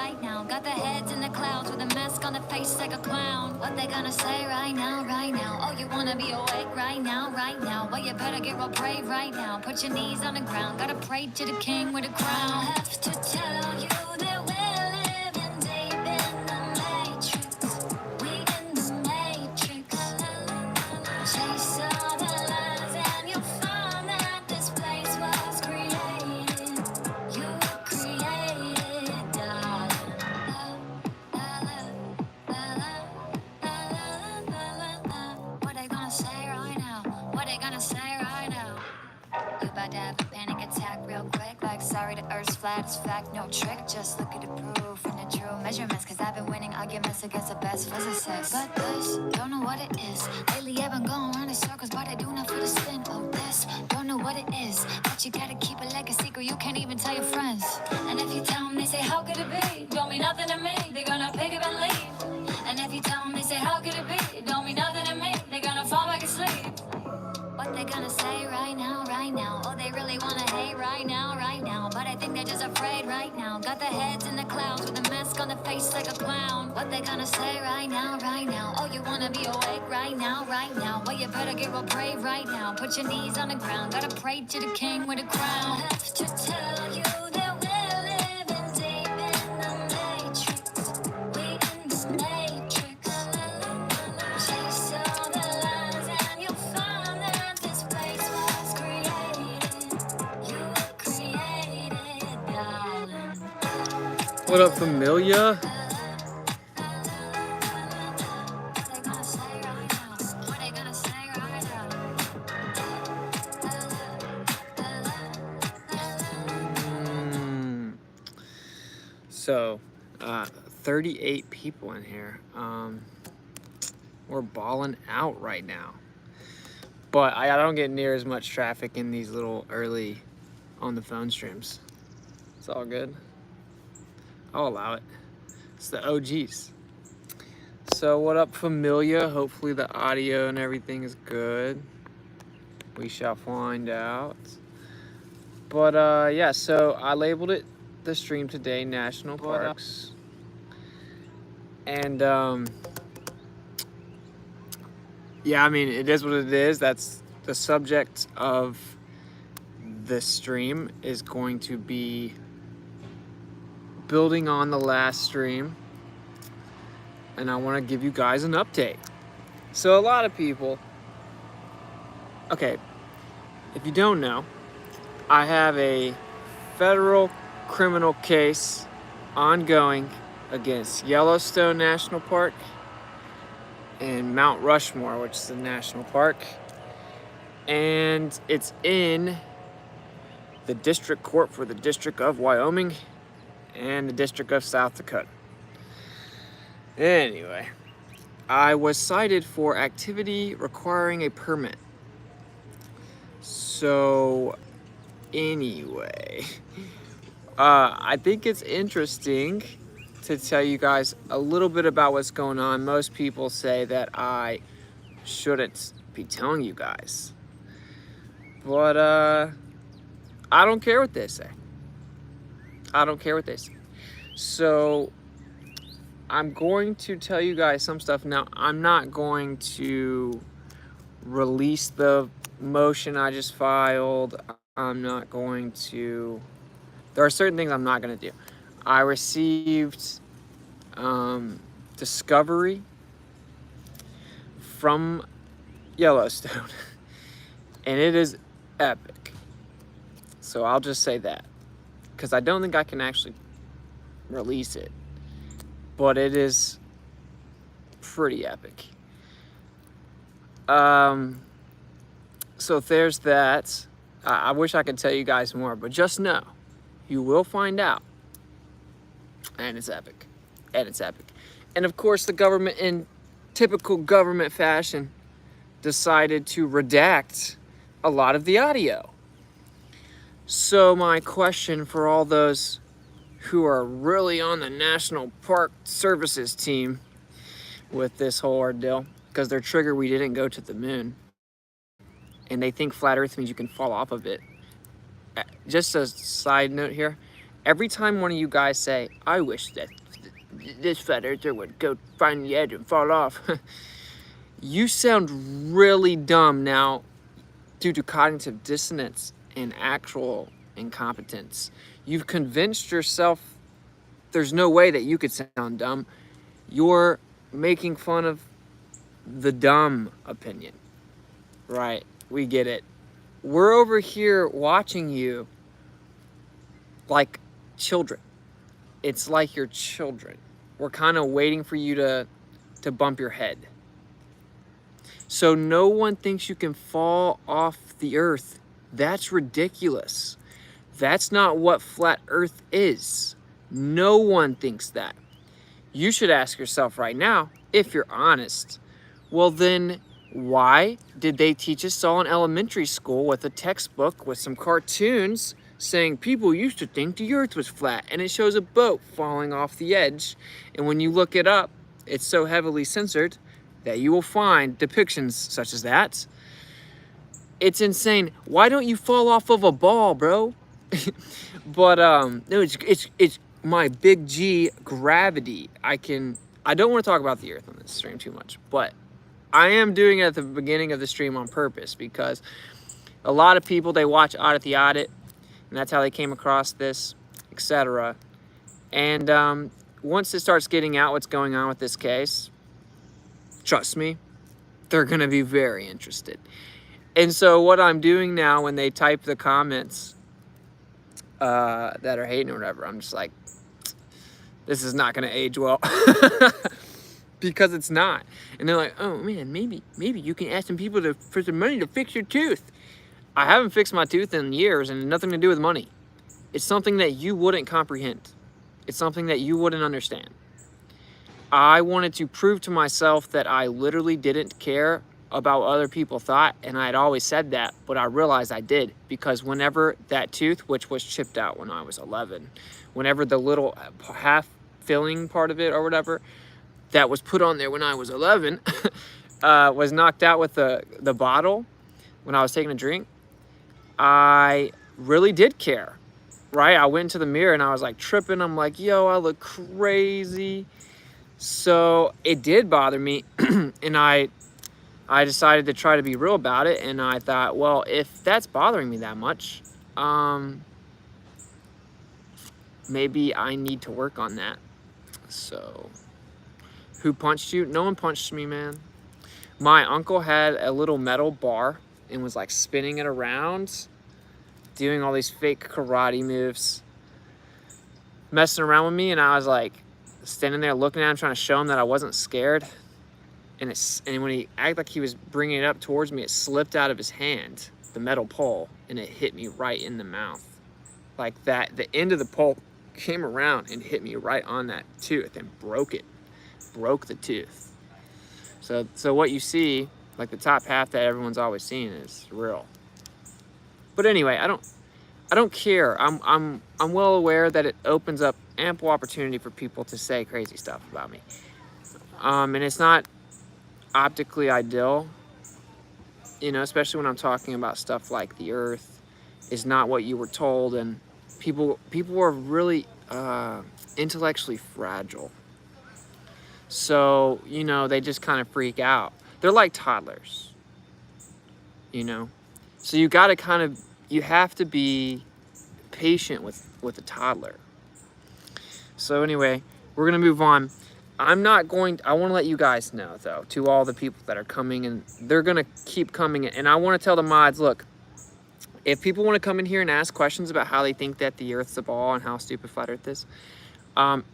right now. Got their heads in the clouds with a mask on the face like a clown. What they gonna say right now, right now? Oh, you wanna be awake right now, right now? Well, you better get real brave right now. Put your knees on the ground, gotta pray to the king with a crown. I have to tell you that we're living deep in the matrix. We in the matrix. Chase all the lies and you'll find that this place was created. You were created, darling. What they gonna say right now? What they gonna say right now? You about to have a panic attack real quick. Like, sorry, the earth's flat, it's fact, no trick. Just look at the proof and the true measurements. Cause I've been winning arguments against the best physicists. But this, don't know what it is. Lately I've been going around in circles, but I do not feel the spin. Oh, this, don't know what it is. But you gotta keep it like a secret, you can't even tell your friends. And if you tell them, they say, how could it be? Don't mean nothing to me, they're gonna pick up and leave. And if you tell them, they say, how could it be? Don't mean nothing to me, they're gonna fall back asleep. What they gonna say right now, right now? Oh, they really wanna hate right now, right now. But I think they're just afraid right now. Got their heads in the clouds with a mask on the face like a clown. What they gonna say right now, right now? Oh, you wanna be awake right now, right now? Well, you better get real brave right now. Put your knees on the ground, gotta pray to the king with a crown. I have to tell you that we're living deep in the matrix. We in the matrix. Chase all the lies and you'll find that this place was created. You were created, darling. What up, familia? What they gonna say right now? What they gonna say right now? So, 38 people in here. We're balling out right now. But I don't get near as much traffic in these little early on the phone streams. It's all good. I'll allow it. It's the OGs. So what up, familia? Hopefully the audio and everything is good. We shall find out. But yeah, so I labeled it the stream today, National Parks. And yeah, I mean, it is what it is. That's the subject of this stream is going to be building on the last stream. And I want to give you guys an update. So a lot of people, okay, if you don't know, I have a federal criminal case ongoing against Yellowstone National Park and Mount Rushmore, which is a national park. And it's in the district court for the District of Wyoming and the District of South Dakota. Anyway, I was cited for activity requiring a permit. So anyway, I think it's interesting to tell you guys a little bit about what's going on. Most people say that I shouldn't be telling you guys, but I don't care what they say. I don't care what they say. So I'm going to tell you guys some stuff. Now, I'm not going to release the motion I just filed. I'm not going to... There are certain things I'm not going to do. I received discovery from Yellowstone, and it is epic. So I'll just say that, because I don't think I can actually release it, but it is pretty epic. So there's that. I wish I could tell you guys more, but just know, you will find out. And it's epic. And it's epic. And of course, the government, in typical government fashion, decided to redact a lot of the audio. So my question for all those who are really on the National Park Services team with this whole ordeal, because they're triggered we didn't go to the moon, and they think flat Earth means you can fall off of it. Just a side note here, Every time one of you guys say, I wish that this flat earther would go find the edge and fall off, you sound really dumb now due to cognitive dissonance and actual incompetence. You've convinced yourself there's no way that you could sound dumb. You're making fun of the dumb opinion, right? We get it. We're over here watching you like children. It's like you're children. We're kind of waiting for you to bump your head. So no one thinks you can fall off the earth. That's ridiculous. That's not what flat earth is. No one thinks that. You should ask yourself right now, if you're honest, well then, why did they teach us all in elementary school with a textbook with some cartoons saying people used to think the earth was flat, and it shows a boat falling off the edge, and when you look it up, it's so heavily censored that you will find depictions such as that. It's insane. Why don't you fall off of a ball, bro? But no, it's my big G gravity. I don't want to talk about the earth on this stream too much, but I am doing it at the beginning of the stream on purpose because a lot of people, they watch Audit the Audit, and that's how they came across this, etc. And once it starts getting out what's going on with this case, trust me, they're going to be very interested. And so what I'm doing now when they type the comments that are hating or whatever, I'm just like, this is not going to age well. Because it's not. And they're like, oh man, maybe you can ask some people for some money to fix your tooth. I haven't fixed my tooth in years, and nothing to do with money. It's something that you wouldn't comprehend. It's something that you wouldn't understand. I wanted to prove to myself that I literally didn't care about what other people thought, and I had always said that, but I realized I did, because whenever that tooth, which was chipped out when I was 11, whenever the little half filling part of it or whatever that was put on there when I was 11 was knocked out with the bottle when I was taking a drink, I really did care, right? I went into the mirror and I was like tripping. I'm like, yo, I look crazy. So it did bother me. And I decided to try to be real about it. And I thought, well, if that's bothering me that much, maybe I need to work on that. So who punched you? No one punched me, man. My uncle had a little metal bar and was like spinning it around, doing all these fake karate moves, messing around with me, and I was like standing there looking at him, trying to show him that I wasn't scared. And when he acted like he was bringing it up towards me, it slipped out of his hand, the metal pole, and it hit me right in the mouth. Like that, the end of the pole came around and hit me right on that tooth and broke the tooth. So what you see, like the top half that everyone's always seen, is real. But anyway, I don't care. I'm well aware that it opens up ample opportunity for people to say crazy stuff about me. And it's not optically ideal, you know, especially when I'm talking about stuff like the earth is not what you were told, and people are really intellectually fragile. So, you know, they just kind of freak out. They're like toddlers, you know? So you have to be patient with a toddler. So anyway, we're going to move on. I want to let you guys know, though, to all the people that are coming, and they're going to keep coming. And I want to tell the mods, look, if people want to come in here and ask questions about how they think that the Earth's a ball and how stupid flat Earth is,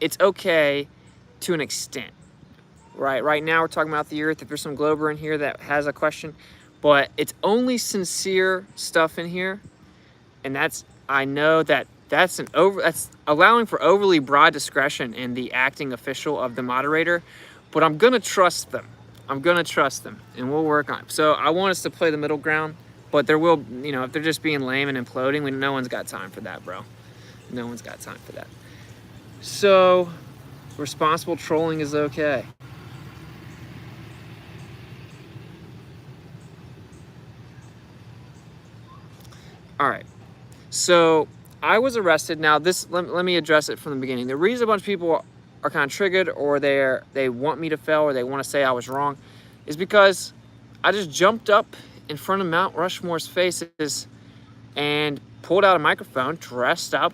it's okay to an extent, right? Right now we're talking about the Earth. If there's some Glober in here that has a question, but it's only sincere stuff in here, and I know that's allowing for overly broad discretion in the acting official of the moderator, but I'm gonna trust them. and we'll work on it. So I want us to play the middle ground, but there will, you know, if they're just being lame and imploding, no one's got time for that, bro. No one's got time for that. So responsible trolling is okay. All right. So I was arrested. Now, let me address it from the beginning. The reason a bunch of people are kind of triggered, or they want me to fail, or they want to say I was wrong, is because I just jumped up in front of Mount Rushmore's faces and pulled out a microphone, dressed up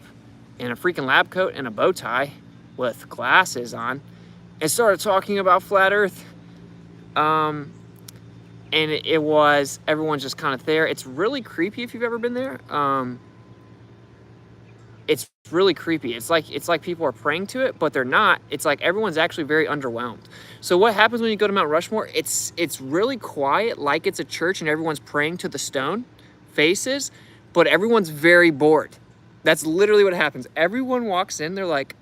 in a freaking lab coat and a bow tie with glasses on, and started talking about flat Earth. And it was, everyone's just kind of there. It's really creepy if you've ever been there. It's really creepy. It's like people are praying to it, but they're not. It's like everyone's actually very underwhelmed. So what happens when you go to Mount Rushmore? It's really quiet, like it's a church, and everyone's praying to the stone faces, but everyone's very bored. That's literally what happens. Everyone walks in, they're like,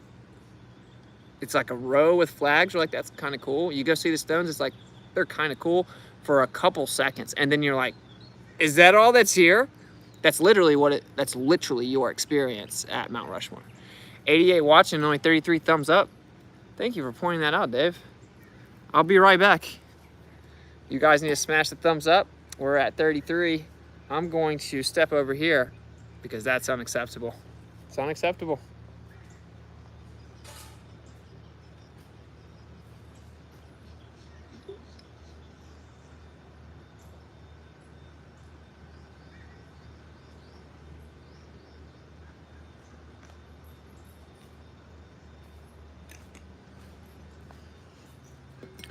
it's like a row with flags. You're like, that's kind of cool. You go see the stones, it's like, they're kind of cool for a couple seconds, and then you're like, is that all that's here? That's literally that's literally your experience at Mount Rushmore. 88 watching, only 33 thumbs up. Thank you for pointing that out, Dave. I'll be right back. You guys need to smash the thumbs up. We're at 33. I'm going to step over here because that's unacceptable. It's unacceptable.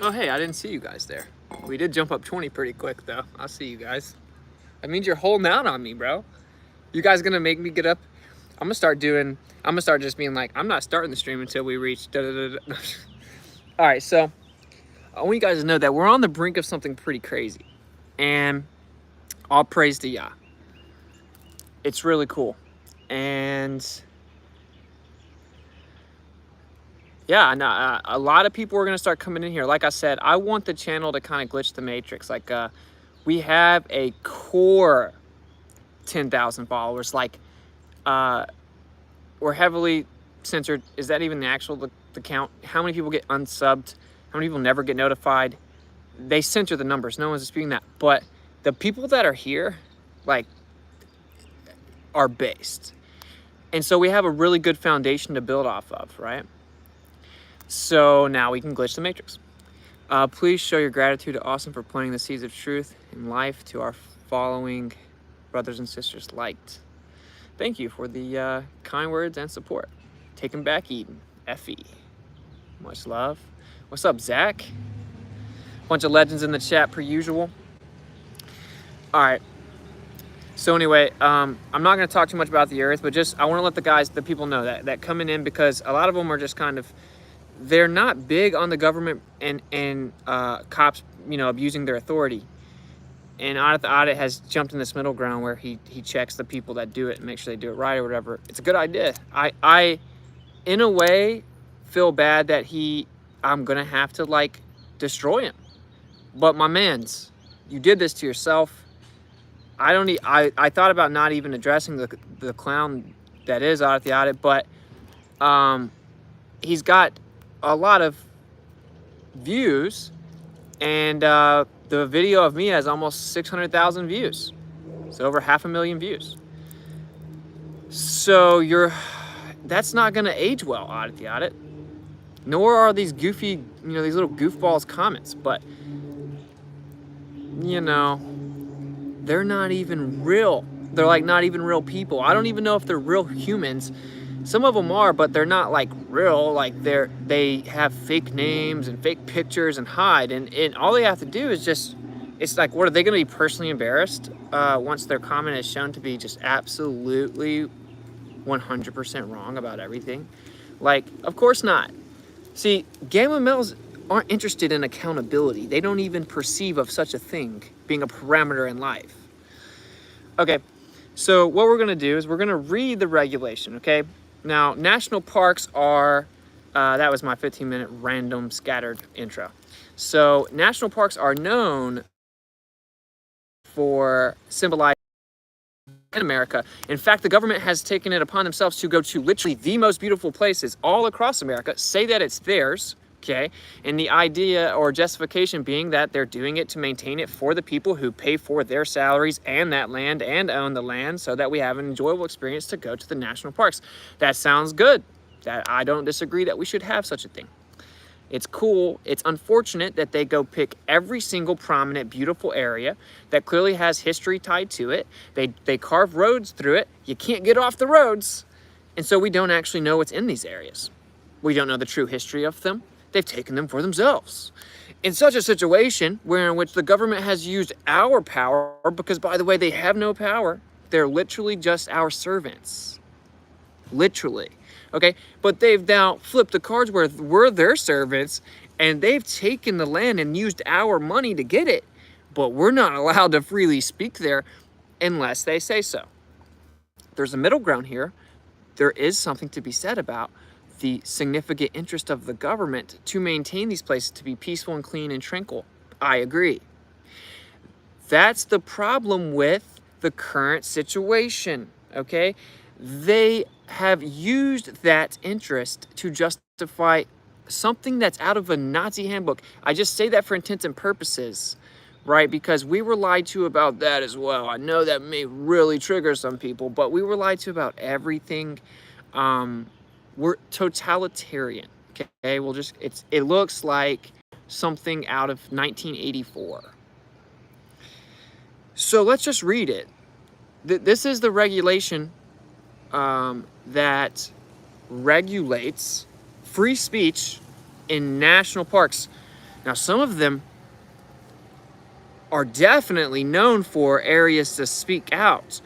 Oh, hey, I didn't see you guys there. We did jump up 20 pretty quick, though. I'll see you guys. That means you're holding out on me, bro. You guys gonna make me get up? I'm gonna start just being like, I'm not starting the stream until we reach da-da-da-da. All right, so I want you guys to know that we're on the brink of something pretty crazy. And all praise to Yah. It's really cool. And yeah, no, a lot of people are going to start coming in here. Like I said, I want the channel to kind of glitch the matrix. Like, we have a core 10,000 followers. Like, we're heavily censored. Is that even the actual the count? How many people get unsubbed? How many people never get notified? They censor the numbers. No one's disputing that. But the people that are here, like, are based. And so we have a really good foundation to build off of, right? So now we can glitch the matrix. Please show your gratitude to Austin for planting the seeds of truth in life to our following brothers and sisters liked. Thank you for the kind words and support. Taking back Eden. Fe. Much love. What's up, Zach? Bunch of legends in the chat per usual. All right. So anyway, I'm not going to talk too much about the earth, but just I want to let the people know that coming in, because a lot of them are just kind of, they're not big on the government and cops, abusing their authority. And Audit has jumped in this middle ground where he checks the people that do it and make sure they do it right or whatever. It's a good idea. I in a way, feel bad that I'm going to have to, like, destroy him. But my mans, you did this to yourself. I thought about not even addressing the clown that is Audit, but he's got a lot of views, and the video of me has almost 600,000 views. It's over 500,000 views. So that's not gonna age well, Audit. Nor are these goofy, these little goofballs comments, but they're not even real. They're like not even real people. I don't even know if they're real humans. Some of them are, but they're not like real. Like they have fake names and fake pictures and hide. And all they have to do is just, it's like, what are they going to be personally embarrassed once their comment is shown to be just absolutely 100% wrong about everything? Like, of course not. See, gamma males aren't interested in accountability. They don't even perceive of such a thing being a parameter in life. Okay, so what we're going to do is we're going to read the regulation, okay? Now, national parks are, that was my 15-minute random scattered intro. So national parks are known for symbolizing in America. In fact, the government has taken it upon themselves to go to literally the most beautiful places all across America, say that it's theirs, Okay, and the idea or justification being that they're doing it to maintain it for the people who pay for their salaries and that land and own the land, so that we have an enjoyable experience to go to the national parks. That sounds good. That I don't disagree that we should have such a thing. It's cool. It's unfortunate that they go pick every single prominent, beautiful area that clearly has history tied to it. They carve roads through it. You can't get off the roads. And so we don't actually know what's in these areas. We don't know the true history of them. They've taken them for themselves. In such a situation in which the government has used our power, because by the way, they have no power. They're literally just our servants. Literally. Okay, but they've now flipped the cards where we're their servants, and they've taken the land and used our money to get it, but we're not allowed to freely speak there unless they say so. There's a middle ground here. There is something to be said about the significant interest of the government to maintain these places to be peaceful and clean and tranquil. I agree. That's the problem with the current situation, okay? They have used that interest to justify something that's out of a Nazi handbook. I just say that for intents and purposes, right? Because we were lied to about that as well. I know that may really trigger some people, but we were lied to about everything. We're totalitarian, okay? It looks like something out of 1984. So let's just read it. This is the regulation that regulates free speech in national parks. Now, some of them are definitely known for areas to speak out.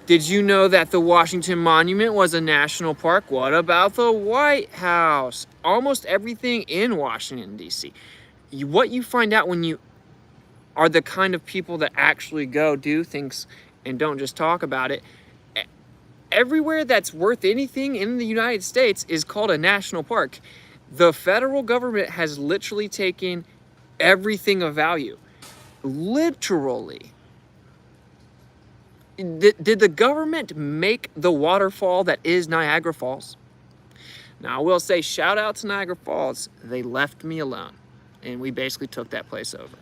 Did you know that the Washington Monument was a national park? What about the White House? Almost everything in Washington, D.C. What you find out when you are the kind of people that actually go do things and don't just talk about it, everywhere that's worth anything in the United States is called a national park. The federal government has literally taken everything of value. Literally. Did the government make the waterfall that is Niagara Falls? Now, I will say, shout out to Niagara Falls. They left me alone, and we basically took that place over.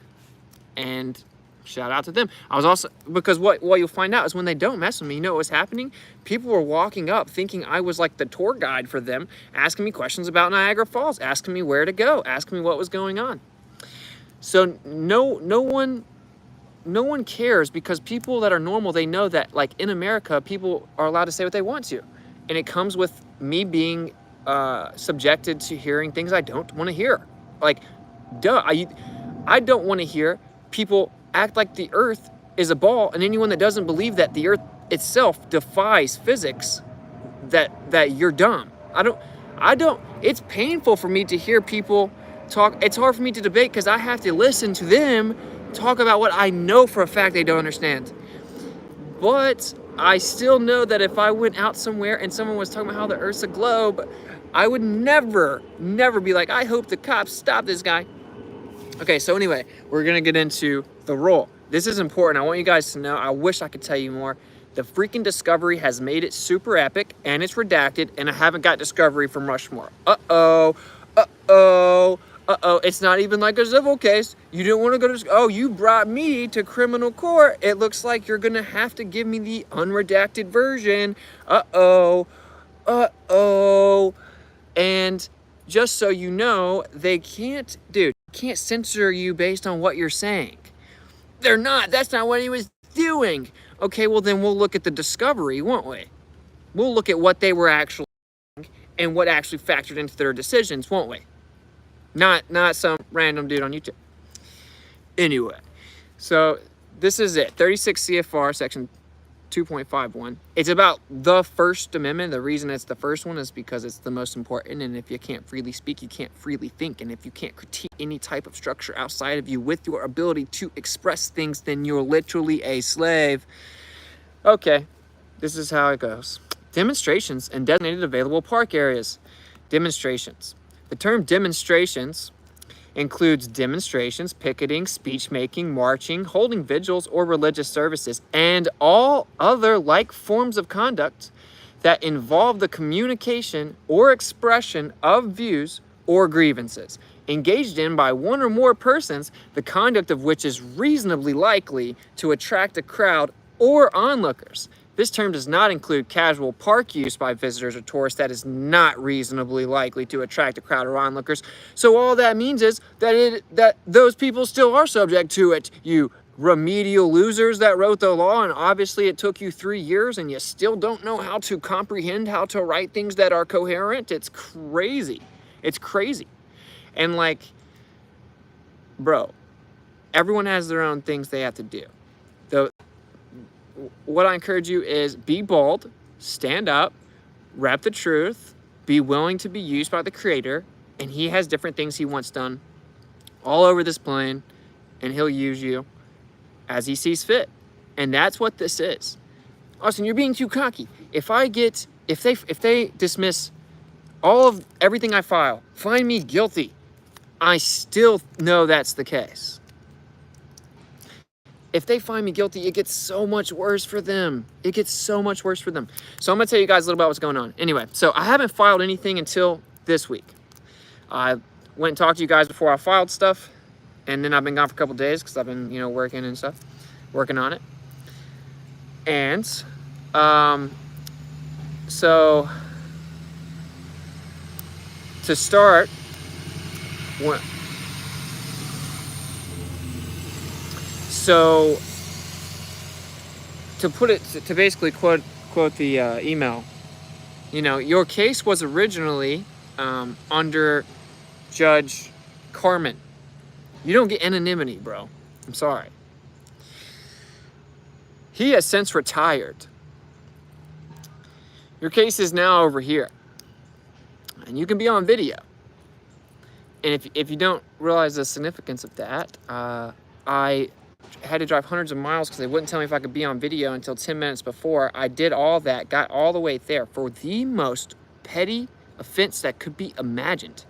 And shout out to them. I was also, because what you'll find out is when they don't mess with me, you know what was happening? People were walking up thinking I was like the tour guide for them, asking me questions about Niagara Falls, asking me where to go, asking me what was going on. So no one cares, because people that are normal, they know that, like, in America, people are allowed to say what they want to. And it comes with me being subjected to hearing things I don't want to hear. Like, duh, I don't want to hear people act like the earth is a ball, and anyone that doesn't believe that the earth itself defies physics, that you're dumb. I don't, it's painful for me to hear people talk. It's hard for me to debate because I have to listen to them talk about what I know for a fact they don't understand. But I still know that if I went out somewhere and someone was talking about how the earth's a globe, I would never be like, I hope the cops stop this guy. Okay, so anyway, we're gonna get into the role. This is important. I want you guys to know. I wish I could tell you more. The freaking Discovery has made it super epic, and it's redacted, and I haven't got Discovery from Rushmore. Uh-oh. It's not even like a civil case. You didn't want to go to, oh, you brought me to criminal court. It looks like you're gonna have to give me the unredacted version. Uh-oh. And just so you know, they can't censor you based on what you're saying. That's not what he was doing. Okay, well then we'll look at the Discovery, won't we? We'll look at what they were actually doing and what actually factored into their decisions, won't we? Not some random dude on YouTube. Anyway, so this is it. 36 CFR section 2.51. It's about the First Amendment. The reason it's the first one is because it's the most important, and if you can't freely speak, you can't freely think, and if you can't critique any type of structure outside of you with your ability to express things, then you're literally a slave. Okay, this is how it goes. Demonstrations and designated available park areas. Demonstrations. The term demonstrations includes demonstrations, picketing, speech making, marching, holding vigils or religious services, and all other like forms of conduct that involve the communication or expression of views or grievances. engaged in by one or more persons, the conduct of which is reasonably likely to attract a crowd or onlookers. This term does not include casual park use by visitors or tourists that is not reasonably likely to attract a crowd or onlookers. So all that means is that those people still are subject to it, you remedial losers that wrote the law, and obviously it took you 3 years and you still don't know how to comprehend how to write things that are coherent. It's crazy. It's crazy. And like, bro, everyone has their own things they have to do. What I encourage you is be bold, stand up, rep the truth, be willing to be used by the Creator, and He has different things He wants done all over this plane, and He'll use you as He sees fit. And that's what this is. Austin, you're being too cocky. If they dismiss all of everything I file, find me guilty, I still know that's the case. If they find me guilty, it gets so much worse for them. It gets so much worse for them. So I'm gonna tell you guys a little about what's going on. Anyway, so I haven't filed anything until this week. I went and talked to you guys before I filed stuff, and then I've been gone for a couple days because I've been, working and stuff, working on it. And so to start, so to put it, to basically quote the email, your case was originally under Judge Carmen. You don't get anonymity, bro. I'm sorry. He has since retired. Your case is now over here. And you can be on video. And if you don't realize the significance of that, I had to drive hundreds of miles because they wouldn't tell me if I could be on video until 10 minutes before. I did all that, got all the way there for the most petty offense that could be imagined.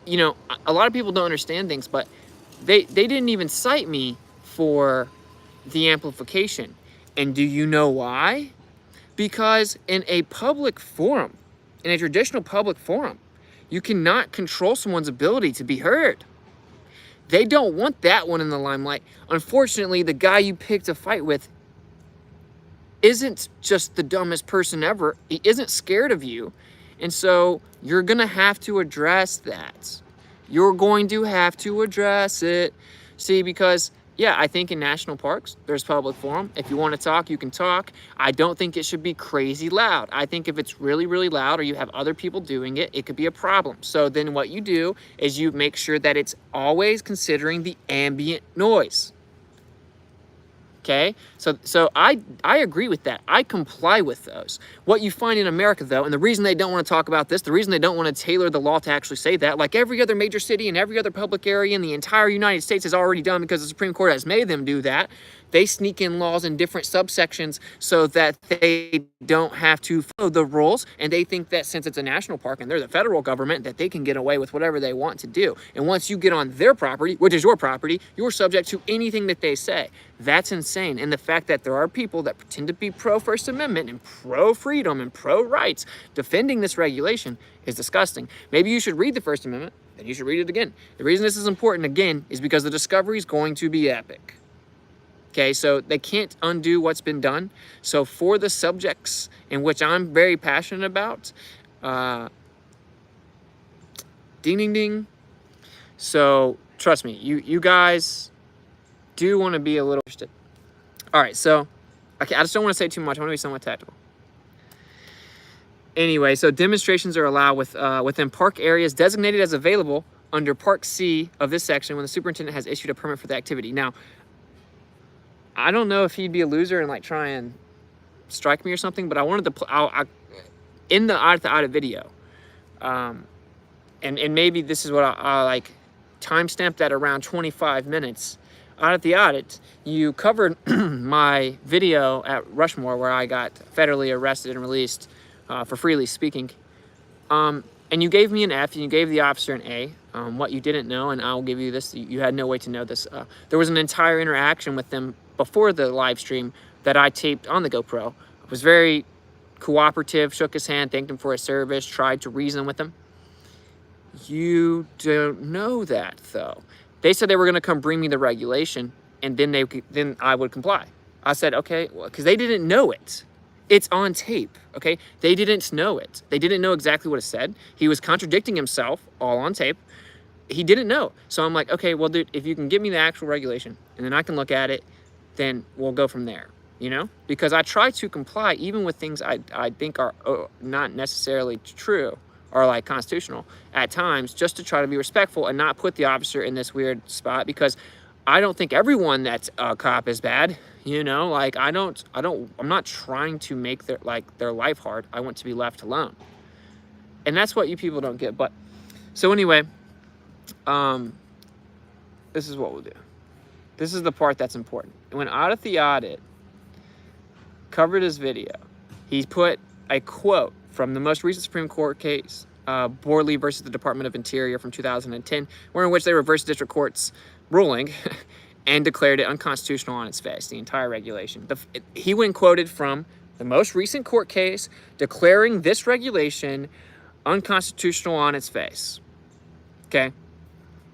A lot of people don't understand things, but they didn't even cite me for the amplification. And do you know why? Because in a public forum, in a traditional public forum, you cannot control someone's ability to be heard. They don't want that one in the limelight. Unfortunately, the guy you picked a fight with isn't just the dumbest person ever. He isn't scared of you. And so you're going to have to address that. You're going to have to address it. See, because yeah, I think in national parks, there's public forum. If you want to talk, you can talk. I don't think it should be crazy loud. I think if it's really, really loud or you have other people doing it, it could be a problem. So then what you do is you make sure that it's always considering the ambient noise. Okay, so I agree with that. I comply with those. What you find in America, though, and the reason they don't want to talk about this, the reason they don't want to tailor the law to actually say that, like every other major city and every other public area in the entire United States has already done because the Supreme Court has made them do that, they sneak in laws in different subsections so that they don't have to follow the rules, and they think that since it's a national park and they're the federal government, that they can get away with whatever they want to do. And once you get on their property, which is your property, you're subject to anything that they say. That's insane. And the fact that there are people that pretend to be pro-First Amendment and pro-freedom and pro-rights defending this regulation is disgusting. Maybe you should read the First Amendment, then you should read it again. The reason this is important, again, is because the discovery is going to be epic. Okay, so they can't undo what's been done. So for the subjects in which I'm very passionate about, ding, ding, ding. So trust me, you guys do want to be a little interested. All right, so okay, I just don't want to say too much. I want to be somewhat tactical. Anyway, so demonstrations are allowed within park areas designated as available under Part C of this section when the superintendent has issued a permit for the activity. Now, I don't know if he'd be a loser and like try and strike me or something, but I wanted to in the audit video, and maybe this is what I like timestamped at around 25 minutes. At the audit, you covered my video at Rushmore where I got federally arrested and released for freely speaking, and you gave me an F and you gave the officer an A. What you didn't know, and I'll give you this, you had no way to know this, there was an entire interaction with them before the live stream that I taped on the GoPro. I was very cooperative, shook his hand, thanked him for his service, tried to reason with him. You don't know that, though. They said they were going to come bring me the regulation, and then I would comply. I said, okay, well, because they didn't know it. It's on tape, okay? They didn't know it. They didn't know exactly what it said. He was contradicting himself, all on tape. He didn't know. So I'm like, okay, well, dude, if you can give me the actual regulation, and then I can look at it, then we'll go from there, you know? Because I try to comply even with things I think are not necessarily true or like constitutional at times, just to try to be respectful and not put the officer in this weird spot, because I don't think everyone that's a cop is bad, you know? Like, I'm not trying to make their life hard. I want to be left alone. And that's what you people don't get. But so anyway, this is what we'll do. This is the part that's important. When Audit the Audit covered his video, he put a quote from the most recent Supreme Court case, Borley versus the Department of Interior from 2010, in which they reversed district court's ruling and declared it unconstitutional on its face, the entire regulation. He went quoted from the most recent court case declaring this regulation unconstitutional on its face. Okay?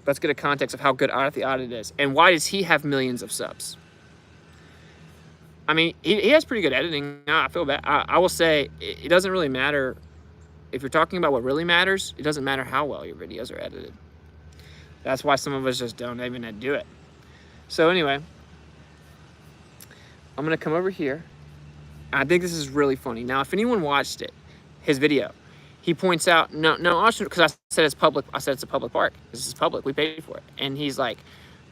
Let's get a context of how good Audit the Audit is. And why does he have millions of subs? I mean, he has pretty good editing. I feel bad. I will say, it doesn't really matter. If you're talking about what really matters, it doesn't matter how well your videos are edited. That's why some of us just don't even do it. So anyway, I'm going to come over here. I think this is really funny. Now, if anyone watched it, his video, he points out, no, because I said it's public. I said it's a public park. This is public. We paid for it. And he's like,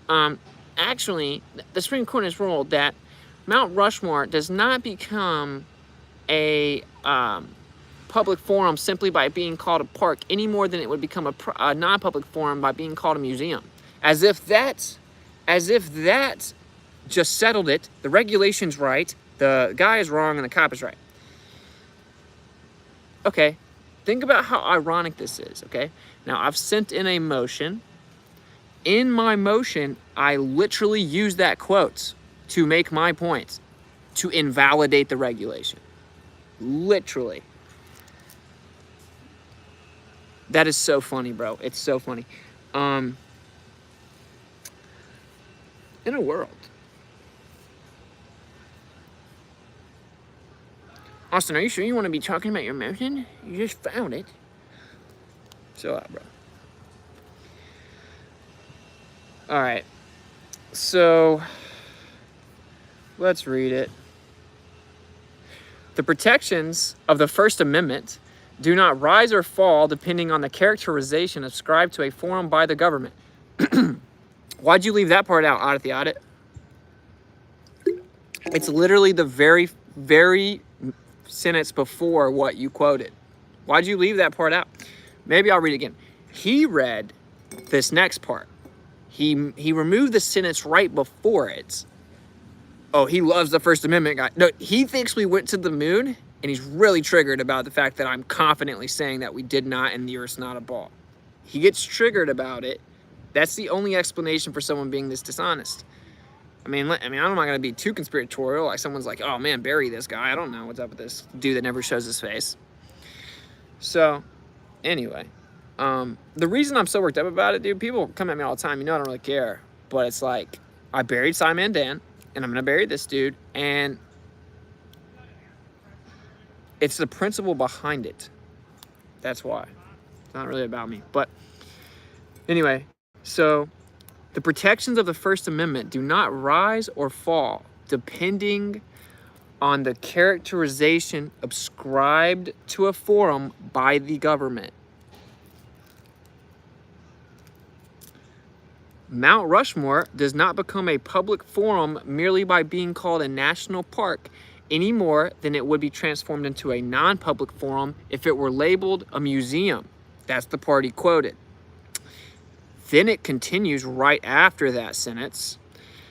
actually, the Supreme Court has ruled that Mount Rushmore does not become a public forum simply by being called a park any more than it would become a non-public forum by being called a museum. As if that just settled it. The regulation's right. The guy is wrong and the cop is right. Okay. Think about how ironic this is, okay? Now, I've sent in a motion. In my motion, I literally use that quote to make my point, to invalidate the regulation. Literally. That is so funny, bro. It's so funny. In a world. Austin, are you sure you want to be talking about your motion? You just found it. Chill out, bro. All right. So, let's read it. The protections of the First Amendment do not rise or fall depending on the characterization ascribed to a forum by the government. Why'd you leave that part out, Audit the Audit? It's literally the very, very sentence before what you quoted. Why'd you leave that part out? Maybe I'll read it again. He read this next part. He removed the sentence right before it. Oh, he loves the First Amendment guy. No, he thinks we went to the moon, and he's really triggered about the fact that I'm confidently saying that we did not and the Earth's not a ball. He gets triggered about it. That's the only explanation for someone being this dishonest. I mean, I'm not going to be too conspiratorial. Like someone's like, oh man, bury this guy. I don't know what's up with this dude that never shows his face. So, anyway, the reason I'm so worked up about it, dude, people come at me all the time. You know, I don't really care. But it's like, I buried Simon and Dan, and I'm going to bury this dude. And it's the principle behind it. That's why. It's not really about me. But anyway, so the protections of the First Amendment do not rise or fall depending on the characterization ascribed to a forum by the government. Mount Rushmore does not become a public forum merely by being called a national park any more than it would be transformed into a non-public forum if it were labeled a museum. That's the part he quoted. Then it continues right after that sentence,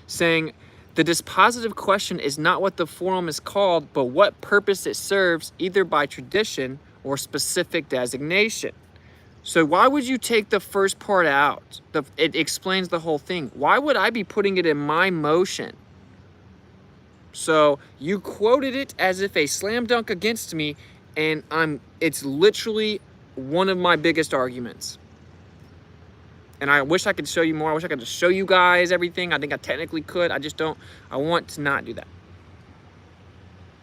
saying, the dispositive question is not what the forum is called, but what purpose it serves, either by tradition or specific designation. So why would you take the first part out? It explains the whole thing. Why would I be putting it in my motion? So you quoted it as if a slam dunk against me, and it's literally one of my biggest arguments. And I wish I could show you more. I wish I could just show you guys everything. I think I technically could. I just don't. I want to not do that.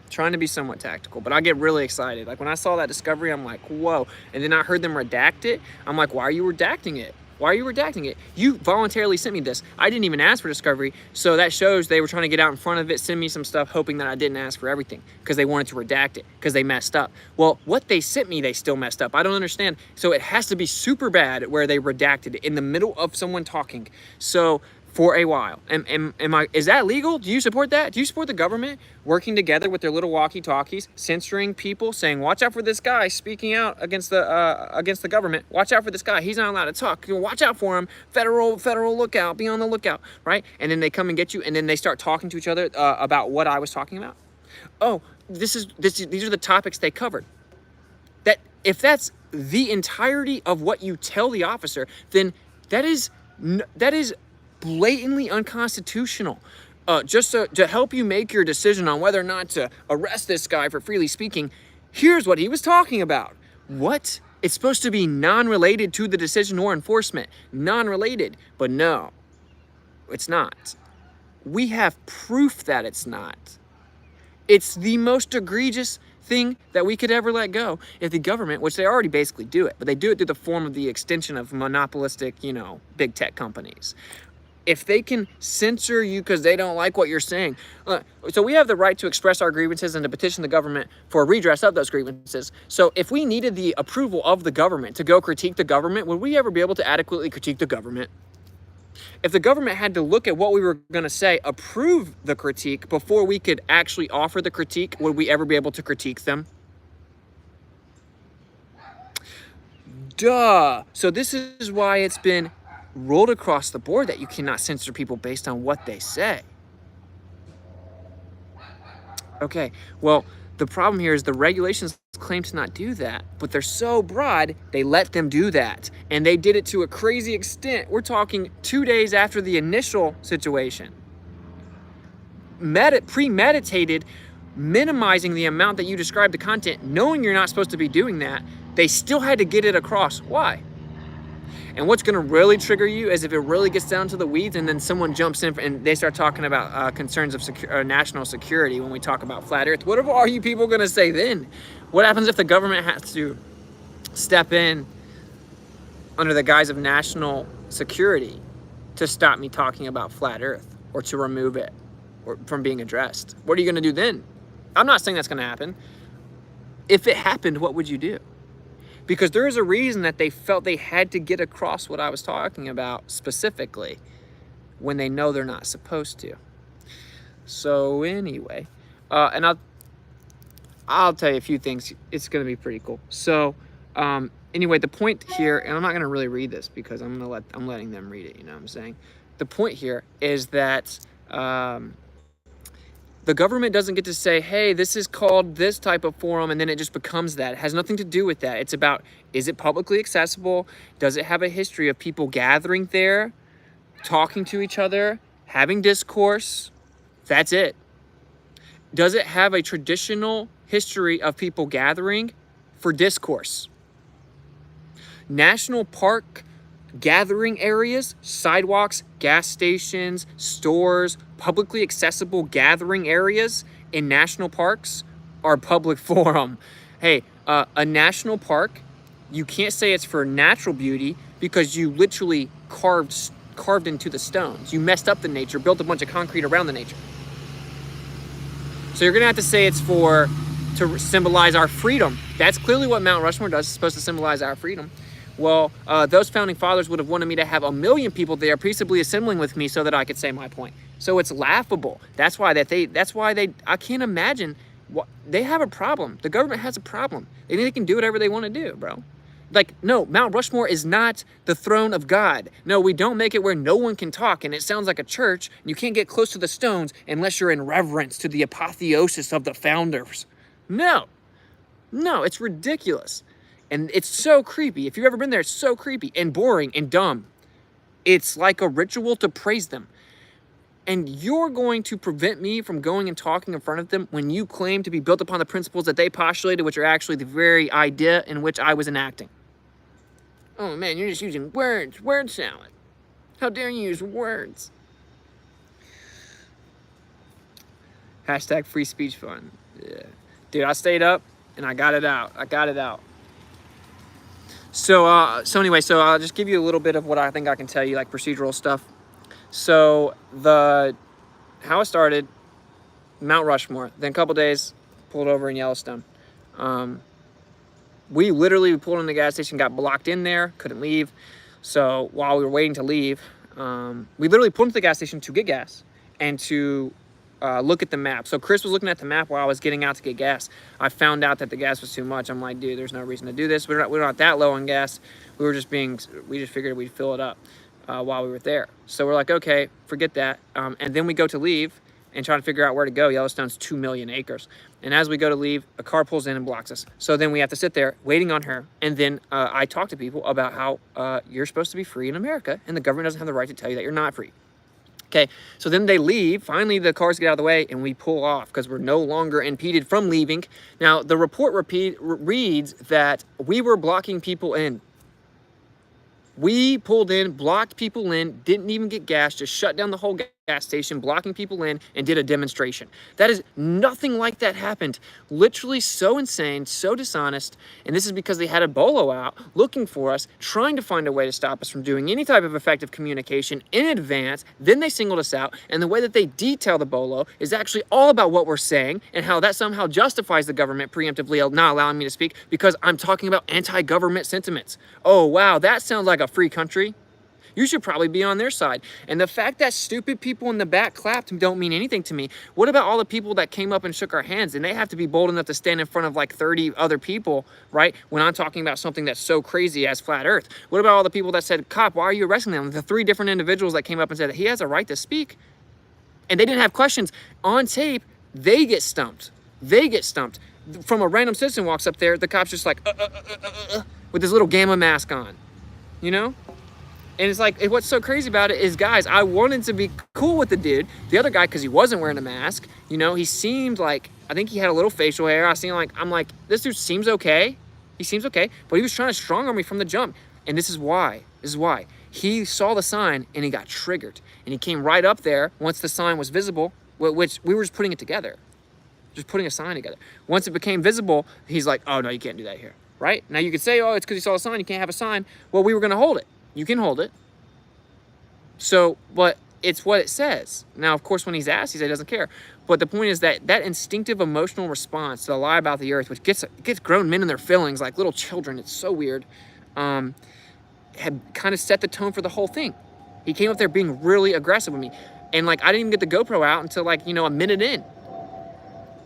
Trying to be somewhat tactical, but I get really excited. Like when I saw that discovery, I'm like, whoa. And then I heard them redact it. I'm like, why are you redacting it? Why are you redacting it? You voluntarily sent me this. I didn't even ask for discovery. So that shows they were trying to get out in front of it, send me some stuff, hoping that I didn't ask for everything because they wanted to redact it because they messed up. Well, what they sent me, they still messed up. I don't understand. So it has to be super bad where they redacted it in the middle of someone talking. So for a while. Is that legal? Do you support that? Do you support the government working together with their little walkie-talkies, censoring people, saying, watch out for this guy speaking out against the government. Watch out for this guy. He's not allowed to talk. Watch out for him. Federal lookout. Be on the lookout, right? And then they come and get you, and then they start talking to each other about what I was talking about. Oh, these are the topics they covered. That if that's the entirety of what you tell the officer, then that is blatantly unconstitutional. Just to help you make your decision on whether or not to arrest this guy for freely speaking, here's what he was talking about. What? It's supposed to be non-related to the decision or enforcement. Non-related. But no, it's not. We have proof that it's not. It's the most egregious thing that we could ever let go if the government, which they already basically do it, but they do it through the form of the extension of monopolistic, big tech companies. If they can censor you because they don't like what you're saying. So we have the right to express our grievances and to petition the government for redress of those grievances. So if we needed the approval of the government to go critique the government, would we ever be able to adequately critique the government? If the government had to look at what we were going to say, approve the critique before we could actually offer the critique, would we ever be able to critique them? Duh. So this is why it's been rolled across the board that you cannot censor people based on what they say. Okay, well, the problem here is the regulations claim to not do that, but they're so broad, they let them do that. And they did it to a crazy extent. We're talking 2 days after the initial situation. Premeditated, minimizing the amount that you describe the content, knowing you're not supposed to be doing that, they still had to get it across. Why? And what's going to really trigger you is if it really gets down to the weeds and then someone jumps in and they start talking about concerns of national security when we talk about flat earth. What are you people going to say then? What happens if the government has to step in under the guise of national security to stop me talking about flat earth or to remove it or from being addressed? What are you going to do then? I'm not saying that's going to happen. If it happened, what would you do? Because there is a reason that they felt they had to get across what I was talking about specifically when they know they're not supposed to. So anyway, and I'll tell you a few things. It's going to be pretty cool. So anyway, the point here, and I'm not going to really read this because I'm letting them read it. You know what I'm saying? The point here is that the government doesn't get to say, hey, this is called this type of forum, and then it just becomes that. It has nothing to do with that. It's about, is it publicly accessible? Does it have a history of people gathering there, talking to each other, having discourse? That's it. Does it have a traditional history of people gathering for discourse? National park gathering areas, sidewalks, gas stations, stores, publicly accessible gathering areas in national parks are public forum. Hey, a national park, you can't say it's for natural beauty because you literally carved into the stones. You messed up the nature, built a bunch of concrete around the nature. So you're gonna have to say it's to symbolize our freedom. That's clearly what Mount Rushmore does. It's supposed to symbolize our freedom. Well, those founding fathers would have wanted me to have 1 million people there peaceably assembling with me so that I could say my point. So it's laughable. That's why I can't imagine they have a problem. The government has a problem. They think they can do whatever they want to do, bro. Like, no, Mount Rushmore is not the throne of God. No, we don't make it where no one can talk and it sounds like a church and you can't get close to the stones unless you're in reverence to the apotheosis of the founders. No, it's ridiculous. And it's so creepy. If you've ever been there, it's so creepy and boring and dumb. It's like a ritual to praise them. And you're going to prevent me from going and talking in front of them when you claim to be built upon the principles that they postulated, which are actually the very idea in which I was enacting. Oh man, you're just using words. Word salad. How dare you use words? Hashtag free speech fund. Yeah. Dude, I stayed up and I got it out. So anyway, I'll just give you a little bit of what I think I can tell you, like procedural stuff. So how it started, Mount Rushmore. Then a couple days, pulled over in Yellowstone. We literally pulled in the gas station, got blocked in there, couldn't leave. So while we were waiting to leave, we literally pulled into the gas station to get gas and to look at the map. So Chris was looking at the map while I was getting out to get gas. I found out that the gas was too much. I'm like, dude, there's no reason to do this. We're not that low on gas. We just figured we'd fill it up while we were there. So we're like, okay, forget that. And then we go to leave and trying to figure out where to go. Yellowstone's 2 million acres. And as we go to leave, a car pulls in and blocks us. So then we have to sit there waiting on her. And then I talk to people about how you're supposed to be free in America and the government doesn't have the right to tell you that you're not free. Okay, so then they leave. Finally, the cars get out of the way and we pull off because we're no longer impeded from leaving. Now, the report reads that we were blocking people in. We pulled in, blocked people in, didn't even get gas, just shut down the whole gas station, blocking people in, and did a demonstration. That is nothing like that happened. Literally so insane, so dishonest, and this is because they had a bolo out looking for us, trying to find a way to stop us from doing any type of effective communication in advance. Then they singled us out, and the way that they detail the bolo is actually all about what we're saying and how that somehow justifies the government preemptively not allowing me to speak because I'm talking about anti-government sentiments. Oh, wow, that sounds like a free country. You should probably be on their side. And the fact that stupid people in the back clapped don't mean anything to me. What about all the people that came up and shook our hands? And they have to be bold enough to stand in front of like 30 other people, right? When I'm talking about something that's so crazy as flat earth. What about all the people that said, cop, why are you arresting them? The 3 different individuals that came up and said, he has a right to speak. And they didn't have questions. On tape, they get stumped. From a random citizen walks up there, the cop's just like, with this little gamma mask on, you know? And it's like, what's so crazy about it is, guys, I wanted to be cool with the dude. The other guy, because he wasn't wearing a mask, you know, he seemed like, I think he had a little facial hair. I'm like, this dude seems okay. He seems okay. But he was trying to strong arm me from the jump. And this is why. He saw the sign and he got triggered. And he came right up there once the sign was visible, which we were just putting it together. Just putting a sign together. Once it became visible, he's like, oh, no, you can't do that here. Right? Now you could say, oh, it's because you saw a sign. You can't have a sign. Well, we were going to hold it. You can hold it. So, but it's what it says. Now, of course, when he's asked, he says he doesn't care. But the point is that instinctive emotional response to the lie about the earth, which gets grown men in their feelings like little children, it's so weird, had kind of set the tone for the whole thing. He came up there being really aggressive with me. And like, I didn't even get the GoPro out until like, a minute in.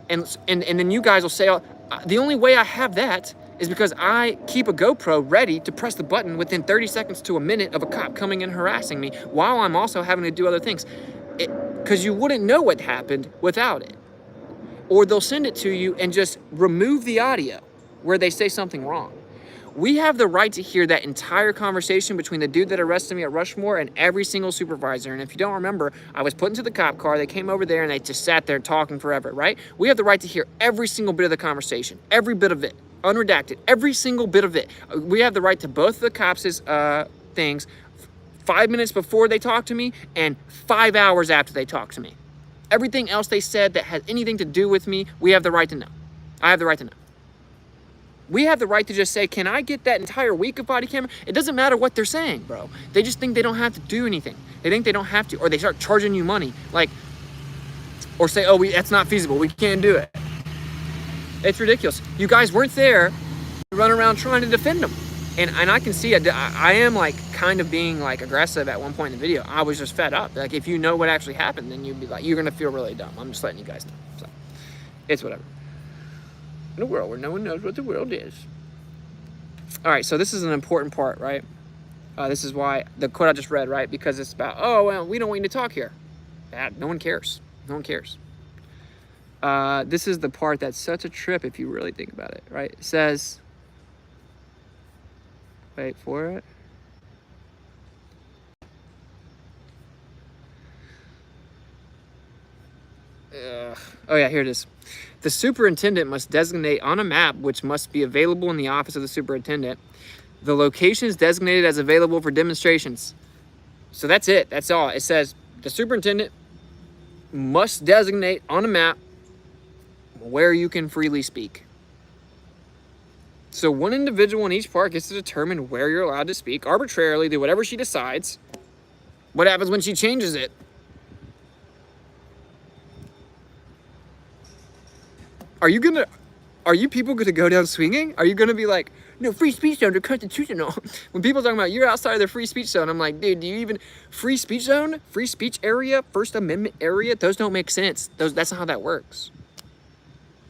And then you guys will say, oh, the only way I have that is because I keep a GoPro ready to press the button within 30 seconds to a minute of a cop coming and harassing me while I'm also having to do other things. Because you wouldn't know what happened without it. Or they'll send it to you and just remove the audio where they say something wrong. We have the right to hear that entire conversation between the dude that arrested me at Rushmore and every single supervisor. And if you don't remember, I was put into the cop car. They came over there and they just sat there talking forever, right? We have the right to hear every single bit of the conversation, every bit of it. Unredacted, every single bit of it. We have the right to both of the cops' things 5 minutes before they talk to me and 5 hours after they talk to me. Everything else they said that has anything to do with me, we have the right to know. I have the right to know. We have the right to just say, can I get that entire week of body camera? It doesn't matter what they're saying, bro. They just think they don't have to do anything. They think they don't have to, or they start charging you money. Like, or say, oh, that's not feasible. We can't do it. It's ridiculous. You guys weren't there to run around trying to defend them. And I can see, I am like kind of being like aggressive at one point in the video. I was just fed up. Like, if you know what actually happened, then you'd be like, you're going to feel really dumb. I'm just letting you guys know. So, it's whatever. In a world where no one knows what the world is. All right, so this is an important part, right? This is why the quote I just read, right? Because it's about, oh, well, we don't want you to talk here. No one cares. No one cares. This is the part that's such a trip if you really think about it, right? It says, wait for it. Oh yeah, here it is. The superintendent must designate on a map, which must be available in the office of the superintendent, The location is designated as available for demonstrations. So that's it. That's all. It says the superintendent must designate on a map where you can freely speak. So one individual in each park gets to determine where you're allowed to speak arbitrarily, do whatever she decides. What happens when she changes it? Are you people gonna go down swinging? Are you gonna be like, no, free speech zones are constitutional? When people are talking about you're outside of the free speech zone, I'm like, dude, do you even, free speech zone, free speech area, First Amendment area? Those don't make sense. That's not how that works.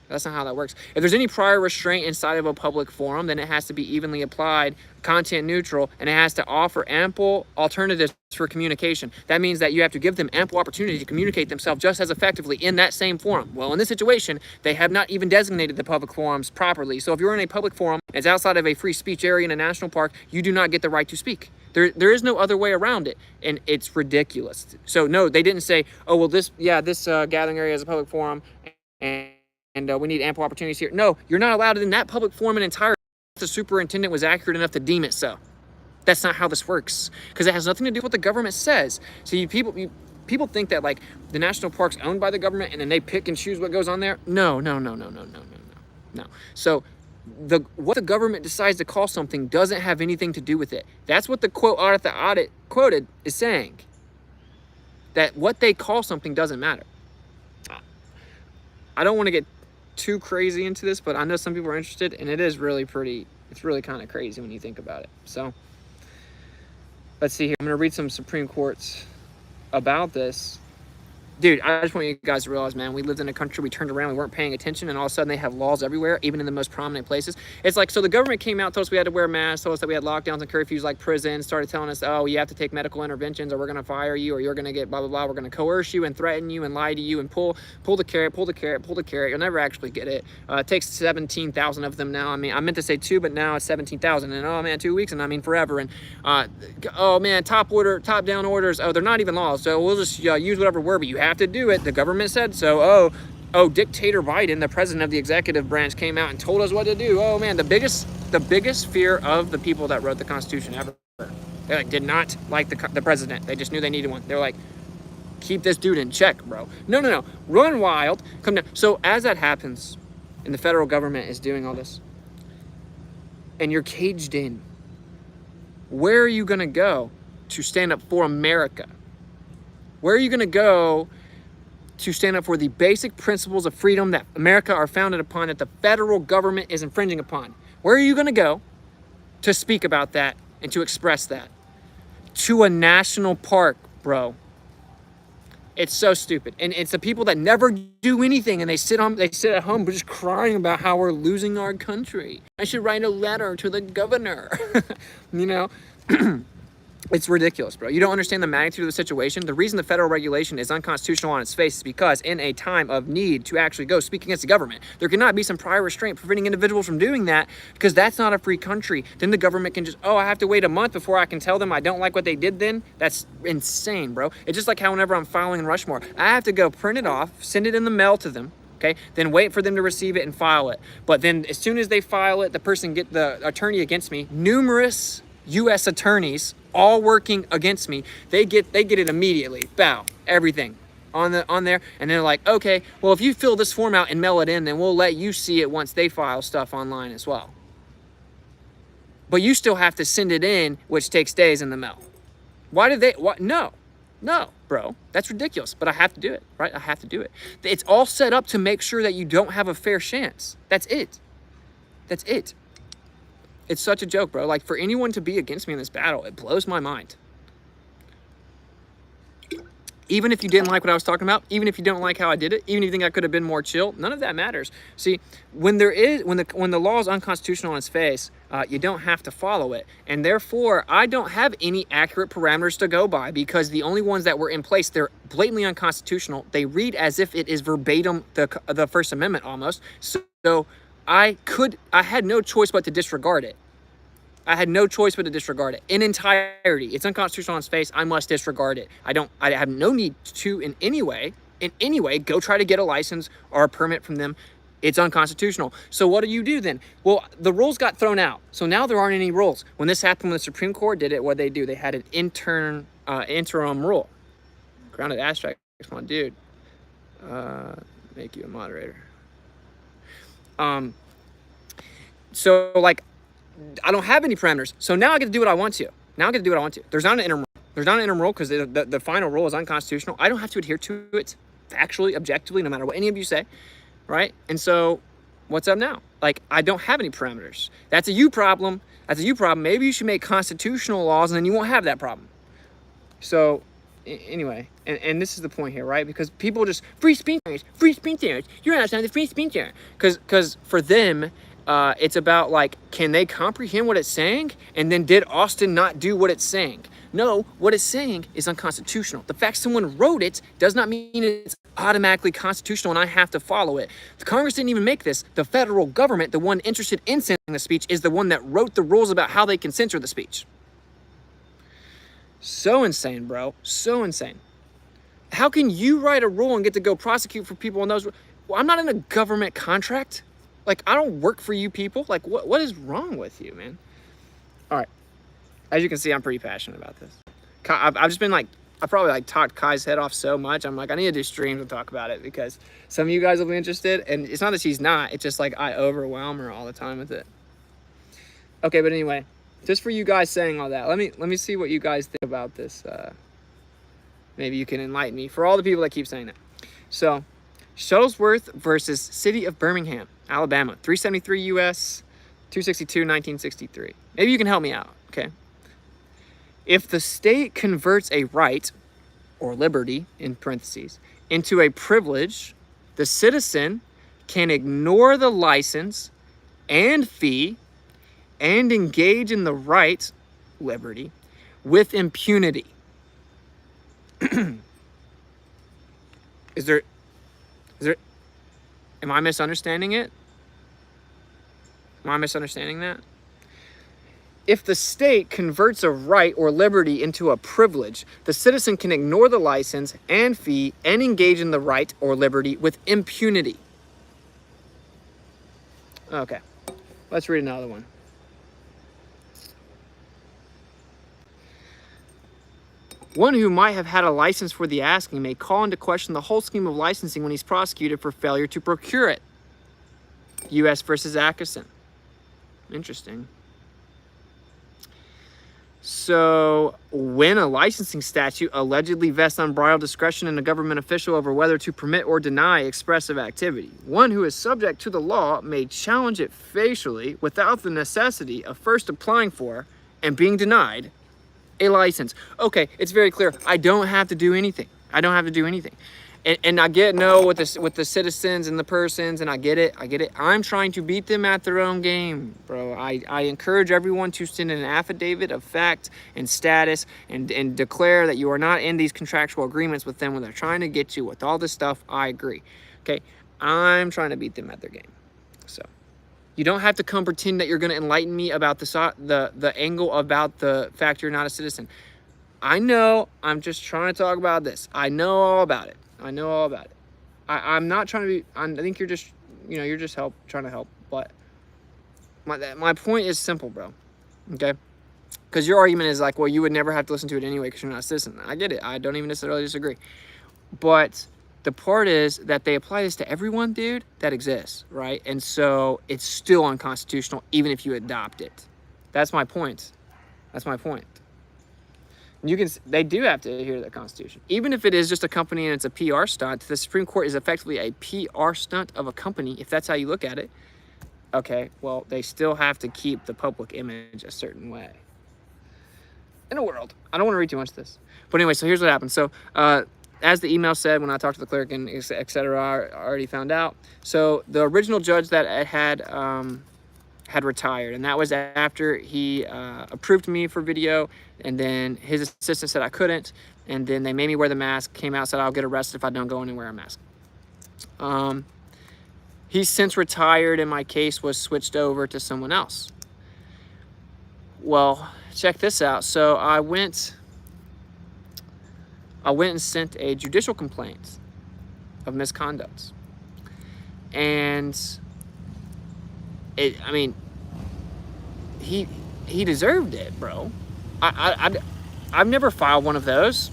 That's not how that works. If there's any prior restraint inside of a public forum, then it has to be evenly applied, content neutral, and it has to offer ample alternatives for communication. That means that you have to give them ample opportunity to communicate themselves just as effectively in that same forum. Well, in this situation, they have not even designated the public forums properly. So if you're in a public forum, it's outside of a free speech area in a national park, you do not get the right to speak. There is no other way around it, and it's ridiculous. So no, they didn't say, oh, well, this gathering area is a public forum, and we need ample opportunities here. No, you're not allowed in that public forum in entirety. The superintendent was accurate enough to deem it so. That's not how this works, because it has nothing to do with what the government says. So people think that like the national park's owned by the government and then they pick and choose what goes on there. No. So what the government decides to call something doesn't have anything to do with it. That's what the quote audit quoted is saying. That what they call something doesn't matter. I don't want to get too crazy into this, but I know some people are interested, and it is really it's really kind of crazy when you think about it. So let's see here. I'm going to read some Supreme Courts about this. Dude, I just want you guys to realize, man, we lived in a country, we turned around, we weren't paying attention, and all of a sudden they have laws everywhere, even in the most prominent places. It's like, so the government came out, told us we had to wear masks, told us that we had lockdowns and curfews like prisons, started telling us, oh, you have to take medical interventions or we're going to fire you or you're going to get blah, blah, blah. We're going to coerce you and threaten you and lie to you and pull the carrot. You'll never actually get it. It takes 17,000 of them now. I mean, I meant to say 2, but now it's 17,000. And oh, man, 2 weeks, and I mean forever. And oh, man, top-down orders. Oh, they're not even laws, so we'll just use whatever word, but you have to do it. The government said so. Oh, dictator Biden, the president of the executive branch, came out and told us what to do. Oh man, the biggest fear of the people that wrote the Constitution ever. They like did not like the president. They just knew they needed one. They're like, keep this dude in check, bro. No. Run wild. Come down. So as that happens, and the federal government is doing all this, and you're caged in, where are you gonna go to stand up for America? Where are you gonna go to stand up for the basic principles of freedom that America are founded upon, that the federal government is infringing upon? Where are you going to go to speak about that and to express that? To a national park, bro. It's so stupid. And it's the people that never do anything and they sit at home just crying about how we're losing our country. I should write a letter to the governor. You know? It's ridiculous, bro. You don't understand the magnitude of the situation. The reason the federal regulation is unconstitutional on its face is because in a time of need to actually go speak against the government, there cannot be some prior restraint preventing individuals from doing that, because that's not a free country. Then the government can just, I have to wait a month before I can tell them I don't like what they did then. That's insane, bro. It's just like how whenever I'm filing in Rushmore, I have to go print it off, send it in the mail to them, okay, then wait for them to receive it and file it. But then as soon as they file it, the attorney against me, numerous U.S. attorneys all working against me, they get it immediately. Bow, everything on there, and they're like, okay, well, if you fill this form out and mail it in, then we'll let you see it once they file stuff online as well. But you still have to send it in, which takes days in the mail. No, bro, that's ridiculous. But I have to do it, right? I have to do it. It's all set up to make sure that you don't have a fair chance. That's it. It's such a joke, bro. Like, for anyone to be against me in this battle, it blows my mind. Even if you didn't like what I was talking about, even if you don't like how I did it, even if you think I could have been more chill, none of that matters. See, when the law is unconstitutional on its face, you don't have to follow it. And therefore, I don't have any accurate parameters to go by, because the only ones that were in place, they're blatantly unconstitutional. They read as if it is verbatim the First Amendment almost. So I had no choice but to disregard it. In entirety. It's unconstitutional on its face. I must disregard it. I have no need to in any way go try to get a license or a permit from them It's unconstitutional. So what do you do then? Well, the rules got thrown out. So now there aren't any rules. When this happened, when the Supreme Court did it, what they do? They had an interim rule. Grounded abstract, come on, dude. Make you a moderator. So like, I don't have any parameters. So now I get to do what I want to. There's not an interim rule because the final rule is unconstitutional. I don't have to adhere to it factually, objectively, no matter what any of you say. Right? And so what's up now? Like, I don't have any parameters. That's a you problem. Maybe you should make constitutional laws and then you won't have that problem. So anyway, and this is the point here, right? Because people just, free speech, you're outside the free speech era. Because for them, it's about like, can they comprehend what it's saying? And then did Austin not do what it's saying? No, what it's saying is unconstitutional. The fact someone wrote it does not mean it's automatically constitutional and I have to follow it. The Congress didn't even make this. The federal government, the one interested in censoring the speech, is the one that wrote the rules about how they can censor the speech. So insane, bro. So insane. How can you write a rule and get to go prosecute for people on those? Well, I'm not in a government contract. Like, I don't work for you people. Like, what is wrong with you, man? All right. As you can see, I'm pretty passionate about this. I've just been like, I probably like talked Kai's head off so much. I'm like, I need to do streams and talk about it because some of you guys will be interested. And it's not that she's not. It's just like I overwhelm her all the time with it. Okay, but anyway, just for you guys saying all that, let me see what you guys think about this. Maybe you can enlighten me. For all the people that keep saying that. So, Shuttlesworth versus City of Birmingham, Alabama, 373 U.S., 262, 1963. Maybe you can help me out, okay? If the state converts a right, or liberty, in parentheses, into a privilege, the citizen can ignore the license and fee and engage in the right, liberty, with impunity. Is there, am I misunderstanding it? Am I misunderstanding that? If the state converts a right or liberty into a privilege, the citizen can ignore the license and fee and engage in the right or liberty with impunity. Okay, let's read another one. One who might have had a license for the asking may call into question the whole scheme of licensing when he's prosecuted for failure to procure it. U.S. versus Atkinson. Interesting. So, when a licensing statute allegedly vests unbridled discretion in a government official over whether to permit or deny expressive activity, one who is subject to the law may challenge it facially without the necessity of first applying for and being denied a license. Okay, it's very clear. I don't have to do anything. And I get with the citizens and the persons, and I get it. I'm trying to beat them at their own game, bro. I encourage everyone to send an affidavit of fact and status and declare that you are not in these contractual agreements with them when they're trying to get you with all this stuff. I agree. Okay, I'm trying to beat them at their game. So you don't have to come pretend that you're going to enlighten me about the angle about the fact you're not a citizen. I know. I'm just trying to talk about this. I know all about it. I'm not trying to be, I think you're just, you're just trying to help. But my point is simple, bro. Okay? Because your argument is like, well, you would never have to listen to it anyway because you're not a citizen. I get it. I don't even necessarily disagree. But the part is that they apply this to everyone, dude, that exists, right? And so it's still unconstitutional even if you adopt it. That's my point. They do have to adhere to the Constitution. Even if it is just a company and it's a PR stunt, the Supreme Court is effectively a PR stunt of a company, if that's how you look at it. Okay, well, they still have to keep the public image a certain way. In a world. I don't want to read too much of this. But anyway, so here's what happened. So, as the email said, when I talked to the clerk and et cetera, I already found out. So, the original judge that had retired, and that was after he approved me for video, and then his assistant said I couldn't, and then they made me wear the mask, came out, said I'll get arrested if I don't go in and wear a mask. He's since retired, and my case was switched over to someone else. Well, check this out. So I went and sent a judicial complaint of misconduct. And I mean, he deserved it, bro. I've never filed one of those.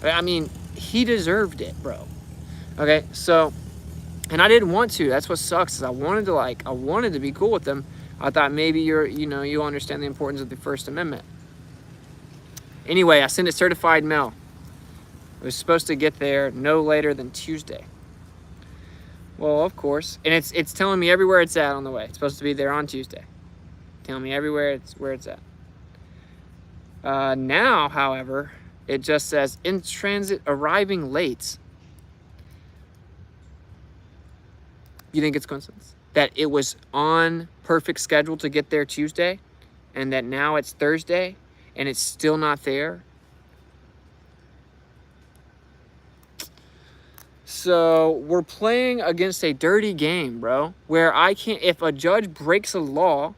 I mean, he deserved it, bro. Okay, so, and I didn't want to. That's what sucks. Is I wanted to be cool with them. I thought maybe you understand the importance of the First Amendment. Anyway, I sent it certified mail. It was supposed to get there no later than Tuesday. Well, of course, and it's telling me everywhere it's at on the way. It's supposed to be there on Tuesday. Telling me everywhere where it's at. Now, however, it just says in transit arriving late. You think it's coincidence that it was on perfect schedule to get there Tuesday, and that now it's Thursday and it's still not there? So we're playing against a dirty game, bro, where I can't, if a judge breaks a law,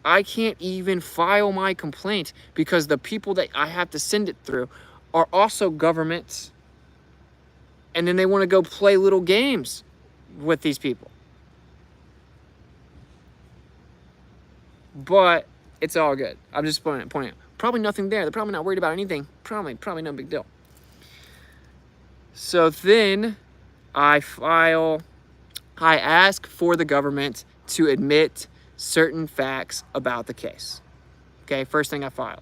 I can't even file my complaint because the people that I have to send it through are also governments. And then they want to go play little games with these people. But it's all good. I'm just pointing out. Probably nothing there. They're probably not worried about anything. Probably no big deal. So then I ask for the government to admit certain facts about the case. Okay, first thing I filed.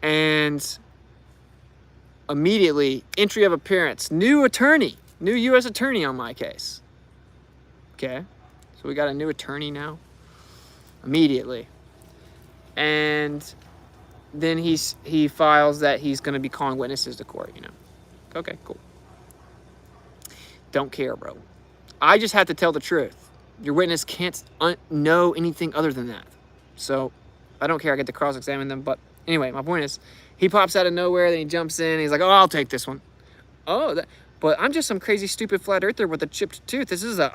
And immediately, entry of appearance, new U.S. attorney on my case. Okay, so we got a new attorney now. Immediately. And then he files that he's going to be calling witnesses to court, Okay, cool. Don't care, bro. I just have to tell the truth. Your witness can't know anything other than that. So I don't care. I get to cross-examine them. But anyway, my point is, he pops out of nowhere, then he jumps in, and he's like, oh, I'll take this one. But I'm just some crazy, stupid flat earther with a chipped tooth. This is a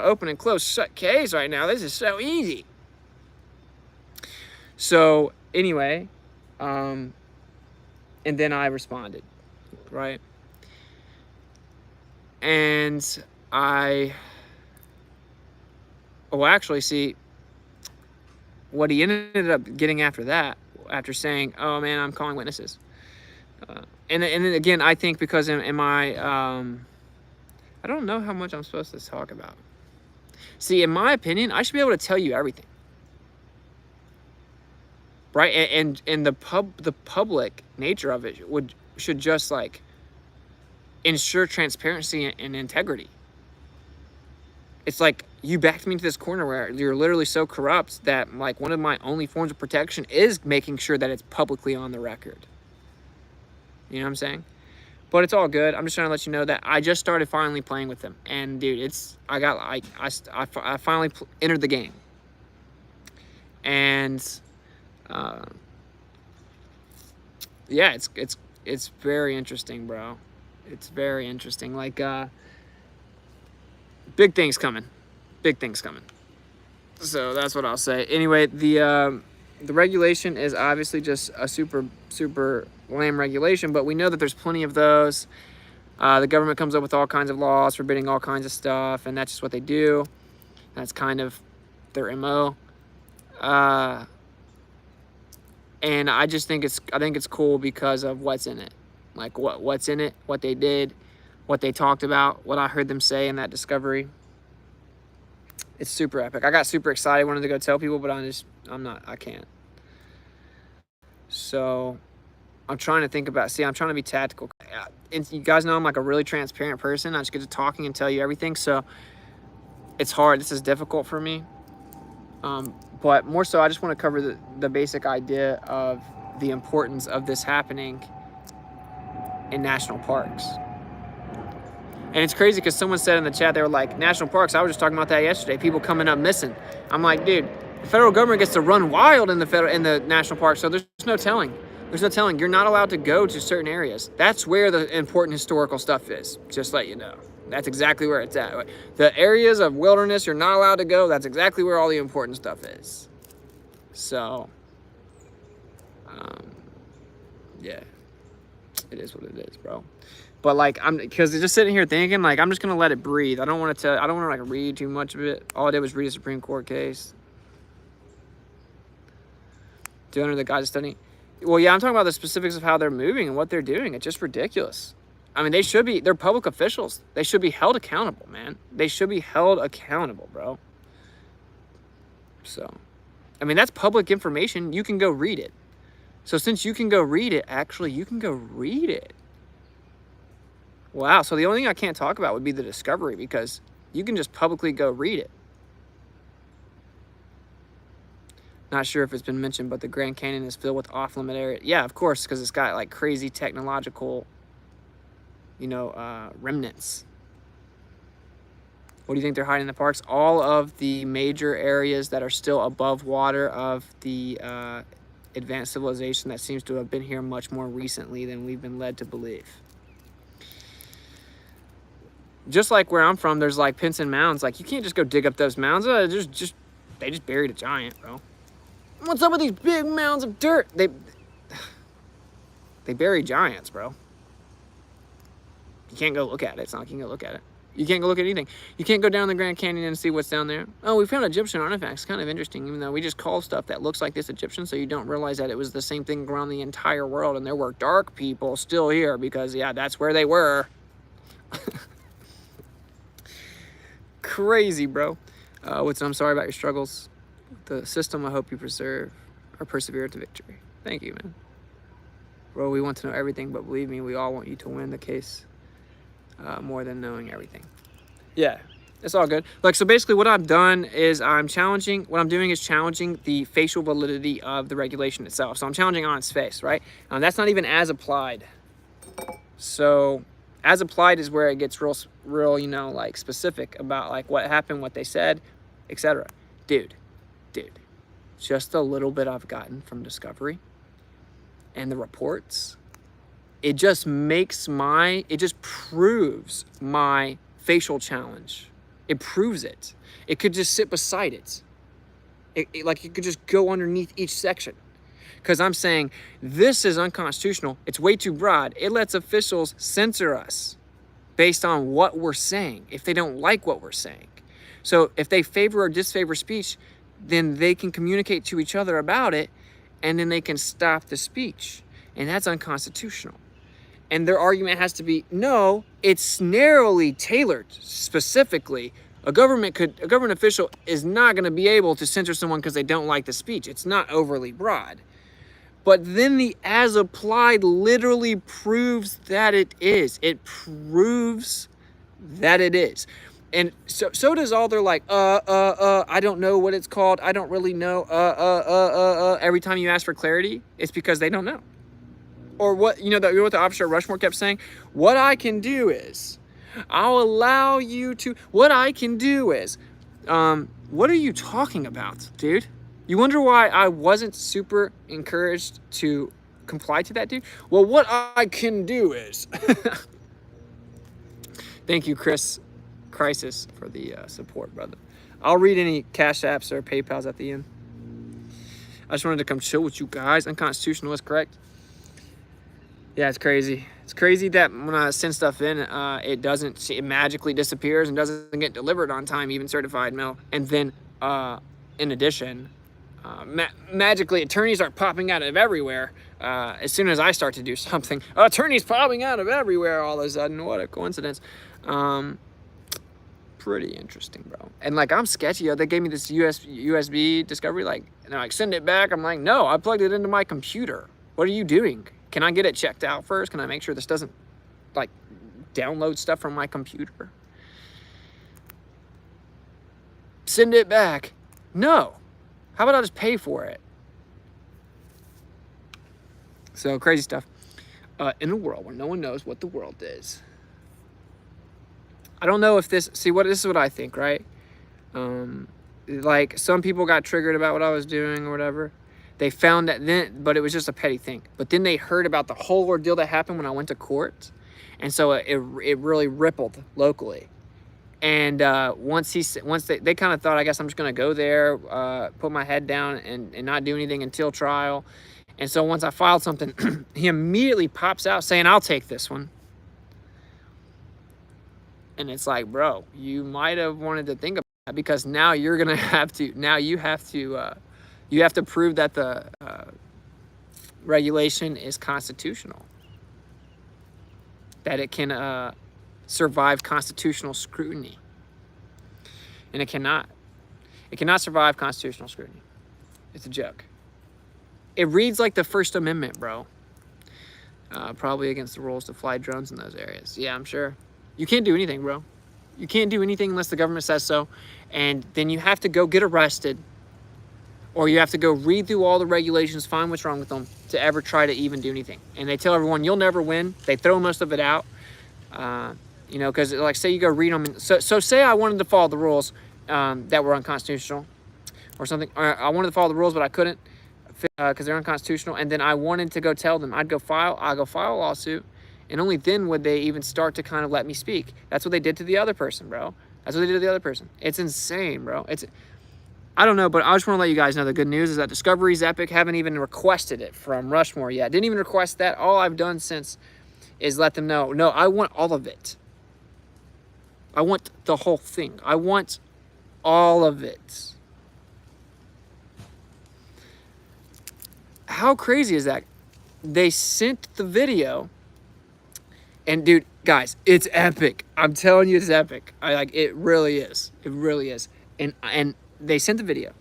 open and closed shut case right now. This is so easy. So anyway, and then I responded, right? And see, what he ended up getting after that, after saying, oh man, I'm calling witnesses. And then again, I think because in my, I don't know how much I'm supposed to talk about. See, in my opinion, I should be able to tell you everything. Right? And the public nature of it should just like ensure transparency and integrity. It's like you backed me into this corner where you're literally so corrupt that like one of my only forms of protection is making sure that it's publicly on the record. You know what I'm saying? But it's all good. I'm just trying to let you know that I just started finally playing with them, and dude, I finally entered the game, and yeah, it's very interesting, bro. It's very interesting. Like big things coming. So that's what I'll say. Anyway, the regulation is obviously just a super lame regulation, but we know that there's plenty of those. The government comes up with all kinds of laws forbidding all kinds of stuff, and that's just what they do. That's kind of their MO. And I just think it's cool because of what's in it. Like what's in it, what they did, what they talked about, what I heard them say in that discovery. It's super epic. I got super excited, wanted to go tell people, but I can't. So I'm trying to think about, I'm trying to be tactical. And you guys know I'm like a really transparent person. I just get to talking and tell you everything. So it's hard. This is difficult for me. But more so, I just want to cover the basic idea of the importance of this happening in national parks. And it's crazy because someone said in the chat, they were like, national parks, I was just talking about that yesterday, people coming up missing. I'm like, dude, the federal government gets to run wild in the national park, so there's no telling. You're not allowed to go to certain areas. That's where the important historical stuff is, just let you know. That's exactly where it's at. The areas of wilderness you're not allowed to go, that's exactly where all the important stuff is. So, yeah. it is what it is, bro. But like, because just sitting here thinking, like, I'm just gonna let it breathe. I don't want to like read too much of it. All I did was read a Supreme Court case. 200 the guys studying. Well, yeah, I'm talking about the specifics of how they're moving and what they're doing. It's just ridiculous. I mean, they're public officials. They should be held accountable, man. They should be held accountable, bro. So, I mean, that's public information. You can go read it. So since you can go read it, actually, you can go read it. Wow, so the only thing I can't talk about would be the discovery, because you can just publicly go read it. Not sure if it's been mentioned, but the Grand Canyon is filled with off-limit areas. Yeah, of course, because it's got like crazy technological, remnants. What do you think they're hiding in the parks? All of the major areas that are still above water of the advanced civilization that seems to have been here much more recently than we've been led to believe. Just like where I'm from, there's like Pinson Mounds. Like, you can't just go dig up those mounds. They just buried a giant, bro. What's up with these big mounds of dirt? They bury giants, bro. You can't go look at it. It's not like you can go look at it. You can't go look at anything. You can't go down the Grand Canyon and see what's down there. Oh, we found Egyptian artifacts. Kind of interesting, even though we just call stuff that looks like this Egyptian, so you don't realize that it was the same thing around the entire world, and there were dark people still here because, yeah, that's where they were. Crazy, bro. I'm sorry about your struggles. The system, I hope you persevere to victory. Thank you, man. Bro, we want to know everything, but believe me, we all want you to win the case more than knowing everything. Yeah, it's all good. Like, so basically what I've done is challenging the facial validity of the regulation itself. So I'm challenging on its face, right? That's not even as applied. So as applied is where it gets real, like specific about like what happened, what they said, etc. Dude, just a little bit I've gotten from discovery and the reports, it just proves my facial challenge. It proves it. It could just sit beside it. Like, it could just go underneath each section. Because I'm saying, this is unconstitutional. It's way too broad. It lets officials censor us based on what we're saying, if they don't like what we're saying. So if they favor or disfavor speech, then they can communicate to each other about it, and then they can stop the speech. And that's unconstitutional. And their argument has to be, no, it's narrowly tailored specifically. A government official is not going to be able to censor someone because they don't like the speech. It's not overly broad. But then the as applied literally proves that it is. It proves that it is. And so does all their like, I don't know what it's called. I don't really know. Every time you ask for clarity, it's because they don't know. Or what, what the officer Rushmore kept saying? What I can do is, I'll allow you to, what I can do is, what are you talking about, dude? You wonder why I wasn't super encouraged to comply to that, dude? Well, what I can do is, thank you, Crisis, for the support, brother. I'll read any Cash Apps or PayPals at the end. I just wanted to come chill with you guys. Unconstitutional is correct. Yeah, it's crazy. It's crazy that when I send stuff in, it magically disappears and doesn't get delivered on time, even certified mail. And then, in addition, magically attorneys are popping out of everywhere. As soon as I start to do something, attorneys popping out of everywhere all of a sudden. What a coincidence. Pretty interesting, bro. And like, I'm sketchy. They gave me this USB discovery, like, and they're like, send it back. I'm like, no, I plugged it into my computer. What are you doing? Can I get it checked out first? Can I make sure this doesn't like download stuff from my computer? Send it back. No. How about I just pay for it? So crazy stuff. In a world where no one knows what the world is. I don't know if this is what I think, right? Like, some people got triggered about what I was doing or whatever. They found that then, but it was just a petty thing. But then they heard about the whole ordeal that happened when I went to court. And so it really rippled locally. And once they kind of thought, I guess I'm just going to go there, put my head down and not do anything until trial. And so once I filed something, he immediately pops out saying, I'll take this one. And it's like, bro, you might have wanted to think about that, because now you're going to have to, you have to prove that the regulation is constitutional, that it can survive constitutional scrutiny. And it cannot. It cannot survive constitutional scrutiny. It's a joke. It reads like the First Amendment, bro. Probably against the rules to fly drones in those areas. Yeah, I'm sure. You can't do anything, bro. You can't do anything unless the government says so. And then you have to go get arrested, or you have to go read through all the regulations, find what's wrong with them, to ever try to even do anything. And they tell everyone, you'll never win. They throw most of it out. You know, because like, say you go read them. So say I wanted to follow the rules that were unconstitutional or something. Or I wanted to follow the rules, but I couldn't because they're unconstitutional. And then I wanted to go tell them. I'll go file a lawsuit. And only then would they even start to kind of let me speak. That's what they did to the other person, bro. That's what they did to the other person. It's insane, bro. I don't know, but I just want to let you guys know the good news is that Discovery's Epic haven't even requested it from Rushmore yet. Didn't even request that. All I've done since is let them know, no, I want all of it. I want the whole thing. I want all of it. How crazy is that? They sent the video. And dude, guys, it's epic. I'm telling you, it's epic. It really is. It really is. And they sent the video,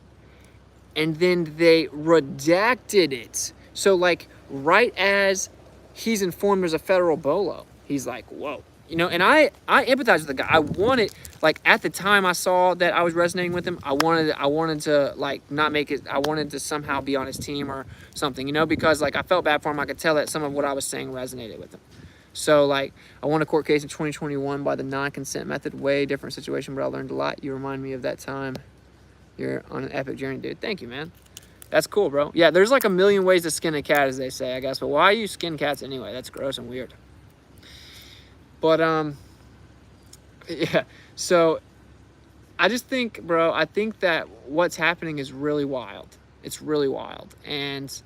and then they redacted it. So like, right as he's informed there's a federal BOLO, he's like, whoa, you know. And I empathize with the guy. I wanted, like, at the time I saw that I was resonating with him, I wanted to like not make it. I wanted to somehow be on his team or something, you know, because like I felt bad for him. I could tell that some of what I was saying resonated with him. So, like, I won a court case in 2021 by the non-consent method. Way different situation, but I learned a lot. You remind me of that time. You're on an epic journey, dude. Thank you, man. That's cool, bro. Yeah, there's like a million ways to skin a cat, as they say, I guess. But why you skin cats anyway? That's gross and weird. But, yeah. So, I just think, bro, I think that what's happening is really wild. It's really wild. And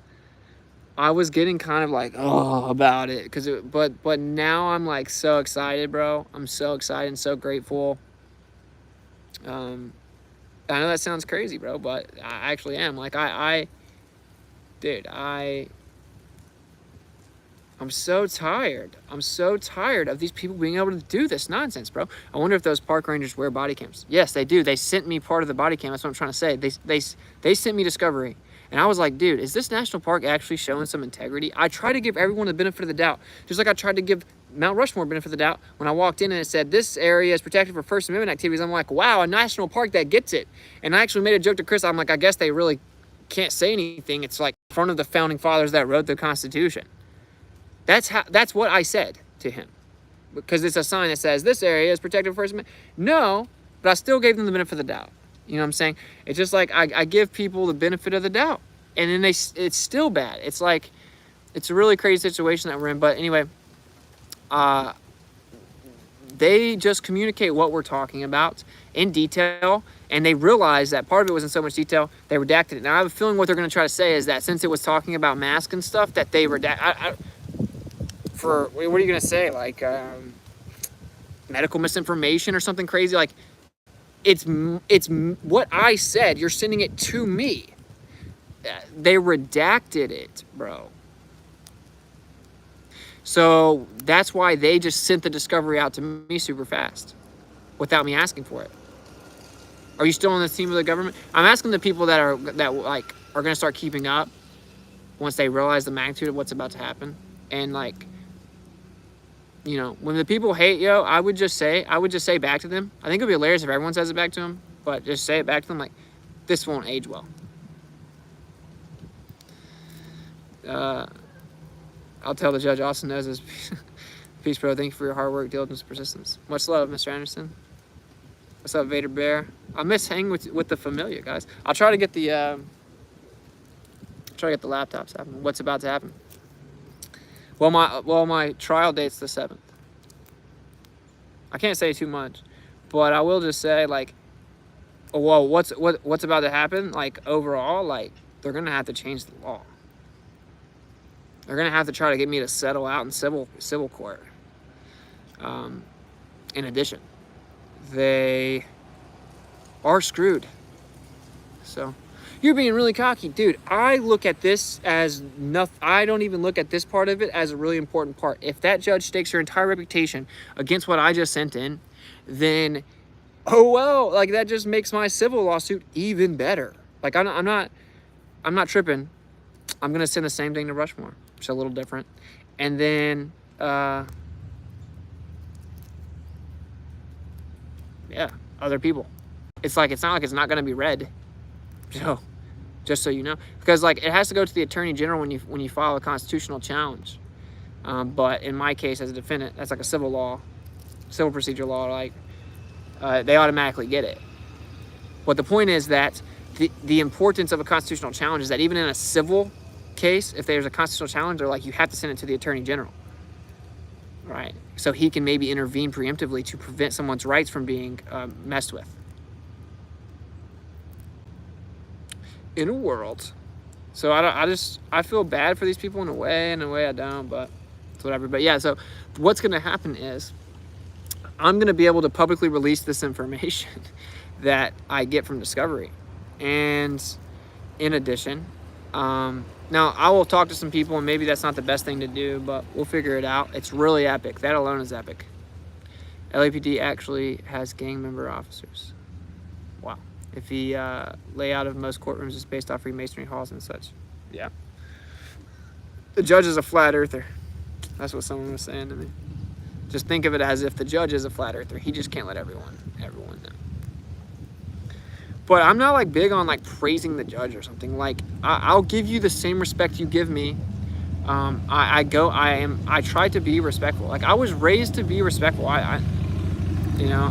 I was getting kind of like, oh, about it, but now I'm like so excited, bro. I'm so excited and so grateful. I know that sounds crazy, bro, but I actually am. Like, dude, I'm so tired. I'm so tired of these people being able to do this nonsense, bro. I wonder if those park rangers wear body cams. Yes, they do. They sent me part of the body cam. That's what I'm trying to say. They sent me Discovery. And I was like, dude, is this national park actually showing some integrity? I try to give everyone the benefit of the doubt. Just like I tried to give Mount Rushmore benefit of the doubt when I walked in and it said, this area is protected for First Amendment activities. I'm like, wow, a national park that gets it. And I actually made a joke to Chris. I'm like, I guess they really can't say anything. It's like in front of the founding fathers that wrote the Constitution. That's what I said to him. Because it's a sign that says, this area is protected for First Amendment. No, but I still gave them the benefit of the doubt. You know what I'm saying? It's just like I give people the benefit of the doubt. And then it's still bad. It's like, it's a really crazy situation that we're in. But anyway, they just communicate what we're talking about in detail. And they realize that part of it was in so much detail, they redacted it. Now, I have a feeling what they're going to try to say is that since it was talking about masks and stuff, that they redacted. What are you going to say? Like, medical misinformation or something crazy? Like, it's what I said. You're sending it to me. They redacted it, bro. So that's why they just sent the Discovery out to me super fast without me asking for it. Are you still on the team of the government? I'm asking the people that are going to start keeping up once they realize the magnitude of what's about to happen. And like, you know, when the people hate, I would just say back to them. I think it'd be hilarious if everyone says it back to them, but just say it back to them like, this won't age well. I'll tell the judge Austin knows his peace, bro. Thank you for your hard work, diligence, persistence. Much love, Mr. Anderson. What's up, Vader Bear? I miss hanging with the familiar guys. I'll try to get the laptops happening. What's about to happen? Well, my trial date's the 7th. I can't say too much, but I will just say, like, well, what's about to happen? Like, overall, like, they're gonna have to change the law. They're going to have to try to get me to settle out in civil court. In addition, they are screwed. So you're being really cocky. Dude, I look at this as nothing. I don't even look at this part of it as a really important part. If that judge stakes her entire reputation against what I just sent in, then, oh well, like that just makes my civil lawsuit even better. Like I'm not tripping. I'm gonna send the same thing to Rushmore, which is a little different. And then yeah, other people. It's not like it's not gonna be read. So just so you know, because like it has to go to the Attorney General when you file a constitutional challenge. But in my case as a defendant, that's like a civil procedure law, like they automatically get it. But the point is that the importance of a constitutional challenge is that even in a civil case, if there's a constitutional challenge, they're like, you have to send it to the Attorney General, right? So he can maybe intervene preemptively to prevent someone's rights from being messed with. In a world, so I feel bad for these people in a way I don't, but it's whatever. But yeah, so what's going to happen is I'm going to be able to publicly release this information that I get from discovery. And in addition, now I will talk to some people, and maybe that's not the best thing to do, but we'll figure it out. It's really epic. That alone is epic. LAPD actually has gang member officers. Wow. If the layout of most courtrooms is based off Freemasonry halls and such. Yeah. The judge is a flat earther. That's what someone was saying to me. Just think of it as if the judge is a flat earther. He just can't let everyone know. But I'm not like big on like praising the judge or something. Like I'll give you the same respect you give me. I try to be respectful. Like I was raised to be respectful. I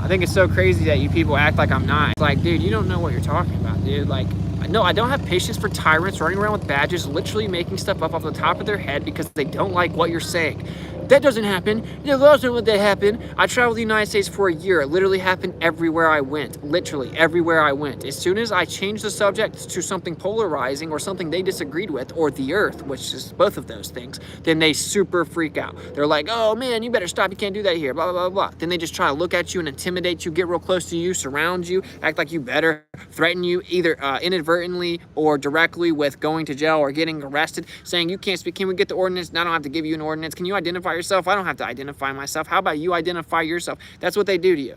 think it's so crazy that you people act like I'm not. It's like, dude, you don't know what you're talking about, dude. Like, no, I don't have patience for tyrants running around with badges, literally making stuff up off the top of their head because they don't like what you're saying. That doesn't happen. The laws don't let that happen. I traveled the United States for a year. It literally happened everywhere I went. Literally everywhere I went. As soon as I changed the subject to something polarizing or something they disagreed with, or the earth, which is both of those things, then they super freak out. They're like, oh man, you better stop. You can't do that here, blah, blah, blah, blah. Then they just try to look at you and intimidate you, get real close to you, surround you, act like you better, threaten you either inadvertently or directly with going to jail or getting arrested, saying you can't speak. Can we get the ordinance? No, I don't have to give you an ordinance. Can you identify yourself? I don't have to identify myself. How about you identify yourself? That's what they do to you.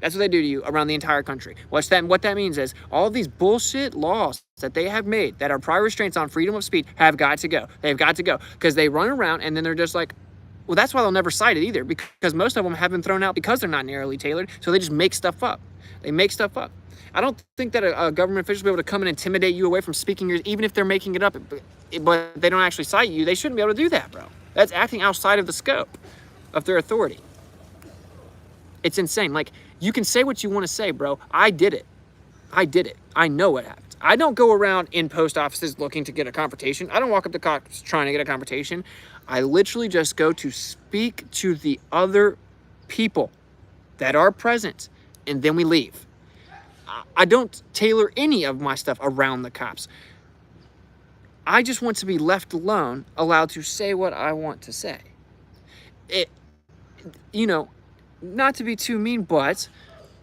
That's what they do to you around the entire country. What that means is all of these bullshit laws that they have made that are prior restraints on freedom of speech have got to go. They've got to go because they run around and then they're just like, well, that's why they'll never cite it either, because most of them have been thrown out because they're not narrowly tailored. So they just make stuff up. They make stuff up. I don't think that a government official will be able to come and intimidate you away from speaking yours, even if they're making it up, but they don't actually cite you. They shouldn't be able to do that, bro. That's acting outside of the scope of their authority. It's insane. Like, you can say what you want to say, bro. I did it. I know what happened. I don't go around in post offices looking to get a confrontation. I don't walk up to cops trying to get a confrontation. I literally just go to speak to the other people that are present, and then we leave. I don't tailor any of my stuff around the cops. I just want to be left alone, allowed to say what I want to say. Not to be too mean, but,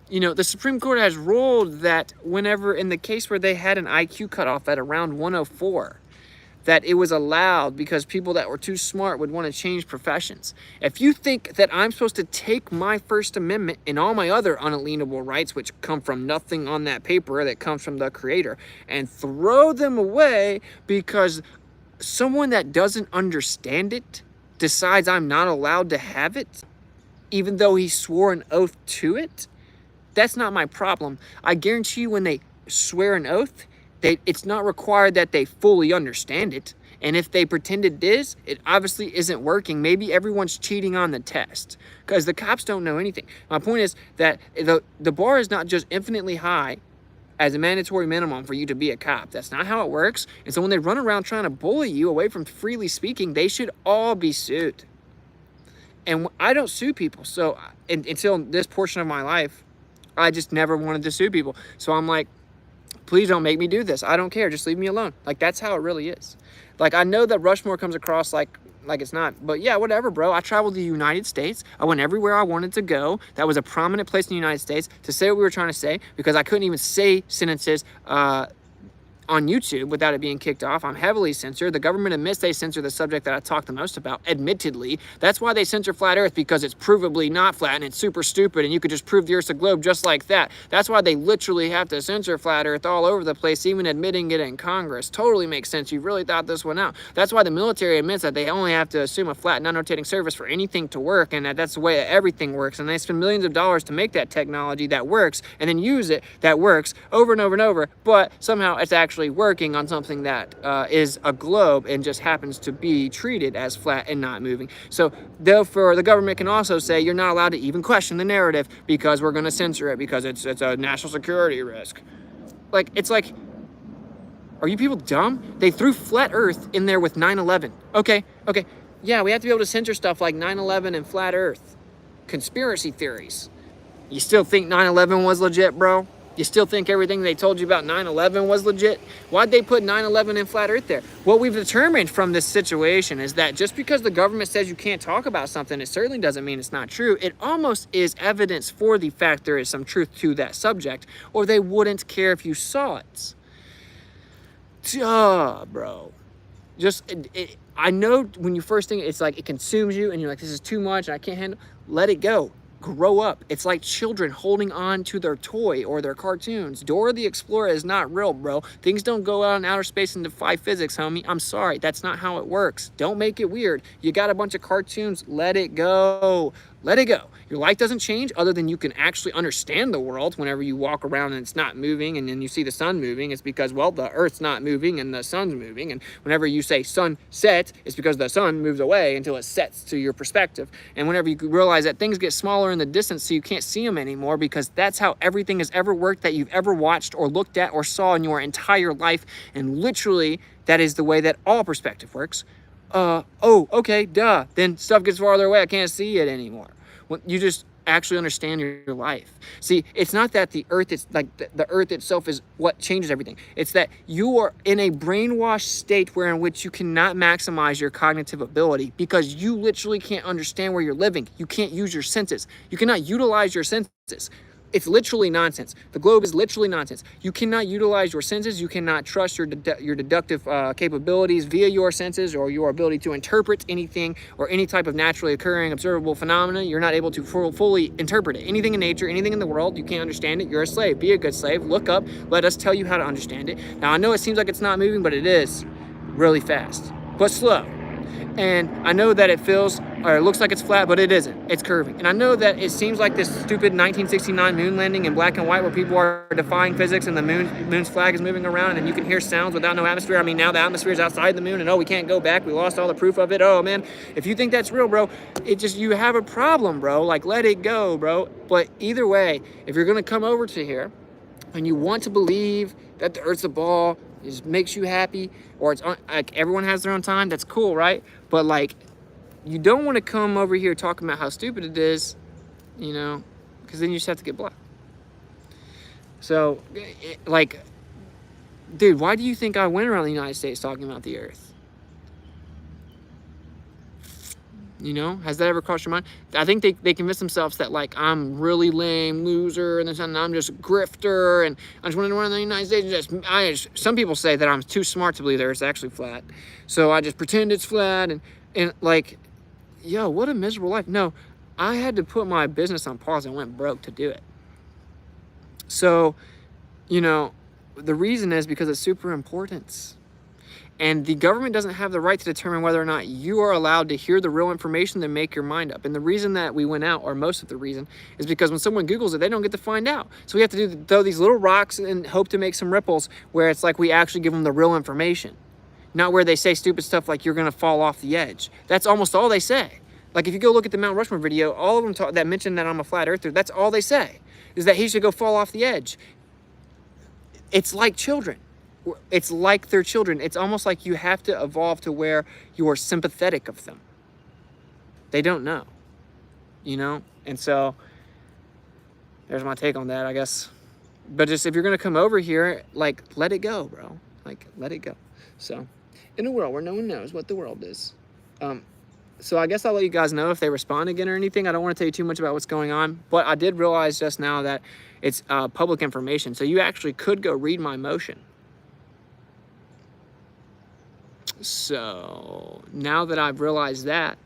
the Supreme Court has ruled that whenever in the case where they had an IQ cutoff at around 104, that it was allowed because people that were too smart would want to change professions. If you think that I'm supposed to take my First Amendment and all my other unalienable rights, which come from nothing on that paper that comes from the Creator, and throw them away because someone that doesn't understand it decides I'm not allowed to have it, even though he swore an oath to it, that's not my problem. I guarantee you when they swear an oath, it's not required that they fully understand it. And if they pretend it is, it obviously isn't working. Maybe everyone's cheating on the test because the cops don't know anything. My point is that the bar is not just infinitely high as a mandatory minimum for you to be a cop. That's not how it works. And so when they run around trying to bully you away from freely speaking, they should all be sued. And I don't sue people. So until this portion of my life, I just never wanted to sue people. So I'm like, Please don't make me do this. I don't care. Just leave me alone. Like, that's how it really is. Like, I know that Rushmore comes across like it's not, but yeah, whatever, bro. I traveled the United States. I went everywhere I wanted to go. That was a prominent place in the United States to say what we were trying to say, because I couldn't even say sentences on YouTube without it being kicked off. I'm heavily censored. The government admits they censor the subject that I talk the most about, admittedly. That's why they censor flat earth, because it's provably not flat and it's super stupid and you could just prove the earth's a globe just like that. That's why they literally have to censor flat earth all over the place, even admitting it in Congress. Totally makes sense. You really thought this one out. That's why the military admits that they only have to assume a flat, non-rotating surface for anything to work, and that's the way everything works. And they spend millions of dollars to make that technology that works and then use it that works over and over and over, but somehow it's actually working on something that is a globe and just happens to be treated as flat and not moving. So therefore, the government can also say you're not allowed to even question the narrative because we're going to censor it because it's a national security risk. Like, it's like, are you people dumb? They threw flat earth in there with 9/11. Okay, yeah, we have to be able to censor stuff like 9/11 and flat earth. Conspiracy theories. You still think 9/11 was legit, bro? You still think everything they told you about 9/11 was legit? Why'd they put 9/11 and flat earth there? What we've determined from this situation is that just because the government says you can't talk about something, it certainly doesn't mean it's not true. It almost is evidence for the fact there is some truth to that subject, or they wouldn't care if you saw it. Duh, bro. I know when you first think it's like it consumes you and you're like, this is too much and I can't handle. Let it go. Grow up. It's like children holding on to their toy or their cartoons. Dora the Explorer is not real, bro. Things don't go out in outer space and defy physics, homie. I'm sorry. That's not how it works. Don't make it weird. You got a bunch of cartoons. Let it go. Let it go. Your life doesn't change other than you can actually understand the world whenever you walk around and it's not moving and then you see the sun moving. It's because, well, the earth's not moving and the sun's moving. And whenever you say sun set, it's because the sun moves away until it sets to your perspective. And whenever you realize that things get smaller in the distance so you can't see them anymore, because that's how everything has ever worked that you've ever watched or looked at or saw in your entire life. And literally, that is the way that all perspective works. Oh, okay, duh. Then stuff gets farther away. I can't see it anymore. When you just actually understand your life. See, it's not that the earth is like the earth itself is what changes everything. It's that you are in a brainwashed state in which you cannot maximize your cognitive ability because you literally can't understand where you're living. You can't use your senses. You cannot utilize your senses. It's literally nonsense. The globe is literally nonsense. You cannot utilize your senses. You cannot trust your deductive capabilities via your senses or your ability to interpret anything or any type of naturally occurring observable phenomena. You're not able to fully interpret it. Anything in nature, anything in the world, you can't understand it. You're a slave. Be a good slave. Look up. Let us tell you how to understand it. Now, I know it seems like it's not moving, but it is really fast, but slow. And I know that it feels, or it looks like it's flat, but it isn't. It's curving. And I know that it seems like this stupid 1969 moon landing in black and white where people are defying physics and the moon's flag is moving around and you can hear sounds without no atmosphere. I mean, now the atmosphere is outside the moon and oh, we can't go back. We lost all the proof of it. Oh, man. If you think that's real, bro, you have a problem, bro. Like, let it go, bro. But either way, if you're going to come over to here and you want to believe that the earth's a ball, it just makes you happy, or it's like everyone has their own time, that's cool, right? But like, you don't want to come over here talking about how stupid it is, you know, because then you just have to get blocked. So, like, dude, why do you think I went around the United States talking about the earth? You know, has that ever crossed your mind? I think they convince themselves that, like, I'm really lame loser and I'm just a grifter and I just went around the United States. Some people say that I'm too smart to believe the earth's actually flat. So I just pretend it's flat and like, yo, what a miserable life. No, I had to put my business on pause and went broke to do it. So, you know, the reason is because it's super important. And the government doesn't have the right to determine whether or not you are allowed to hear the real information to make your mind up. And the reason that we went out, or most of the reason, is because when someone Googles it, they don't get to find out. So we have to throw these little rocks and hope to make some ripples where it's like we actually give them the real information. Not where they say stupid stuff like you're going to fall off the edge. That's almost all they say. Like if you go look at the Mount Rushmore video, all of them that mention that I'm a flat earther, that's all they say, is that he should go fall off the edge. It's like children. It's like they're children. It's almost like you have to evolve to where you are sympathetic of them. They don't know, you know? And so there's my take on that. I guess But just if you're gonna come over here, like, let it go, bro. Like, let it go. So, in a world where no one knows what the world is. So I guess I'll let you guys know if they respond again or anything. I don't want to tell you too much about what's going on, but I did realize just now that it's public information. So you actually could go read my motion. So now that I've realized that,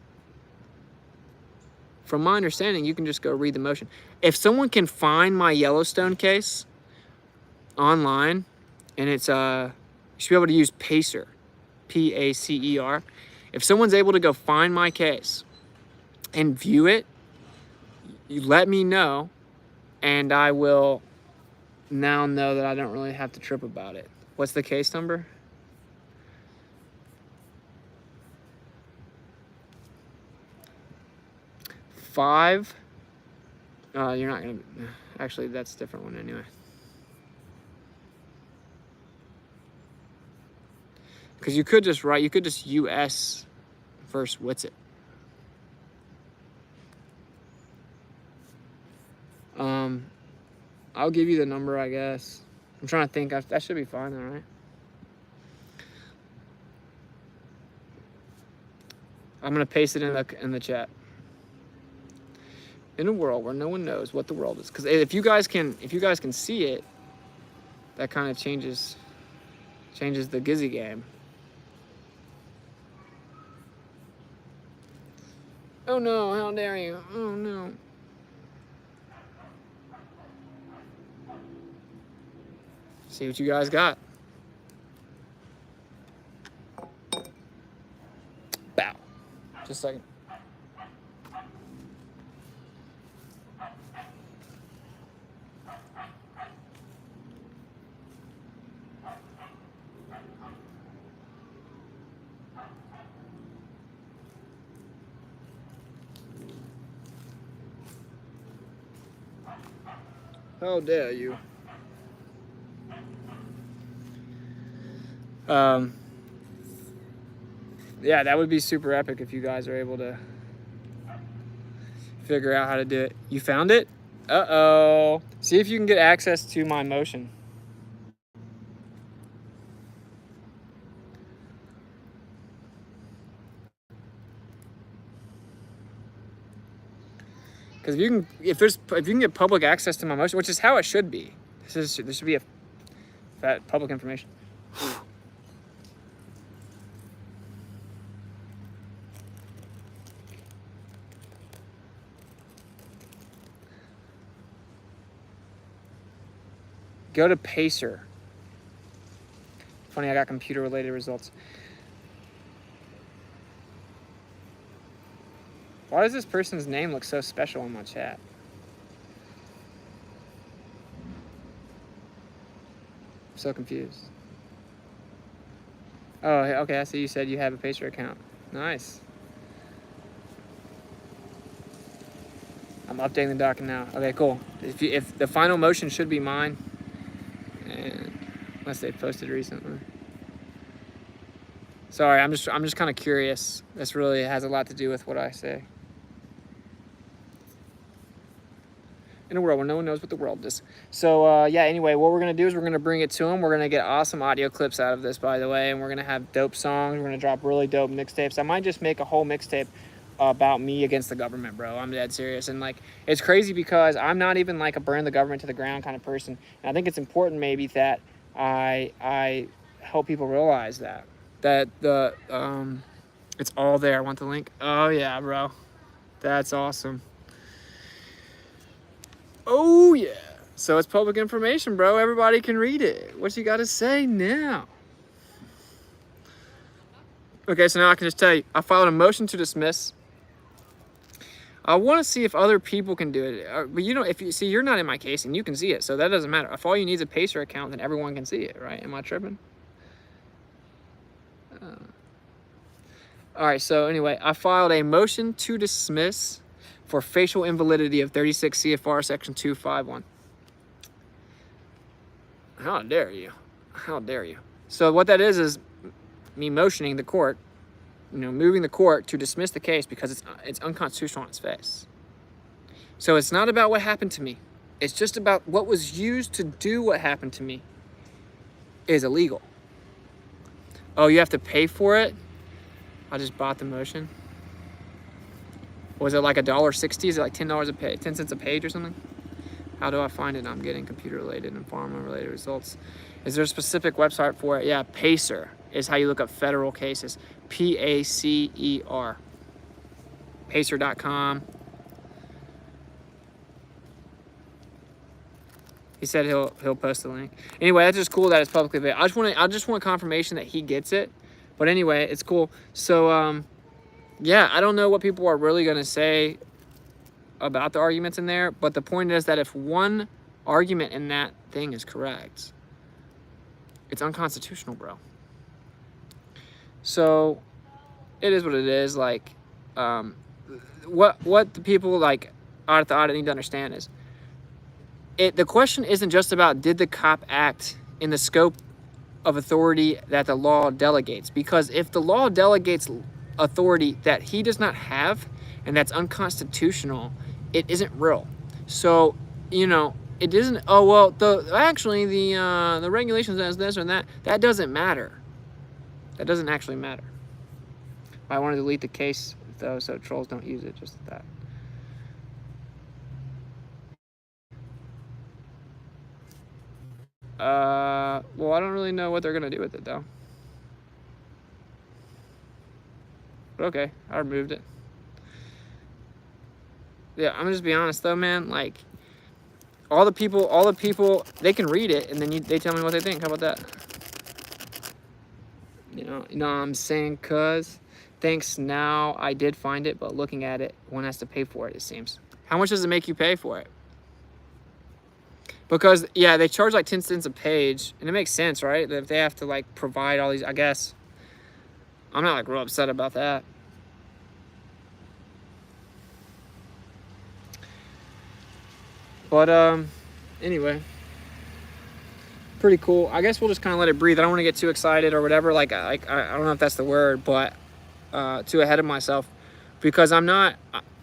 from my understanding, you can just go read the motion. If someone can find my Yellowstone case online, and it's you should be able to use Pacer, P-A-C-E-R. If someone's able to go find my case and view it, you let me know, and I will now know that I don't really have to trip about it. What's the case number? Five. You're not gonna. Actually, that's a different one anyway. Because you could just write. You could just U.S. versus Witsit. I'll give you the number, I guess. I'm trying to think. That should be fine, though, right? I'm gonna paste it in the chat. In a world where no one knows what the world is, because if you guys can see it, that kind of changes the Gizzy game. Oh no! How dare you! Oh no! See what you guys got. Bow. Just a second. How dare you? Yeah, that would be super epic if you guys are able to figure out how to do it. You found it? Uh-oh. See if you can get access to my motion. Because if you can get public access to my motion, which is how it should be. There should be that public information. Go to Pacer. Funny, I got computer-related results. Why does this person's name look so special in my chat? I'm so confused. Oh, okay, I see you said you have a Pacer account. Nice. I'm updating the document now. Okay, cool. If the final motion should be mine, and unless they posted recently. Sorry, I'm just kind of curious. This really has a lot to do with what I say. In a world where no one knows what the world is. So yeah, anyway, what we're gonna do is we're gonna bring it to them. We're gonna get awesome audio clips out of this, by the way, and we're gonna have dope songs. We're gonna drop really dope mixtapes. I might just make a whole mixtape about me against the government, bro. I'm dead serious. And like, it's crazy because I'm not even like a burn the government to the ground kind of person. And I think it's important maybe that I help people realize that the it's all there. I want the link. Oh yeah, bro. That's awesome. Oh yeah. So it's public information, bro. Everybody can read it. What you got to say now? Okay, so now I can just tell you, I filed a motion to dismiss. I want to see if other people can do it. But you know, if you see, you're not in my case and you can see it, so that doesn't matter. If all you need is a Pacer account, then everyone can see it, right? Am I tripping? All right, so anyway, I filed a motion to dismiss for facial invalidity of 36 CFR section 251. How dare you? How dare you? So what that is me motioning the court, moving the court to dismiss the case because it's unconstitutional on its face. So it's not about what happened to me. It's just about what was used to do what happened to me is illegal. Oh, you have to pay for it? I just bought the motion. Was it like $1.60? Is it like $10 a page, 10 cents a page or something? How do I find it? I'm getting computer-related and pharma-related results. Is there a specific website for it? Yeah, Pacer is how you look up federal cases. Pacer. Pacer.com. He said he'll post the link. Anyway, that's just cool that it's publicly available. I just want confirmation that he gets it. But anyway, it's cool. So yeah, I don't know what people are really gonna say about the arguments in there, but the point is that if one argument in that thing is correct, it's unconstitutional, bro. So it is what it is. Like, what the people like out at the audit need to understand is, the question isn't just about did the cop act in the scope of authority that the law delegates, because if the law delegates authority that he does not have and that's unconstitutional, it isn't real. So, you know, it isn't, oh, well, the regulations says this or that. That doesn't matter. That doesn't actually matter. I want to delete the case, though, so trolls don't use it, just that. Well, I don't really know what they're going to do with it, though. But okay, I removed it. Yeah, I'm gonna just be honest though, man. Like, all the people, they can read it, and then they tell me what they think. How about that? You know what I'm saying? Cause thanks. Now I did find it, but looking at it, one has to pay for it. It seems. How much does it make you pay for it? Because yeah, they charge like 10 cents a page, and it makes sense, right? If they have to like provide all these, I guess. I'm not like real upset about that. But anyway, pretty cool. I guess we'll just kind of let it breathe. I don't want to get too excited or whatever. Like I don't know if that's the word, but too ahead of myself, because I'm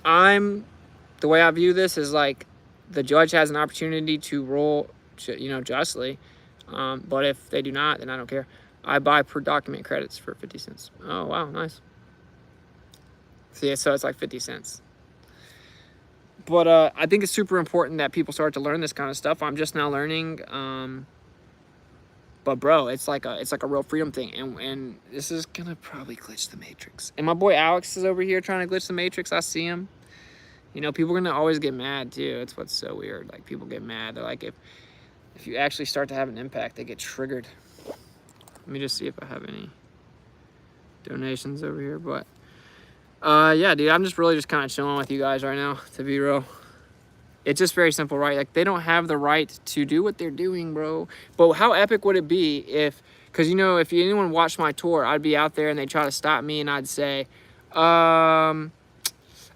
the way I view this is like the judge has an opportunity to rule, you know, justly. But if they do not, then I don't care. I buy per document credits for 50 cents. Oh wow, nice. See, so it's like 50 cents. But I think it's super important that people start to learn this kind of stuff. I'm just now learning. But bro, it's like a real freedom thing. And this is gonna probably glitch the matrix. And my boy Alex is over here trying to glitch the matrix. I see him. You know, people are gonna always get mad too. It's what's so weird. Like, people get mad. They're like, if you actually start to have an impact, they get triggered. Let me just see if I have any donations over here. But yeah, dude, I'm just really kind of chilling with you guys right now, to be real. It's just very simple, right? Like, they don't have the right to do what they're doing, bro. But how epic would it be if, because, you know, if anyone watched my tour, I'd be out there and they'd try to stop me and I'd say,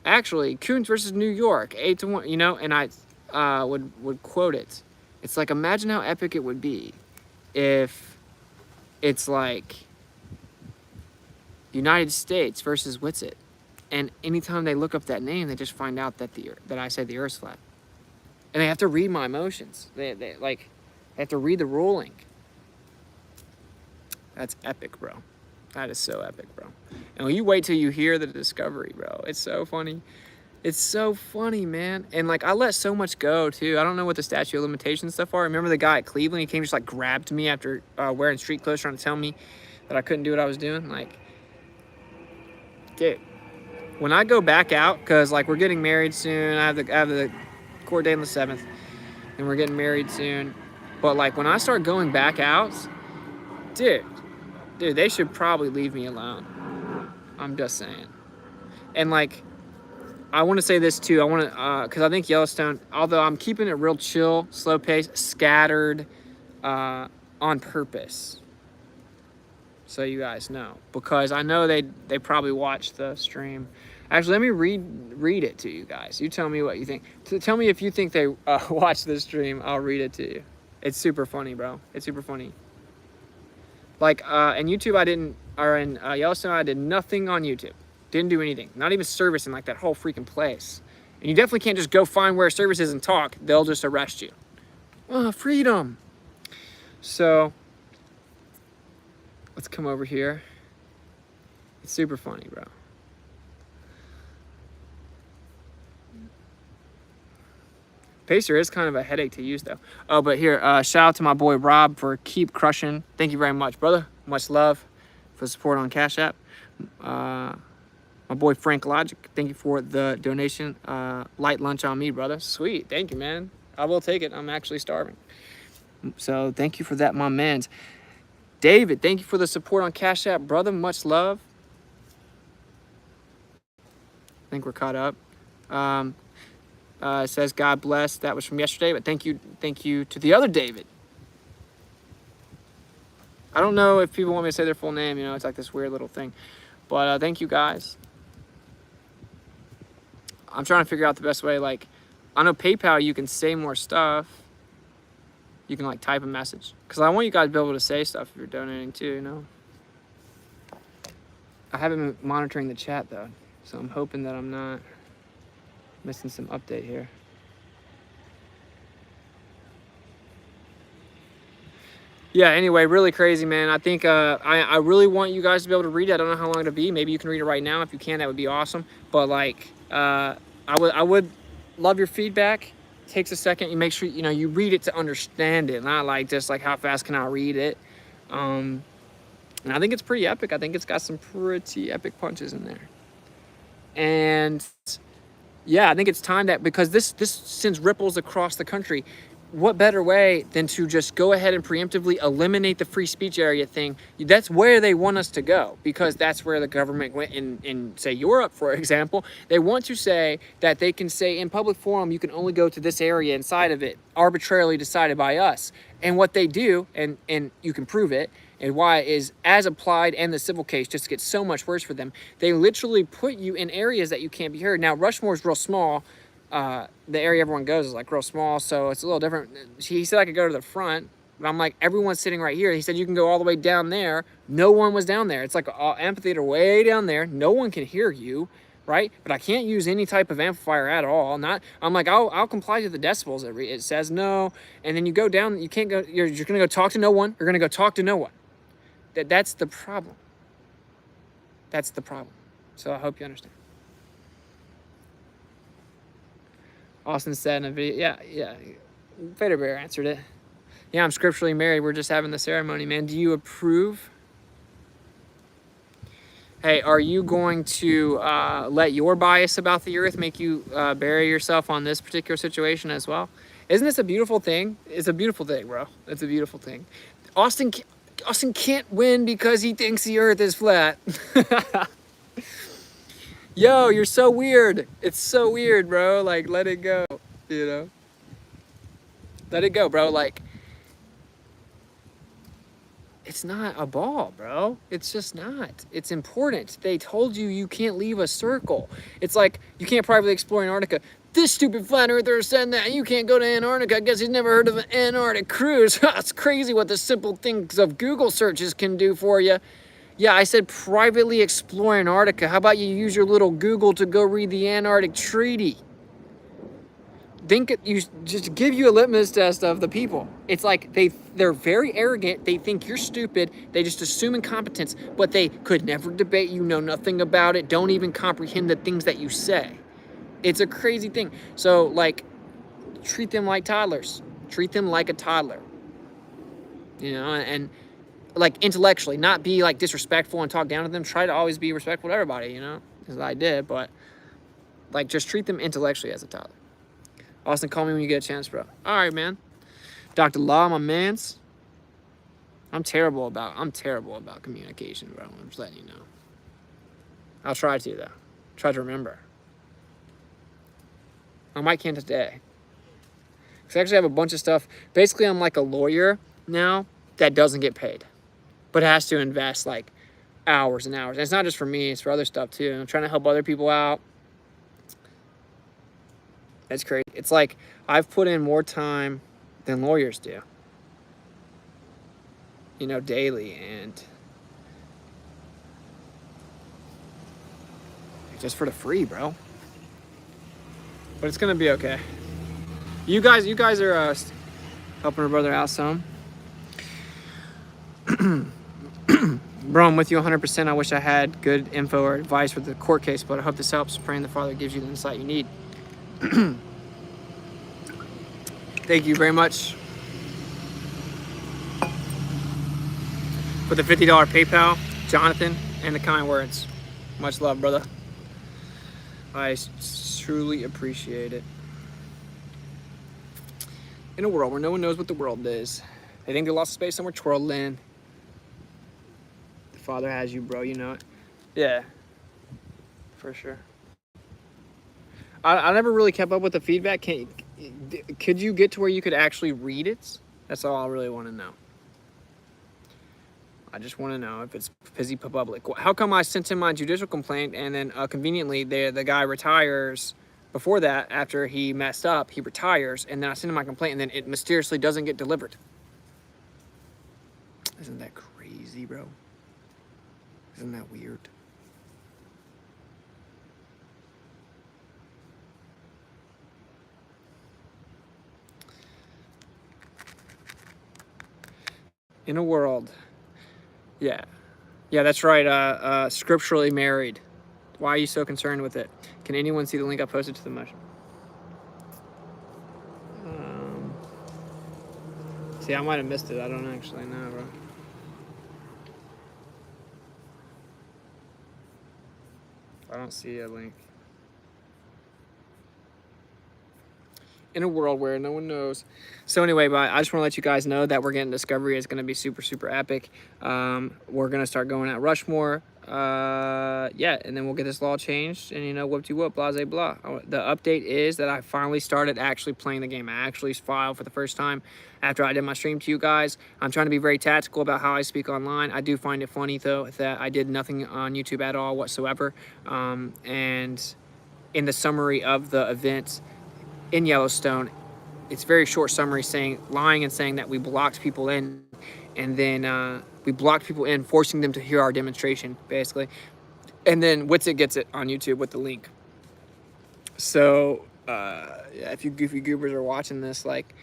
actually, Coons versus New York, 8-1, you know, and I would quote it. It's like, imagine how epic it would be if it's like United States versus Witsit. And anytime they look up that name, they just find out that that I said the Earth's flat. And they have to read my emotions. They have to read the ruling. That's epic, bro. That is so epic, bro. And when you wait till you hear the discovery, bro, it's so funny. It's so funny, man. And like, I let so much go too. I don't know what the statute of limitations stuff are. Remember the guy at Cleveland? He came, just like grabbed me after wearing street clothes, trying to tell me that I couldn't do what I was doing. Like, dude. When I go back out, because like we're getting married soon, I have the court date on the 7th, and we're getting married soon. But like, when I start going back out, dude, they should probably leave me alone. I'm just saying. And like, I want to say this too. I want to, because I think Yellowstone, although I'm keeping it real chill, slow pace, scattered, on purpose. So you guys know, because I know they probably watch the stream. Actually, let me read it to you guys. You tell me what you think. Tell me if you think they watch the stream. I'll read it to you. It's super funny, bro. It's super funny. Like, in YouTube, in Yellowstone, I did nothing on YouTube. Didn't do anything. Not even servicing like that whole freaking place. And you definitely can't just go find where service is and talk. They'll just arrest you. Freedom. So let's come over here. It's super funny, bro. Pacer is kind of a headache to use, though. Oh, but here, shout out to my boy Rob for keep crushing. Thank you very much, brother. Much love for the support on Cash App. My boy Frank Logic, thank you for the donation. Light lunch on me, brother. Sweet, thank you, man. I will take it. I'm actually starving. So thank you for that, my man. David, thank you for the support on Cash App, brother. Much love. I think we're caught up. It says God bless. That was from yesterday, but thank you to the other David. I don't know if people want me to say their full name. You know, it's like this weird little thing. But thank you guys. I'm trying to figure out the best way. Like, I know PayPal, you can say more stuff. You can like type a message. Because I want you guys to be able to say stuff if you're donating too, you know. I haven't been monitoring the chat though. So I'm hoping that I'm not missing some update here. Yeah, anyway, really crazy, man. I think I really want you guys to be able to read it. I don't know how long it'll be. Maybe you can read it right now. If you can, that would be awesome. But like, I would love your feedback. It takes a second. You make sure, you know, you read it to understand it, not like just like how fast can I read it. And I think it's pretty epic. I think it's got some pretty epic punches in there. And yeah, I think it's time that, because this sends ripples across the country. What better way than to just go ahead and preemptively eliminate the free speech area thing? That's where they want us to go, because that's where the government went in say, Europe, for example. They want to say that they can say in public forum, you can only go to this area inside of it, arbitrarily decided by us. And what they do, and you can prove it, and why is as applied and the civil case just gets so much worse for them. They literally put you in areas that you can't be heard. Now, Rushmore is real small. The area everyone goes is like real small, so it's a little different. He said I could go to the front, but I'm like, everyone's sitting right here. He said you can go all the way down there. No one was down there. It's like an amphitheater way down there. No one can hear you, right? But I can't use any type of amplifier at all. I'm like, I'll comply to the decibels. It says no, and then you go down. You can't go. You're gonna go talk to no one. You're gonna go talk to no one. That's the problem. That's the problem. So I hope you understand. Austin said in a video, yeah. Vader Bear answered it. Yeah, I'm scripturally married. We're just having the ceremony, man. Do you approve? Hey, are you going to let your bias about the earth make you bury yourself on this particular situation as well? Isn't this a beautiful thing? It's a beautiful thing, bro. It's a beautiful thing. Austin can't win because he thinks the earth is flat. Yo, you're so weird. It's so weird, bro. Like, let it go, you know? Let it go, bro. Like, it's not a ball, bro. It's just not. It's important. They told you can't leave a circle. It's like, you can't privately explore Antarctica. This stupid flat earther said that you can't go to Antarctica. I guess he's never heard of an Antarctic cruise. It's crazy what the simple things of Google searches can do for you. Yeah, I said privately explore Antarctica. How about you use your little Google to go read the Antarctic Treaty? You just give you a litmus test of the people. It's like they're very arrogant. They think you're stupid. They just assume incompetence, but they could never debate you, know nothing about it, don't even comprehend the things that you say. It's a crazy thing. So, like, treat them like toddlers. Treat them like a toddler. You know, and like intellectually, not be like disrespectful and talk down to them. Try to always be respectful to everybody, you know, as I did, but like just treat them intellectually as a toddler. Austin, call me when you get a chance, bro. All right, man. Dr. Law, my mans. I'm terrible about communication, bro. I'm just letting you know. I'll try to, though. Try to remember. I might can't today. Because I actually have a bunch of stuff. Basically, I'm like a lawyer now that doesn't get paid, but has to invest like hours and hours. And it's not just for me, it's for other stuff too. I'm trying to help other people out. That's crazy. It's like I've put in more time than lawyers do, you know, daily, and just for the free, bro. But it's gonna be okay. You guys are helping our brother out some. Bro, I'm with you 100%. I wish I had good info or advice for the court case, but I hope this helps. Praying the Father gives you the insight you need. Thank you very much for the $50 PayPal, Jonathan, and the kind words. Much love, brother. I truly appreciate it. In a world where no one knows what the world is, they think they lost space and we're twirling. The Father has you, bro. You know it. Yeah, for sure. I never really kept up with the feedback. Could you get to where you could actually read it? That's all I really want to know. I just want to know if it's busy public. How come I sent him my judicial complaint and then conveniently the guy retires before that? After he messed up, he retires, and then I send him my complaint and then it mysteriously doesn't get delivered. Isn't that crazy, bro? Isn't that weird? In a world, yeah, that's right. Scripturally married. Why are you so concerned with it? Can anyone see the link I posted to the motion? See, I might have missed it. I don't actually know, bro. I don't see a link. In a world where no one knows. So anyway, but I just want to let you guys know that we're getting Discovery. It's going to be super, super epic. We're going to start going at Rushmore. Yeah, and then we'll get this law changed, and you know, whoop-de-whoop, blase blah. The update is that I finally started actually playing the game. I actually filed for the first time after I did my stream to you guys. I'm trying to be very tactical about how I speak online. I do find it funny, though, that I did nothing on YouTube at all whatsoever. And in the summary of the event in Yellowstone, it's very short summary lying and saying that we blocked people in, and then we blocked people in, forcing them to hear our demonstration, basically. And then Witsit gets it on YouTube with the link. So, yeah, if you goofy goobers are watching this, like,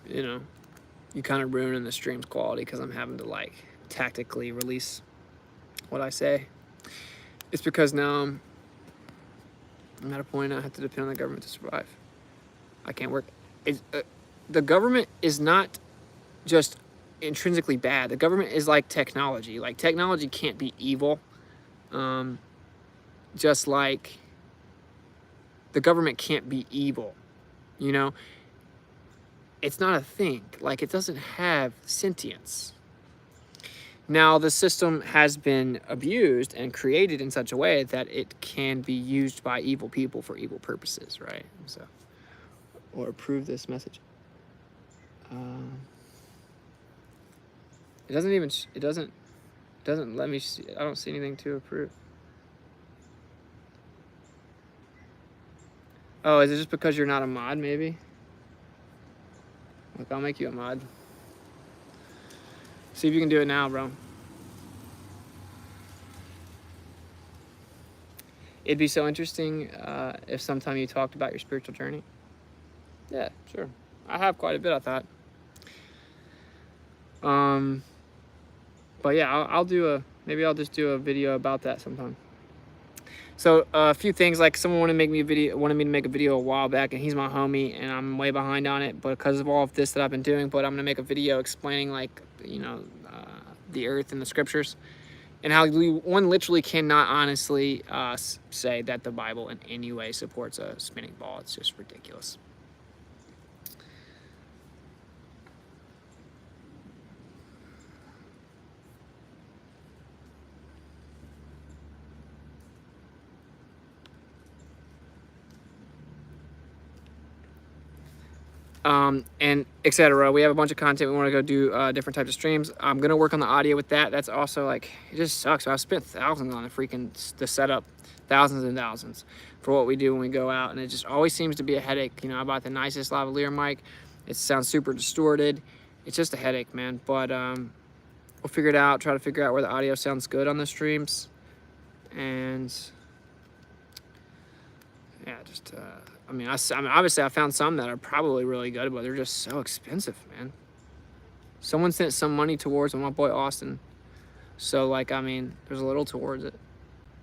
you know, you kind of ruining the stream's quality because I'm having to, like, tactically release what I say. It's because now I'm at a point I have to depend on the government to survive. I can't work. The government is not just intrinsically bad. The government is like technology. Like, technology can't be evil. Just like the government can't be evil. You know? It's not a thing. Like, it doesn't have sentience. Now, the system has been abused and created in such a way that it can be used by evil people for evil purposes, right? So, or approve this message. It doesn't even, it doesn't let me see. I don't see anything to approve. Oh, is it just because you're not a mod, maybe? Look, I'll make you a mod. See if you can do it now, bro. It'd be so interesting if sometime you talked about your spiritual journey. Yeah, sure. I have quite a bit, I thought. But yeah, maybe I'll just do a video about that sometime. So a few things, like someone wanted me to make a video a while back, and he's my homie, and I'm way behind on it because of all of this that I've been doing. But I'm gonna make a video explaining, like, you know, the earth and the scriptures, and how one literally cannot honestly say that the Bible in any way supports a spinning ball. It's just ridiculous. And etc. We have a bunch of content. We want to go do different types of streams. I'm gonna work on the audio with that. That's also, like, it just sucks. I've spent thousands on the setup, thousands and thousands for what we do when we go out, and it just always seems to be a headache. You know, I bought the nicest lavalier mic. It sounds super distorted. It's just a headache, man. But we'll figure it out. Try to figure out where the audio sounds good on the streams, and Yeah, just, I mean, obviously I found some that are probably really good, but they're just so expensive, man. Someone sent some money towards my boy Austin. So, like, I mean, there's a little towards it.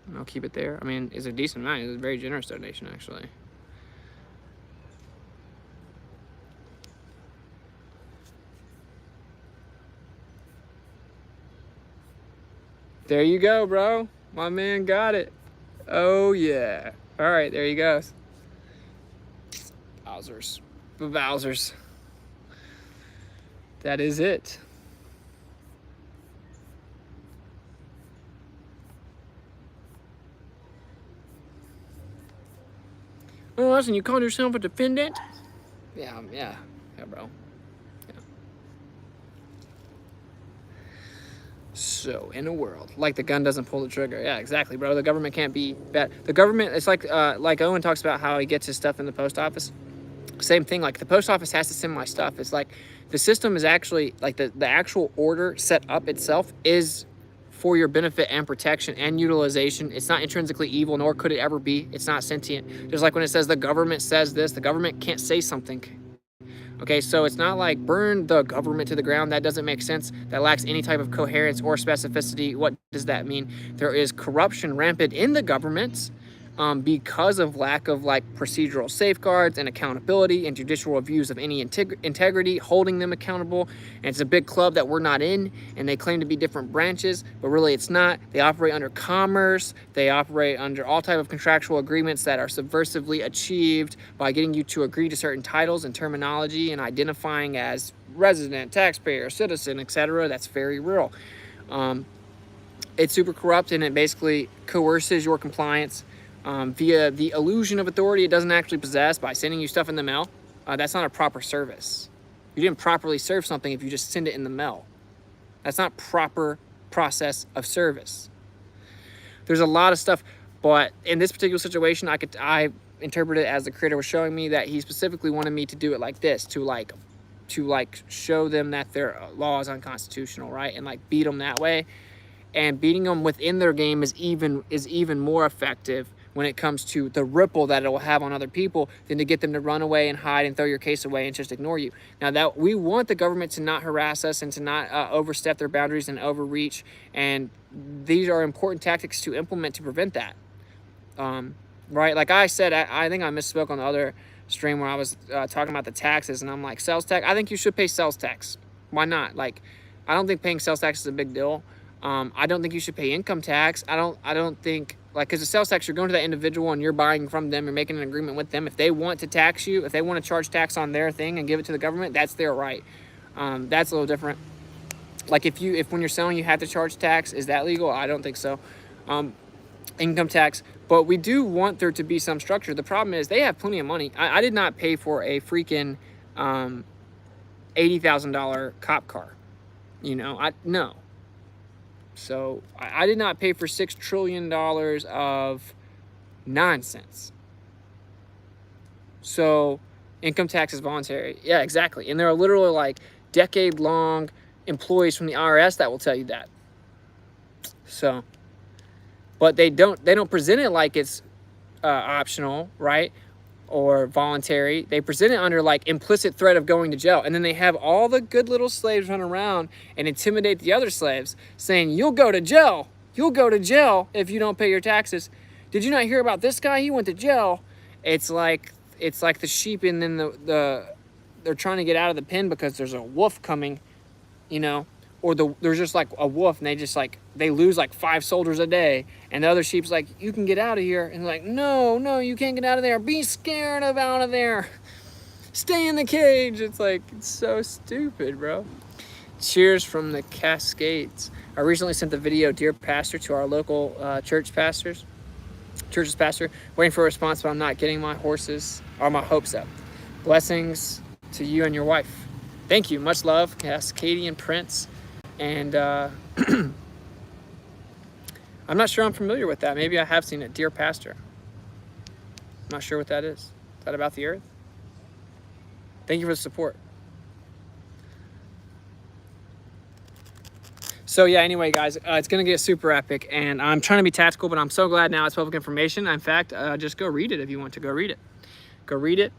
And I'll keep it there. I mean, it's a decent amount. It's a very generous donation, actually. There you go, bro. My man got it. Oh, yeah. All right, there he goes. Bowsers. Bowsers. That is it. Oh, listen, you called yourself a defendant? Yeah, bro. Yeah. So, in a world, like the gun doesn't pull the trigger. Yeah, exactly, bro. The government can't be bad. The government, it's like Owen talks about how he gets his stuff in the post office. Same thing, like the post office has to send my stuff. It's like the system is actually, like the actual order set up itself is for your benefit and protection and utilization. It's not intrinsically evil, nor could it ever be. It's not sentient. Just like when it says the government says this, the government can't say something. Okay, so it's not like burn the government to the ground. That doesn't make sense. That lacks any type of coherence or specificity. What does that mean? There is corruption rampant in the government because of lack of like procedural safeguards and accountability and judicial reviews of any integrity, holding them accountable. And it's a big club that we're not in, and they claim to be different branches, but really it's not. They operate under commerce. They operate under all type of contractual agreements that are subversively achieved by getting you to agree to certain titles and terminology and identifying as resident, taxpayer, citizen, etc. That's very real. It's super corrupt, and it basically coerces your compliance via the illusion of authority it doesn't actually possess by sending you stuff in the mail. That's not a proper service. You didn't properly serve something if you just send it in the mail. That's not proper process of service. There's a lot of stuff, but in this particular situation, I interpret it as the creator was showing me that he specifically wanted me to do it like this, to show them that their law is unconstitutional, right? And like beat them that way. And beating them within their game is even more effective when it comes to the ripple that it will have on other people than to get them to run away and hide and throw your case away and just ignore you. Now, that we want the government to not harass us and to not overstep their boundaries and overreach, and these are important tactics to implement to prevent that. Right? Like I said, I think I misspoke on the other stream where I was talking about the taxes, and I'm like, sales tax? I think you should pay sales tax. Why not? Like, I don't think paying sales tax is a big deal. I don't think you should pay income tax. I don't think, like, because the sales tax, you're going to that individual and you're buying from them, you're making an agreement with them. If they want to tax you, if they want to charge tax on their thing and give it to the government, that's their right. That's a little different. Like if when you're selling, you have to charge tax, is that legal? I don't think so. Income tax, but we do want there to be some structure. The problem is they have plenty of money. I did not pay for a freaking $80,000 cop car. No. So I did not pay for $6 trillion of nonsense. So income tax is voluntary. Yeah, exactly. And there are literally like decade-long employees from the IRS that will tell you that. So, but they don't present it like it's optional, right? Or voluntary. They present it under like implicit threat of going to jail. And then they have all the good little slaves run around and intimidate the other slaves saying, you'll go to jail. You'll go to jail if you don't pay your taxes. Did you not hear about this guy? He went to jail. It's like the sheep, and then they're trying to get out of the pen because there's a wolf coming, or there's just like a wolf, and they lose like 5 soldiers a day, and the other sheep's like, you can get out of here, and they're like, no, you can't get out of there. Be scared of out of there. Stay in the cage. It's like, it's so stupid, bro. Cheers from the Cascades. I recently sent the video Dear Pastor to our local church's pastor, waiting for a response, but I'm not getting my hopes up. Blessings to you and your wife. Thank you. Much love, Cascadian Prince. And I'm not sure I'm familiar with that. Maybe I have seen it. Dear Pastor. I'm not sure what that is. Is that about the earth? Thank you for the support. So yeah, anyway, guys, it's gonna get super epic, and I'm trying to be tactical, but I'm so glad now it's public information. In fact, just go read it if you want to go read it. Go read it.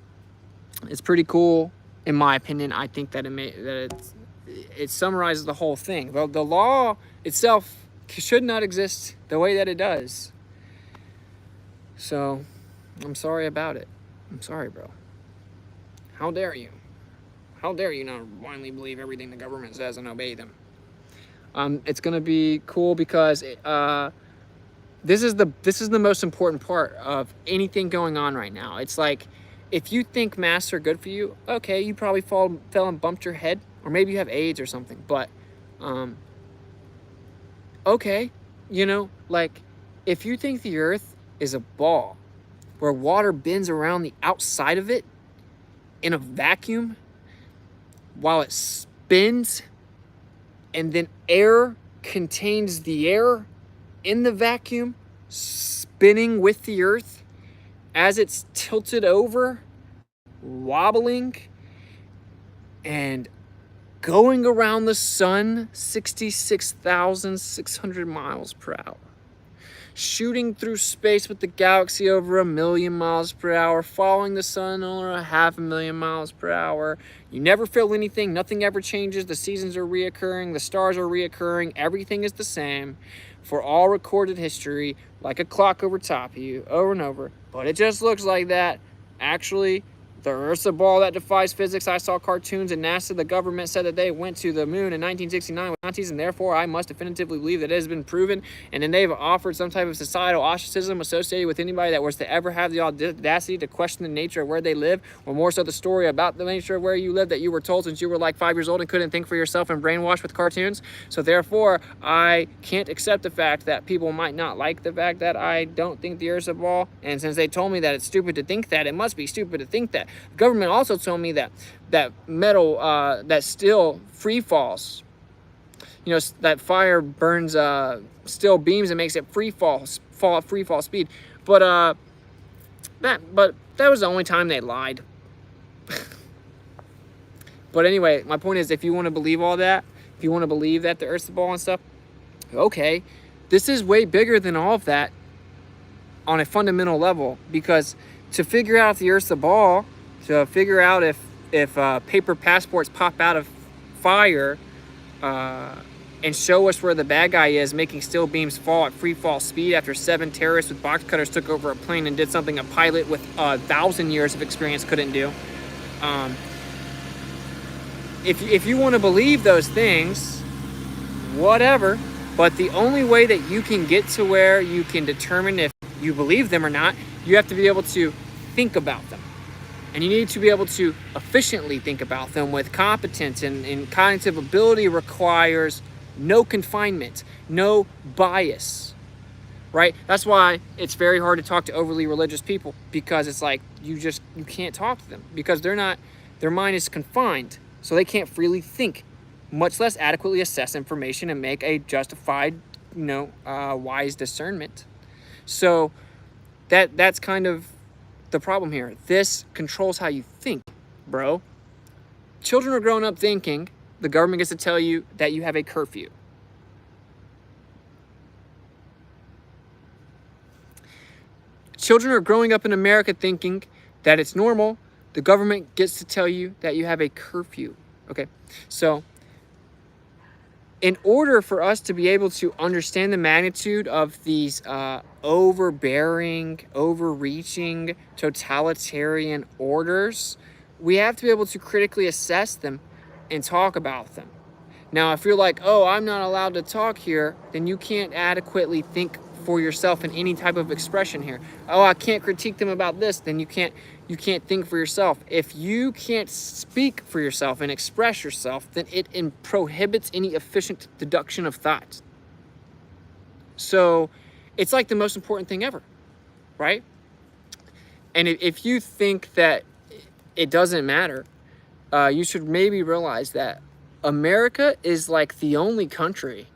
It's pretty cool, in my opinion. I think that it summarizes the whole thing. The law itself should not exist the way that it does. So, I'm sorry about it. I'm sorry, bro. How dare you? How dare you not blindly believe everything the government says and obey them? It's gonna be cool because this is the most important part of anything going on right now. It's like, if you think masks are good for you, okay, you probably fell and bumped your head, or maybe you have AIDS or something. But okay, you know, like, if you think the Earth is a ball where water bends around the outside of it in a vacuum while it spins, and then air contains the air in the vacuum, spinning with the Earth as it's tilted over, wobbling, and going around the sun 66,600 miles per hour, shooting through space with the galaxy over 1,000,000 miles per hour, following the sun over 500,000 miles per hour. You never feel anything. Nothing ever changes. The seasons are reoccurring. The stars are reoccurring. Everything is the same for all recorded history, like a clock over top of you, over and over. But it just looks like that. Actually, the Earth's a ball that defies physics. I saw cartoons, and NASA, the government, said that they went to the moon in 1969 with Nazis, and therefore I must definitively believe that it has been proven. And then they've offered some type of societal ostracism associated with anybody that was to ever have the audacity to question the nature of where they live, or more so the story about the nature of where you live that you were told since you were like 5 years old and couldn't think for yourself and brainwashed with cartoons. So therefore, I can't accept the fact that people might not like the fact that I don't think the Earth's a ball. And since they told me that it's stupid to think that, it must be stupid to think that. The government also told me that metal, that steel free falls. You know, that fire burns steel beams and makes it fall at free fall speed. But that was the only time they lied. But anyway, my point is, if you want to believe all that, if you want to believe that the Earth's a ball and stuff, okay, this is way bigger than all of that on a fundamental level. Because to figure out if the Earth's a ball, to figure out if paper passports pop out of fire and show us where the bad guy is, making steel beams fall at free fall speed after 7 terrorists with box cutters took over a plane and did something a pilot with 1,000 years of experience couldn't do. If you want to believe those things, whatever. But the only way that you can get to where you can determine if you believe them or not, you have to be able to think about them. And you need to be able to efficiently think about them with competence, and cognitive ability requires no confinement, no bias, right? That's why it's very hard to talk to overly religious people, because it's like you can't talk to them because their mind is confined, so they can't freely think, much less adequately assess information and make a justified, wise discernment. So that's kind of the problem here. This controls how you think, bro. Children are growing up thinking the government gets to tell you that you have a curfew. Children are growing up in America thinking that it's normal. The government gets to tell you that you have a curfew. Okay, so in order for us to be able to understand the magnitude of these overbearing, overreaching, totalitarian orders, we have to be able to critically assess them and talk about them. Now, if you're like, oh, I'm not allowed to talk here, then you can't adequately think for yourself in any type of expression here. Oh, I can't critique them about this, then you can't think for yourself. If you can't speak for yourself and express yourself, then it prohibits any efficient deduction of thought. So it's like the most important thing ever, right? And if you think that it doesn't matter, you should maybe realize that America is like the only country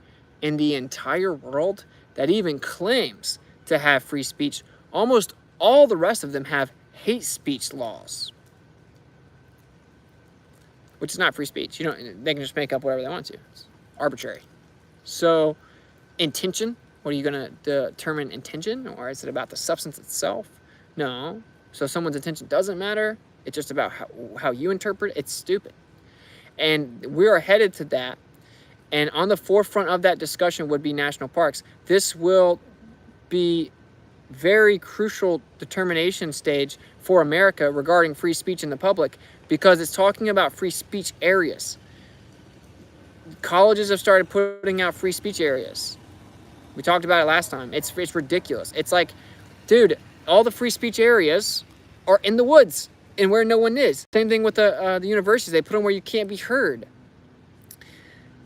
in the entire world that even claims to have free speech. Almost all the rest of them have hate speech laws, which is not free speech. They can just make up whatever they want to. It's arbitrary. So intention, what are you going to determine intention, or is it about the substance itself? No. So someone's intention doesn't matter. It's just about how you interpret it. It's stupid. And we are headed to that. And on the forefront of that discussion would be national parks. This will be very crucial determination stage for America regarding free speech in the public, because it's talking about free speech areas. Colleges have started putting out free speech areas. We talked about it last time. It's ridiculous. It's like, dude, all the free speech areas are in the woods and where no one is. Same thing with the universities. They put them where you can't be heard.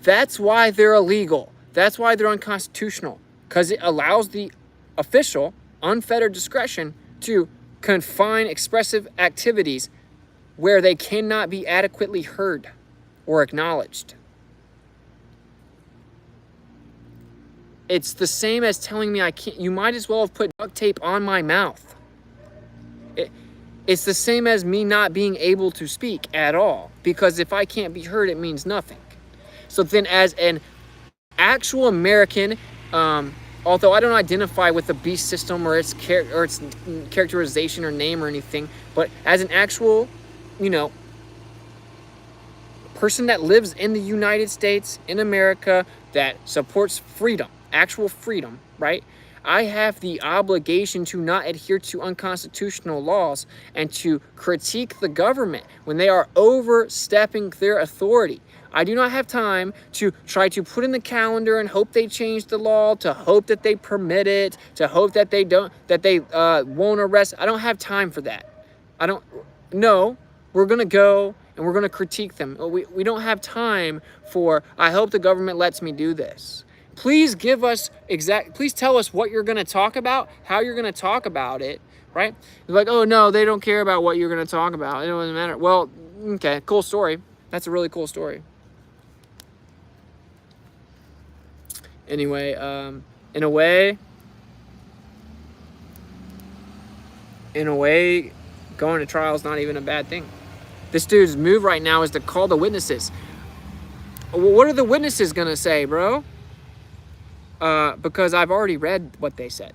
That's why they're illegal. That's why they're unconstitutional, because it allows the official unfettered discretion to confine expressive activities where they cannot be adequately heard or acknowledged. It's the same as telling me I can't. You might as well have put duct tape on my mouth. It's the same as me not being able to speak at all, because if I can't be heard, it means nothing. So then, as an actual American, although I don't identify with the beast system or its characterization or name or anything, but as an actual, person that lives in the United States, in America, that supports freedom, actual freedom, right? I have the obligation to not adhere to unconstitutional laws and to critique the government when they are overstepping their authority. I do not have time to try to put in the calendar and hope they change the law, to hope that they permit it, to hope that they won't arrest. I don't have time for that. No, we're going to go and we're going to critique them. We don't have time for, I hope the government lets me do this. Please please tell us what you're going to talk about, how you're going to talk about it, right? Like, oh no, they don't care about what you're going to talk about. It doesn't matter. Well, okay, cool story. That's a really cool story. Anyway, in a way, going to trial is not even a bad thing. This dude's move right now is to call the witnesses. What are the witnesses going to say, bro? Because I've already read what they said.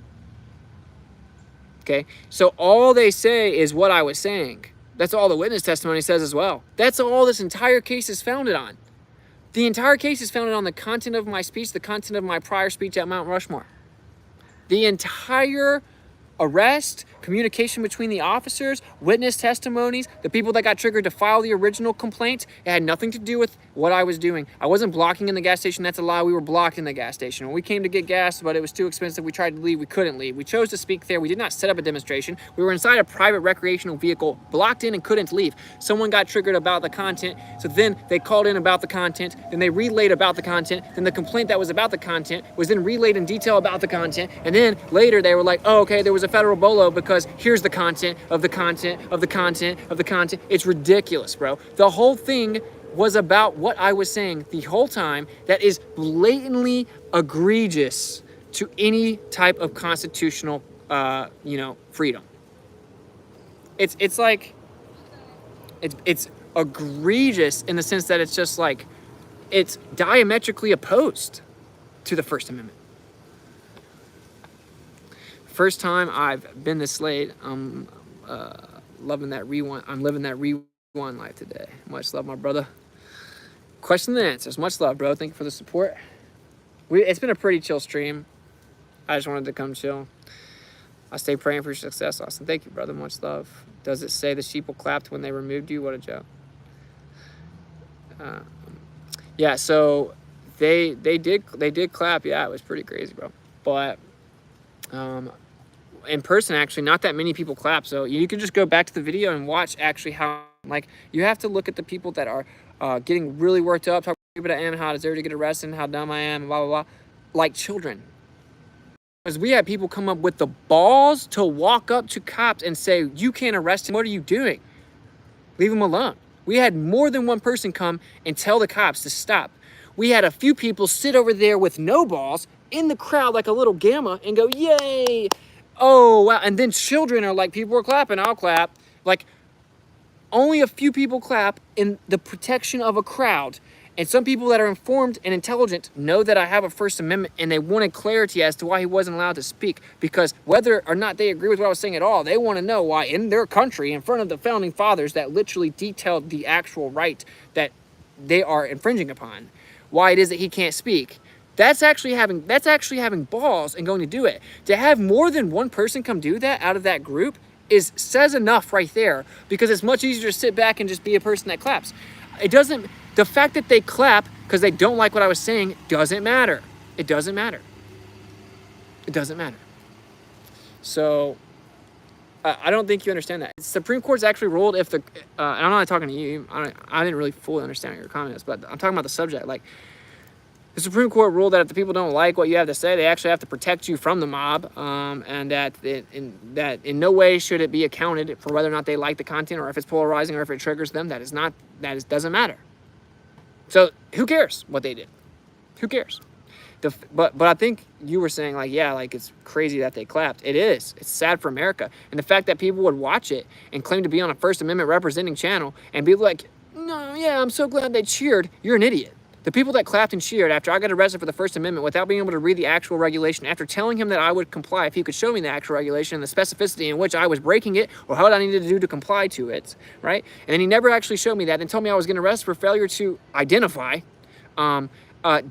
Okay, so all they say is what I was saying. That's all the witness testimony says as well. That's all this entire case is founded on. The entire case is founded on the content of my speech, the content of my prior speech at Mount Rushmore. The entire arrest, communication between the officers, witness testimonies, the people that got triggered to file the original complaint, it had nothing to do with what I was doing. I wasn't blocking in the gas station. That's a lie. We were blocked in the gas station. When we came to get gas, but it was too expensive, we tried to leave. We couldn't leave. We chose to speak there. We did not set up a demonstration. We were inside a private recreational vehicle, blocked in and couldn't leave. Someone got triggered about the content, so then they called in about the content, then they relayed about the content, then the complaint that was about the content was then relayed in detail about the content, and then later they were like, oh, okay, there was a federal bolo because here's the content of the content of the content of the content. It's ridiculous, bro. The whole thing was about what I was saying the whole time that is blatantly egregious to any type of constitutional, freedom. It's like, it's egregious in the sense that it's just like, it's diametrically opposed to the First Amendment. First time I've been this late, I'm loving that rewind. I'm living that rewind life today. Much love, my brother. Questions and answers. Much love, bro. Thank you for the support. It's been a pretty chill stream. I just wanted to come chill. I stay praying for your success, Austin. Thank you, brother. Much love. Does it say the sheeple clapped when they removed you? What a joke. Yeah, so they did clap. Yeah, it was pretty crazy, bro. But in person, actually, not that many people clap. So you can just go back to the video and watch actually how, like, you have to look at the people that are getting really worked up, talking about I am, how I deserve to get arrested, and how dumb I am, and blah, blah, blah, like children. Because we had people come up with the balls to walk up to cops and say, you can't arrest him. What are you doing? Leave him alone. We had more than one person come and tell the cops to stop. We had a few people sit over there with no balls in the crowd like a little gamma and go, yay. Oh, wow. And then children are like, people are clapping, I'll clap. Like, only a few people clap in the protection of a crowd. And some people that are informed and intelligent know that I have a First Amendment, and they wanted clarity as to why he wasn't allowed to speak, because whether or not they agree with what I was saying at all, they want to know why in their country, in front of the founding fathers that literally detailed the actual right that they are infringing upon, why it is that he can't speak. That's actually having balls and going to do it. To have more than one person come do that out of that group says enough right there, because it's much easier to sit back and just be a person that claps. The fact that they clap because they don't like what I was saying doesn't matter. It doesn't matter. It doesn't matter. So I don't think you understand that. The Supreme Court's actually ruled if and I'm not talking to you. I didn't really fully understand what your comment is, but I'm talking about the subject. Like, the Supreme Court ruled that if the people don't like what you have to say, they actually have to protect you from the mob, and that in no way should it be accounted for whether or not they like the content, or if it's polarizing, or if it triggers them. Doesn't matter. So who cares what they did? Who cares? But I think you were saying, like, yeah, like, it's crazy that they clapped. It is. It's sad for America. And the fact that people would watch it and claim to be on a First Amendment representing channel and be like, no, yeah, I'm so glad they cheered. You're an idiot. The people that clapped and cheered after I got arrested for the First Amendment without being able to read the actual regulation, after telling him that I would comply if he could show me the actual regulation and the specificity in which I was breaking it or what I needed to do to comply to it, right? And then he never actually showed me that and told me I was getting arrested for failure to identify.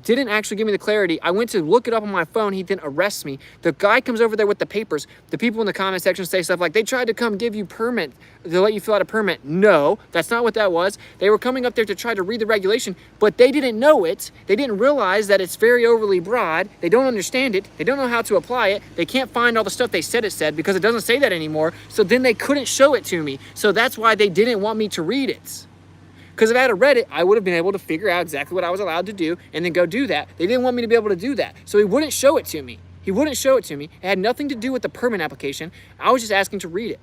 Didn't actually give me the clarity. I went to look it up on my phone. He didn't arrest me. The guy comes over there with the papers. The people in the comment section say stuff like, they tried to come give you permit, to let you fill out a permit. No, that's not what that was. They were coming up there to try to read the regulation, but they didn't know it. They didn't realize that it's very overly broad. They don't understand it. They don't know how to apply it. They can't find all the stuff they said it said, because it doesn't say that anymore. So then they couldn't show it to me. So that's why they didn't want me to read it. Because if I had read it, I would have been able to figure out exactly what I was allowed to do and then go do that. They didn't want me to be able to do that. So he wouldn't show it to me. He wouldn't show it to me. It had nothing to do with the permit application. I was just asking to read it.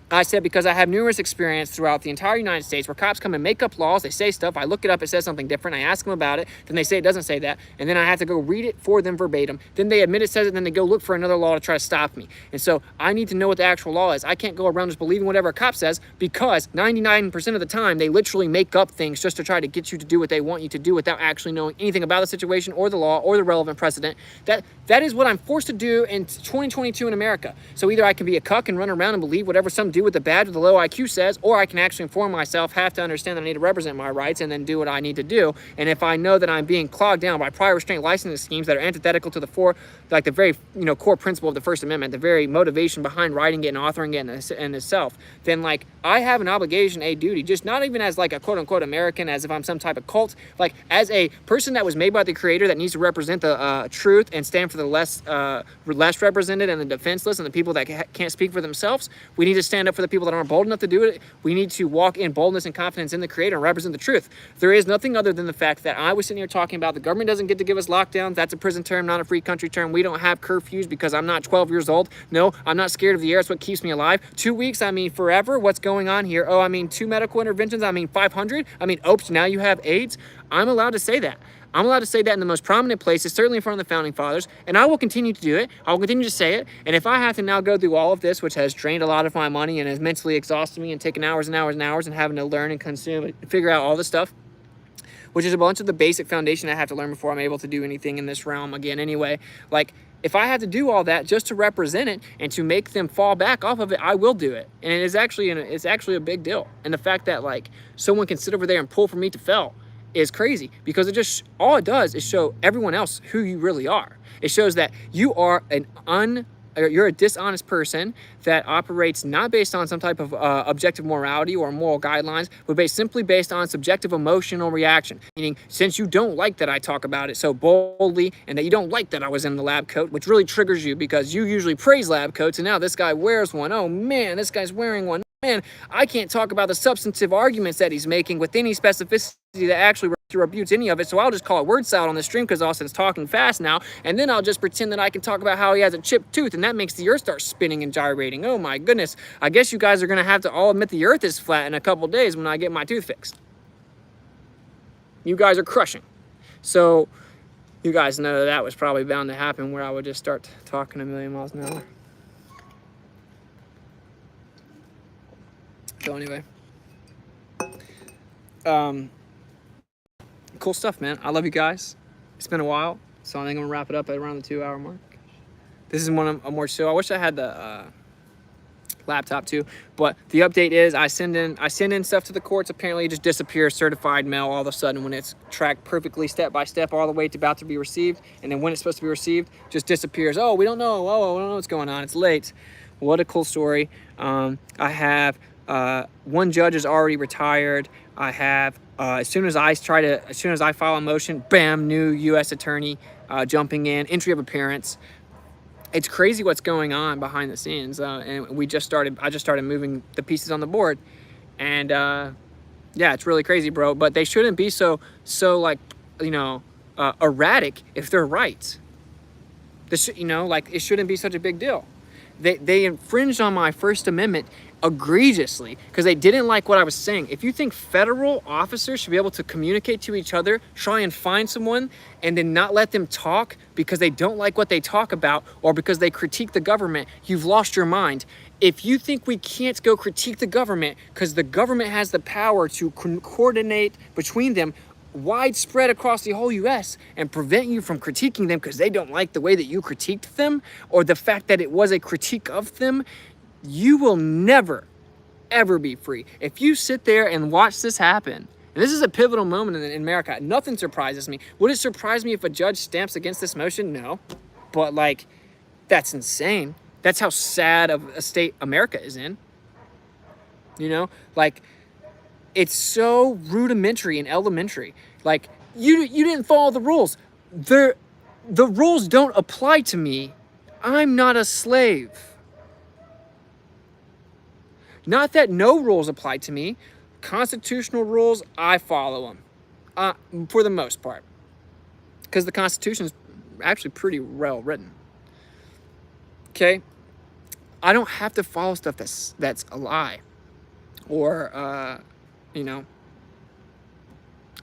I said, because I have numerous experience throughout the entire United States where cops come and make up laws, they say stuff, I look it up, it says something different, I ask them about it, then they say it doesn't say that, and then I have to go read it for them verbatim, then they admit it says it, then they go look for another law to try to stop me. And so I need to know what the actual law is. I can't go around just believing whatever a cop says, because 99% of the time they literally make up things just to try to get you to do what they want you to do without actually knowing anything about the situation or the law or the relevant precedent. That is what I'm forced to do in 2022 in America. So either I can be a cuck and run around and believe whatever some dude with the badge with the low IQ says, or I can actually inform myself, have to understand that I need to represent my rights, and then do what I need to do. And if I know that I'm being clogged down by prior restraint licensing schemes that are antithetical to the very core principle of the First Amendment, the very motivation behind writing it and authoring it in itself, then like I have an obligation, a duty, just not even as like a quote unquote American, as if I'm some type of cult, like as a person that was made by the Creator that needs to represent the truth and stand for the less represented and the defenseless and the people that can't speak for themselves. We need to stand up for the people that aren't bold enough to do it. We need to walk in boldness and confidence in the Creator and represent the truth. There is nothing other than the fact that I was sitting here talking about the government doesn't get to give us lockdowns. That's a prison term, not a free country term. We don't have curfews because I'm not 12 years old. No, I'm not scared of the air. It's what keeps me alive. 2 weeks, I mean forever. What's going on here? Oh, I mean 2 medical interventions. I mean 500. I mean, oops, now you have AIDS. I'm allowed to say that. I'm allowed to say that in the most prominent places, certainly in front of the founding fathers, and I will continue to do it. I will continue to say it. And if I have to now go through all of this, which has drained a lot of my money and has mentally exhausted me and taken hours and hours and hours and having to learn and consume and figure out all this stuff, which is a bunch of the basic foundation I have to learn before I'm able to do anything in this realm again anyway, like, if I had to do all that just to represent it and to make them fall back off of it, I will do it. And it's actually a big deal. And the fact that like someone can sit over there and pull for me to fail is crazy, because all it does is show everyone else who you really are. It shows that you are you're a dishonest person that operates not based on some type of objective morality or moral guidelines, but simply based on subjective emotional reaction. Meaning, since you don't like that I talk about it so boldly, and that you don't like that I was in the lab coat, which really triggers you because you usually praise lab coats, and now this guy wears one. Oh man, this guy's wearing one. Man, I can't talk about the substantive arguments that he's making with any specificity that actually rebutes any of it, so I'll just call it word salad on the stream because Austin's talking fast now, and then I'll just pretend that I can talk about how he has a chipped tooth, and that makes the earth start spinning and gyrating. Oh my goodness, I guess you guys are going to have to all admit the earth is flat in a couple days when I get my tooth fixed. You guys are crushing. So you guys know that was probably bound to happen, where I would just start talking a million miles an hour. So anyway, cool stuff, man. I love you guys. It's been a while, so I think I'm gonna wrap it up at around the 2-hour mark. This is one of more so. I wish I had the laptop too, but the update is I send in stuff to the courts. Apparently it just disappears, certified mail, all of a sudden when it's tracked perfectly step by step all the way to about to be received, and then when it's supposed to be received just disappears. Oh, we don't know. Oh, we don't know what's going on. It's late. What a cool story. I have one judge is already retired. I have as soon as I file a motion, bam, new U.S. attorney jumping in, entry of appearance. It's crazy what's going on behind the scenes, and I just started moving the pieces on the board, and yeah, it's really crazy, bro. But they shouldn't be so like, you know, erratic if they're right. This, you know, like, it shouldn't be such a big deal. They infringed on my First Amendment egregiously because they didn't like what I was saying. If you think federal officers should be able to communicate to each other, try and find someone, and then not let them talk because they don't like what they talk about or because they critique the government, you've lost your mind. If you think we can't go critique the government because the government has the power to coordinate between them widespread across the whole US and prevent you from critiquing them because they don't like the way that you critiqued them or the fact that it was a critique of them, you will never, ever be free. If you sit there and watch this happen, and this is a pivotal moment in America, nothing surprises me. Would it surprise me if a judge stamps against this motion? No. But, like, that's insane. That's how sad of a state America is in. You know? Like, it's so rudimentary and elementary. Like, you didn't follow the rules. The rules don't apply to me. I'm not a slave. Not that no rules apply to me. Constitutional rules, I follow them for the most part, because the Constitution is actually pretty well written. Okay, I don't have to follow stuff that's a lie or you know,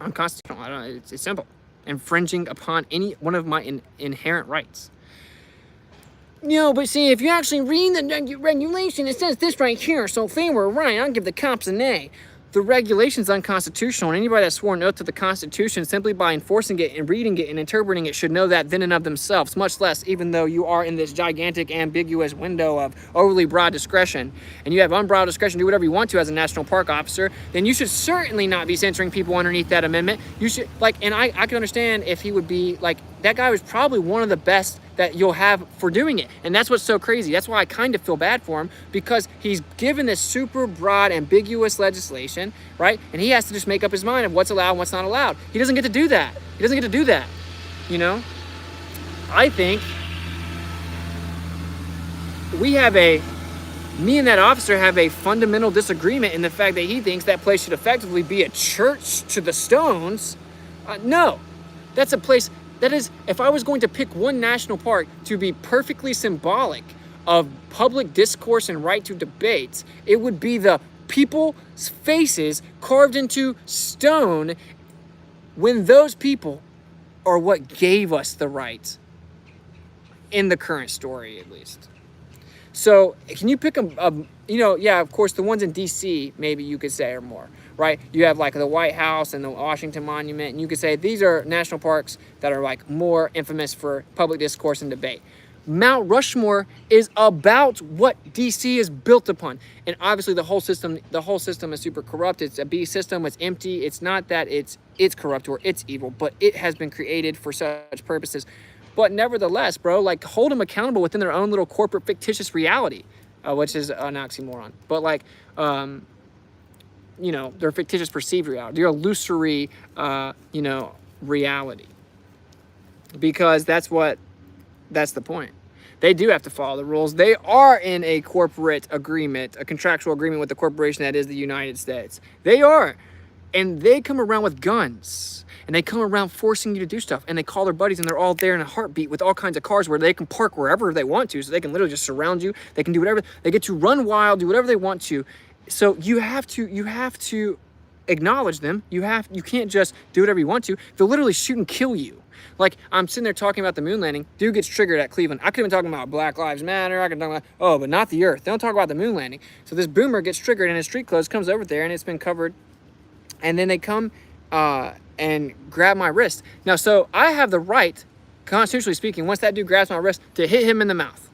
unconstitutional. I don't know. It's simple, infringing upon any one of my inherent rights. No, but see, if you actually read the regulation, it says this right here. So if they were right, I'll give the cops an A. The regulation's unconstitutional, and anybody that swore an oath to the Constitution simply by enforcing it and reading it and interpreting it should know that then and of themselves, much less even though you are in this gigantic, ambiguous window of overly broad discretion, and you have unbridled discretion to do whatever you want to as a national park officer, then you should certainly not be censoring people underneath that amendment. You should, like, and I can understand if he would be, like, that guy was probably one of the best that you'll have for doing it. And that's what's so crazy. That's why I kind of feel bad for him, because he's given this super broad, ambiguous legislation, right? And he has to just make up his mind of what's allowed and what's not allowed. He doesn't get to do that. He doesn't get to do that, you know? I think me and that officer have a fundamental disagreement in the fact that he thinks that place should effectively be a church to the stones. No, that's a place. That is, if I was going to pick one national park to be perfectly symbolic of public discourse and right to debate, it would be the people's faces carved into stone, when those people are what gave us the right in the current story, at least. So can you pick you know, yeah, of course, the ones in D.C., maybe you could say are more, right? You have like the White House and the Washington Monument, and you could say these are national parks that are like more infamous for public discourse and debate. Mount Rushmore is about what D.C. is built upon. And obviously the whole system is super corrupt. It's a B system, it's empty. It's not that it's corrupt or it's evil, but it has been created for such purposes. But nevertheless, bro, like, hold them accountable within their own little corporate fictitious reality, which is an oxymoron. But like, you know, their fictitious perceived reality, their illusory, you know, reality. Because that's the point. They do have to follow the rules. They are in a corporate agreement, a contractual agreement with the corporation that is the United States. They are. And they come around with guns. And they come around forcing you to do stuff. And they call their buddies, and they're all there in a heartbeat with all kinds of cars where they can park wherever they want to. So they can literally just surround you. They can do whatever. They get to run wild, do whatever they want to. So you have to acknowledge them. You can't just do whatever you want to. They'll literally shoot and kill you. Like, I'm sitting there talking about the moon landing. Dude gets triggered at Cleveland. I could have been talking about Black Lives Matter. I could talk about, but not the Earth. They don't talk about the moon landing. So this boomer gets triggered in his street clothes, comes over there, and it's been covered. And then they come and grab my wrist. Now, so I have the right, constitutionally speaking, once that dude grabs my wrist, to hit him in the mouth.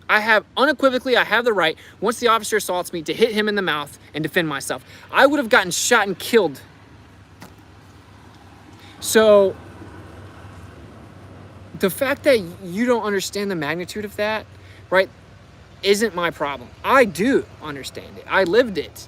I have, unequivocally, I have the right, once the officer assaults me, to hit him in the mouth and defend myself. I would have gotten shot and killed. So the fact that you don't understand the magnitude of that, right, isn't my problem. I do understand it. I lived it.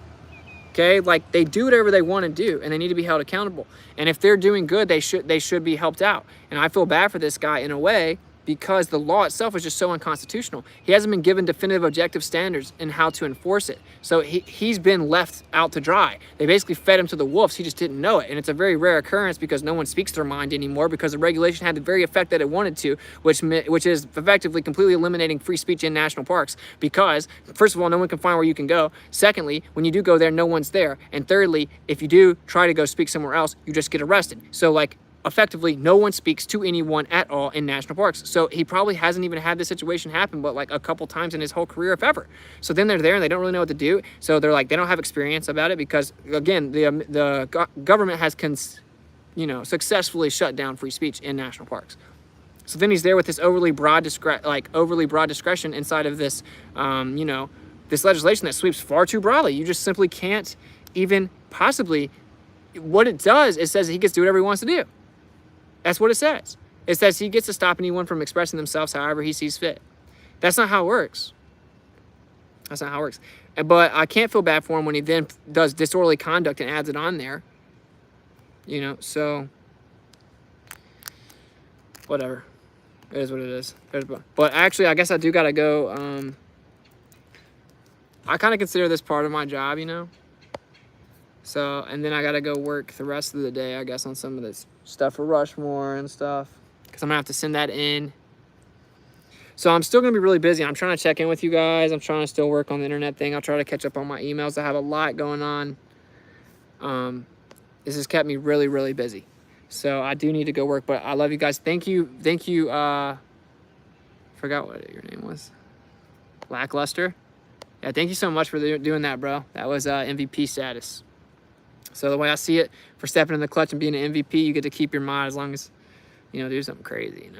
Okay, like, they do whatever they want to do, and they need to be held accountable. And if they're doing good, they should be helped out. And I feel bad for this guy in a way, because the law itself is just so unconstitutional. He hasn't been given definitive objective standards in how to enforce it. So he's been left out to dry. They basically fed him to the wolves. He just didn't know it. And it's a very rare occurrence because no one speaks their mind anymore, because the regulation had the very effect that it wanted to, which is effectively completely eliminating free speech in national parks. Because, first of all, no one can find where you can go. Secondly, when you do go there, no one's there. And thirdly, if you do try to go speak somewhere else, you just get arrested. So, like, effectively, no one speaks to anyone at all in national parks. So he probably hasn't even had this situation happen but like a couple times in his whole career, if ever. So then they're there and they don't really know what to do. So they're like, they don't have experience about it because, again, the government has successfully shut down free speech in national parks. So then he's there with this overly broad discretion inside of this, this legislation that sweeps far too broadly. You just simply can't even possibly. What it does, it says he gets to do whatever he wants to do. That's what it says. It says he gets to stop anyone from expressing themselves however he sees fit. That's not how it works. That's not how it works. But I can't feel bad for him when he then does disorderly conduct and adds it on there. So whatever. It is what it is. But actually, I guess I do got to go. I kind of consider this part of my job, So, and then I got to go work the rest of the day, I guess, on some of this stuff for Rushmore and stuff, because I'm going to have to send that in. So I'm still going to be really busy. I'm trying to check in with you guys. I'm trying to still work on the internet thing. I'll try to catch up on my emails. I have a lot going on. This has kept me really, really busy. So I do need to go work, but I love you guys. Thank you. Forgot what your name was. Lackluster. Yeah, thank you so much for doing that, bro. That was MVP status. So the way I see it, for stepping in the clutch and being an MVP, you get to keep your mind as long as, do something crazy,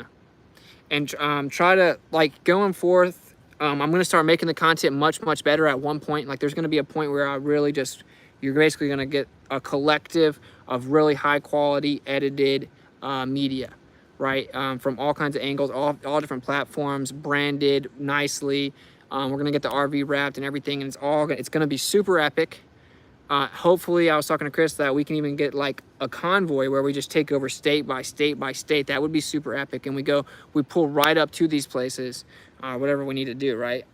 And try to, like, going forth, I'm going to start making the content much, much better at one point. Like, there's going to be a point where I really you're basically going to get a collective of really high quality edited media, right? From all kinds of angles, all different platforms, branded nicely. We're going to get the RV wrapped and everything, and it's going to be super epic. Hopefully, I was talking to Chris that we can even get like a convoy where we just take over state by state by state. That would be super epic. And we pull right up to these places, whatever we need to do, right?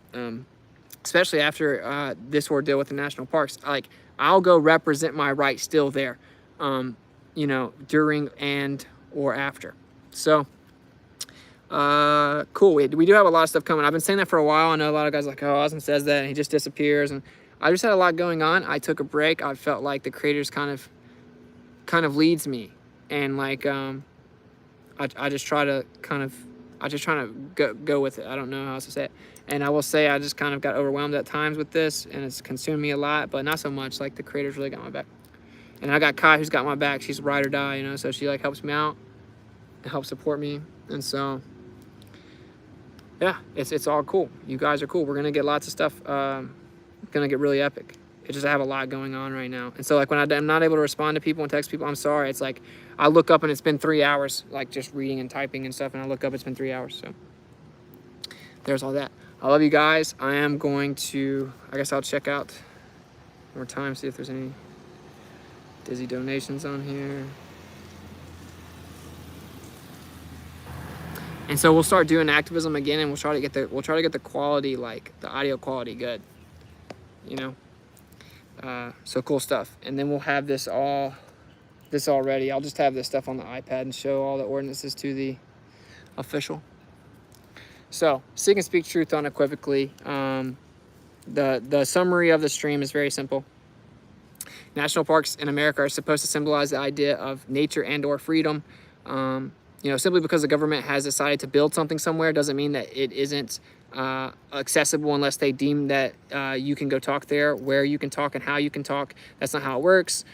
Especially after this ordeal with the national parks. Like, I'll go represent my right still there, during and or after. So, cool. We do have a lot of stuff coming. I've been saying that for a while. I know a lot of guys are like, oh, Austin says that and he just disappears. And I just had a lot going on. I took a break. I felt like the creators kind of leads me, and like I just try to go with it. I don't know how else to say it. And I will say I just kind of got overwhelmed at times with this, and it's consumed me a lot, but not so much. Like, the creators really got my back, and I got Kai, who's got my back. She's ride or die, so she like helps me out and helps support me, and so yeah, it's all cool. You guys are cool. We're gonna get lots of stuff. Gonna get really epic. It's just I have a lot going on right now, and so like when I'm not able to respond to people and text people, I'm sorry. It's like I look up and it's been 3 hours, like just reading and typing and stuff, and I look up, it's been 3 hours. So there's all that. I love you guys. I am going to, I guess I'll check out one more time, see if there's any Dizzy donations on here. And so we'll start doing activism again, and we'll try to get the quality, like the audio quality, good. So cool stuff. And then we'll have this all ready. I'll just have this stuff on the iPad and show all the ordinances to the official. So seek and speak truth unequivocally. The summary of the stream is very simple. National parks in America are supposed to symbolize the idea of nature and or freedom. Simply because the government has decided to build something somewhere doesn't mean that it isn't accessible unless they deem that you can go talk there, where you can talk and how you can talk. That's not how it works.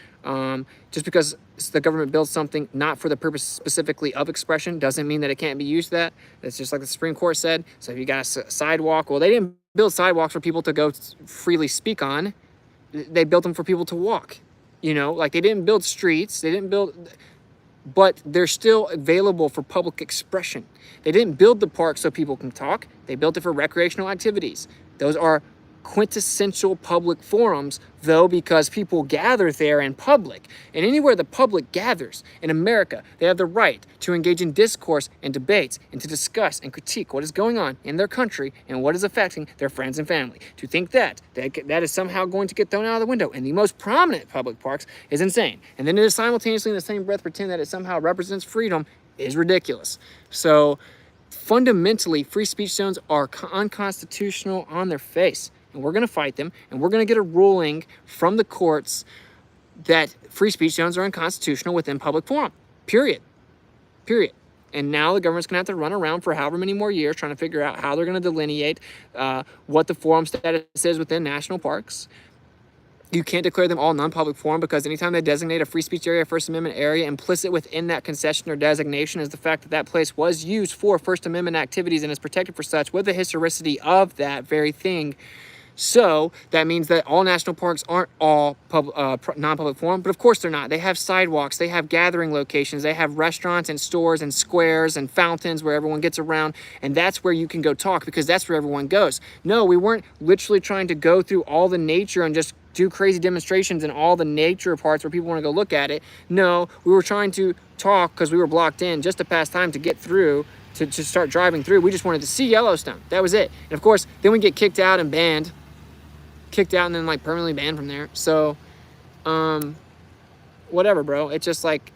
Just because the government builds something not for the purpose specifically of expression doesn't mean that it can't be used that. It's just like the Supreme Court said. So if you got a sidewalk, well, they didn't build sidewalks for people to go freely speak on. They built them for people to walk. You know, like they didn't build streets. They didn't build, but they're still available for public expression. They didn't build the park so people can talk. They built it for recreational activities. Those are quintessential public forums, though, because people gather there in public. And anywhere the public gathers in America, they have the right to engage in discourse and debates and to discuss and critique what is going on in their country and what is affecting their friends and family. To think that is somehow going to get thrown out of the window in the most prominent public parks is insane. And then to simultaneously in the same breath pretend that it somehow represents freedom is ridiculous. So fundamentally, free speech zones are unconstitutional on their face. And we're going to fight them, and we're going to get a ruling from the courts that free speech zones are unconstitutional within public forum. Period. And now the government's going to have to run around for however many more years trying to figure out how they're going to delineate what the forum status is within national parks. You can't declare them all non-public forum because anytime they designate a free speech area, First Amendment area, implicit within that concession or designation is the fact that that place was used for First Amendment activities and is protected for such with the historicity of that very thing. So that means that all national parks aren't all non-public forum, but of course they're not. They have sidewalks, they have gathering locations, they have restaurants and stores and squares and fountains where everyone gets around, and that's where you can go talk because that's where everyone goes. No, we weren't literally trying to go through all the nature and just do crazy demonstrations in all the nature parts where people want to go look at it. No, we were trying to talk because we were blocked in just to pass time to get through, to start driving through. We just wanted to see Yellowstone. That was it. And of course, then we get kicked out and banned. Kicked out and then like permanently banned from there. So whatever, bro. It's just like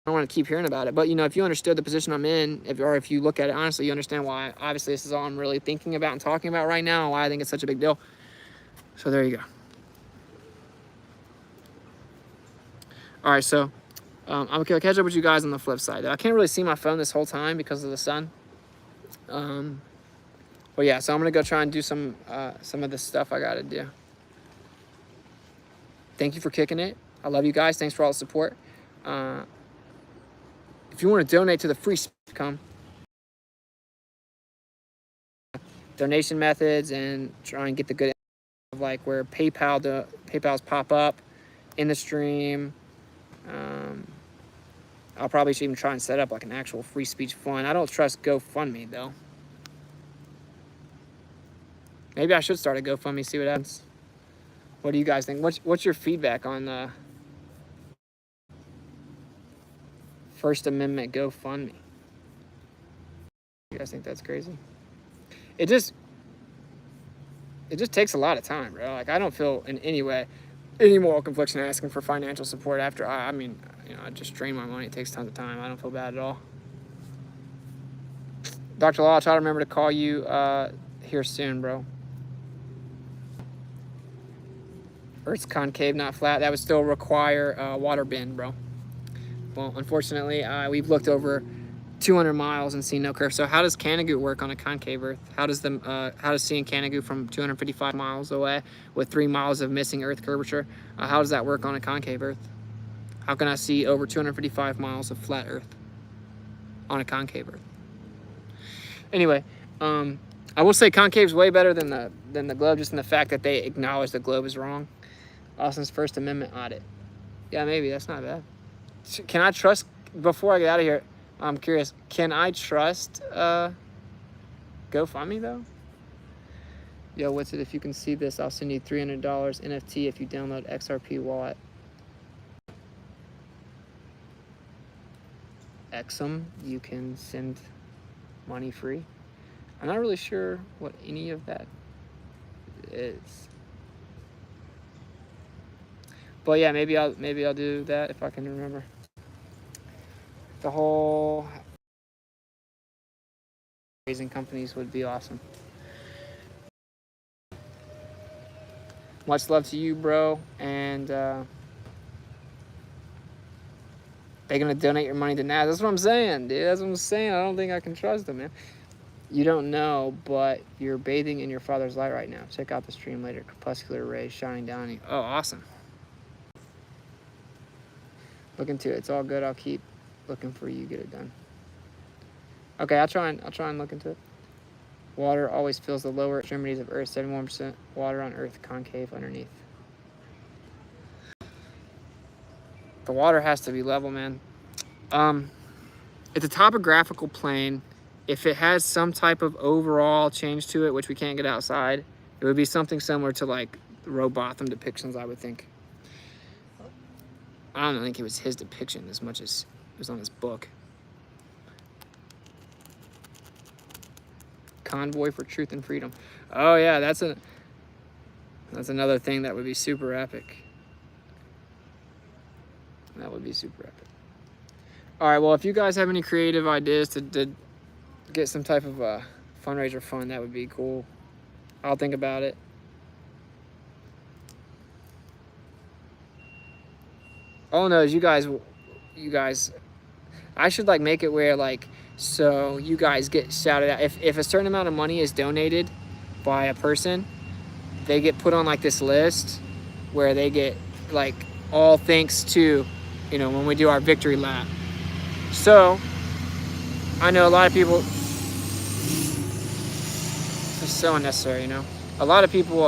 I don't want to keep hearing about it, but you know, if you understood the position I'm in, if you look at it honestly, you understand why obviously this is all I'm really thinking about and talking about right now and why I think it's such a big deal. So there you go. All right, so I'm gonna catch up with you guys on the flip side. I can't really see my phone this whole time because of the sun. But yeah, so I'm gonna go try and do some of the stuff I gotta do. Thank you for kicking it. I love you guys. Thanks for all the support. If you want to donate to the free speech, come. Donation methods and try and get the good of like where PayPal's pop up in the stream. I'll probably should even try and set up like an actual free speech fund. I don't trust GoFundMe though. Maybe I should start a GoFundMe, see what happens. What do you guys think? What's your feedback on First Amendment GoFundMe? You guys think that's crazy? It just takes a lot of time, bro. Like I don't feel in any way any moral confliction asking for financial support after I mean, you know, I just drain my money. It takes tons of time. I don't feel bad at all. Dr. Law, I'll try to remember to call you here soon, bro. Earth's concave, not flat. That would still require a water bin, bro. Well, unfortunately, we've looked over 200 miles and seen no curve. So how does Canada work on a concave Earth? How does seeing Canada from 255 miles away with 3 miles of missing Earth curvature? How does that work on a concave Earth? How can I see over 255 miles of flat Earth on a concave Earth? Anyway, I will say concave's way better than the globe, just in the fact that they acknowledge the globe is wrong. Austin's First Amendment audit. Yeah, maybe. That's not bad. Can I trust, before I get out of here, I'm curious, can I trust GoFundMe, though? Yo, Witsit, if you can see this, I'll send you $300 NFT if you download XRP wallet. Exum, you can send money free. I'm not really sure what any of that is. But yeah, maybe I'll do that if I can remember. The whole raising companies would be awesome. Much love to you, bro. And they're gonna donate your money to NAS. That's what I'm saying, dude. That's what I'm saying. I don't think I can trust them, man. You don't know, but you're bathing in your Father's light right now. Check out the stream later. Crepuscular rays shining down on you. Oh, awesome. Look into it. It's all good. I'll keep looking for you. Get it done. Okay, I'll try and look into it. Water always fills the lower extremities of Earth. 71% water on Earth, concave underneath. The water has to be level, man. It's a topographical plane. If it has some type of overall change to it, which we can't get outside, it would be something similar to like the Robotham depictions, I would think. I don't think it was his depiction as much as it was on his book. Convoy for Truth and Freedom. Oh yeah, that's another thing that would be super epic. That would be super epic. All right, well, if you guys have any creative ideas to get some type of fundraiser fund, that would be cool. I'll think about it. All I know is you guys, I should like make it where like, so you guys get shouted out. If a certain amount of money is donated by a person, they get put on like this list where they get like all thanks to, you know, when we do our victory lap. So I know a lot of people, it's so unnecessary, you know. A lot of people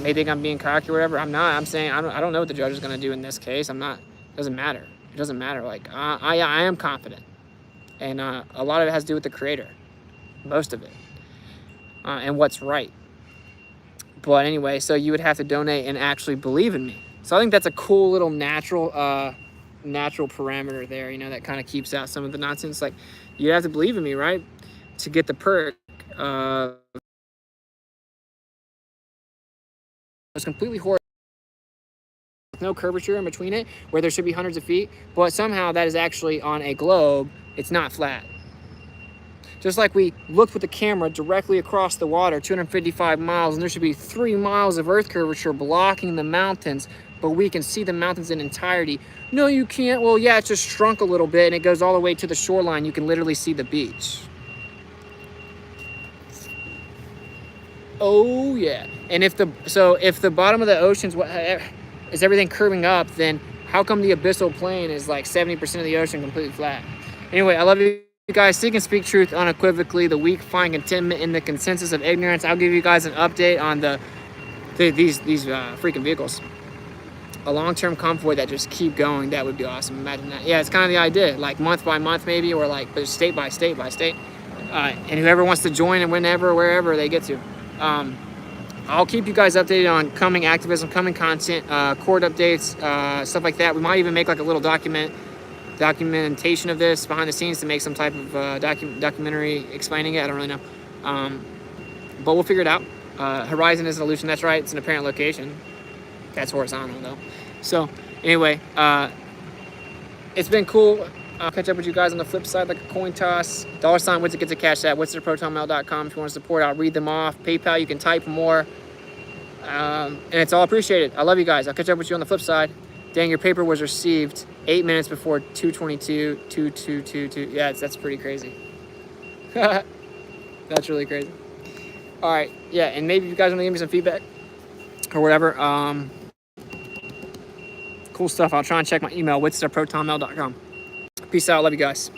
may think I'm being cocky or whatever. I'm not. I'm saying I don't know what the judge is gonna do in this case. I'm not. It doesn't matter. It doesn't matter. Like I am confident, and a lot of it has to do with the Creator, most of it, and what's right. But anyway, so you would have to donate and actually believe in me. So I think that's a cool little natural parameter there, you know, that kind of keeps out some of the nonsense. Like, you have to believe in me, right, to get the perk. It's completely horizontal, with no curvature in between it, where there should be hundreds of feet, but somehow that is actually on a globe. It's not flat. Just like we looked with the camera directly across the water, 255 miles, and there should be 3 miles of earth curvature blocking the mountains, but we can see the mountains in entirety. No, you can't. Well, yeah, it's just shrunk a little bit, and it goes all the way to the shoreline. You can literally see the beach. Oh, yeah. And if the bottom of the ocean's is everything curving up, then how come the abyssal plain is like 70% of the ocean completely flat? Anyway, I love you guys. Seek and speak truth unequivocally. The weak find contentment in the consensus of ignorance. I'll give you guys an update on these freaking vehicles. A long-term convoy that just keep going. That would be awesome. Imagine that. Yeah, it's kind of the idea. Like month by month maybe, or like state by state by state. And whoever wants to join and whenever, wherever they get to. I'll keep you guys updated on coming activism, coming content, court updates, stuff like that. We might even make like a little documentation of this behind the scenes to make some type of documentary explaining it. I don't really know. But we'll figure it out. Horizon is an illusion. That's right. It's an apparent location. That's horizontal though. So anyway, it's been cool. I'll catch up with you guys on the flip side, like a coin toss. $, WitsitGetsIt, Cash App, WitsitProtonMail.com. If you want to support, I'll read them off. PayPal, you can type more. And it's all appreciated. I love you guys. I'll catch up with you on the flip side. Dang, your paper was received 8 minutes before 2:22. Yeah, that's pretty crazy. That's really crazy. All right, yeah, and maybe you guys want to give me some feedback or whatever. Cool stuff. I'll try and check my email, wits@protonmail.com. Peace out. Love you guys.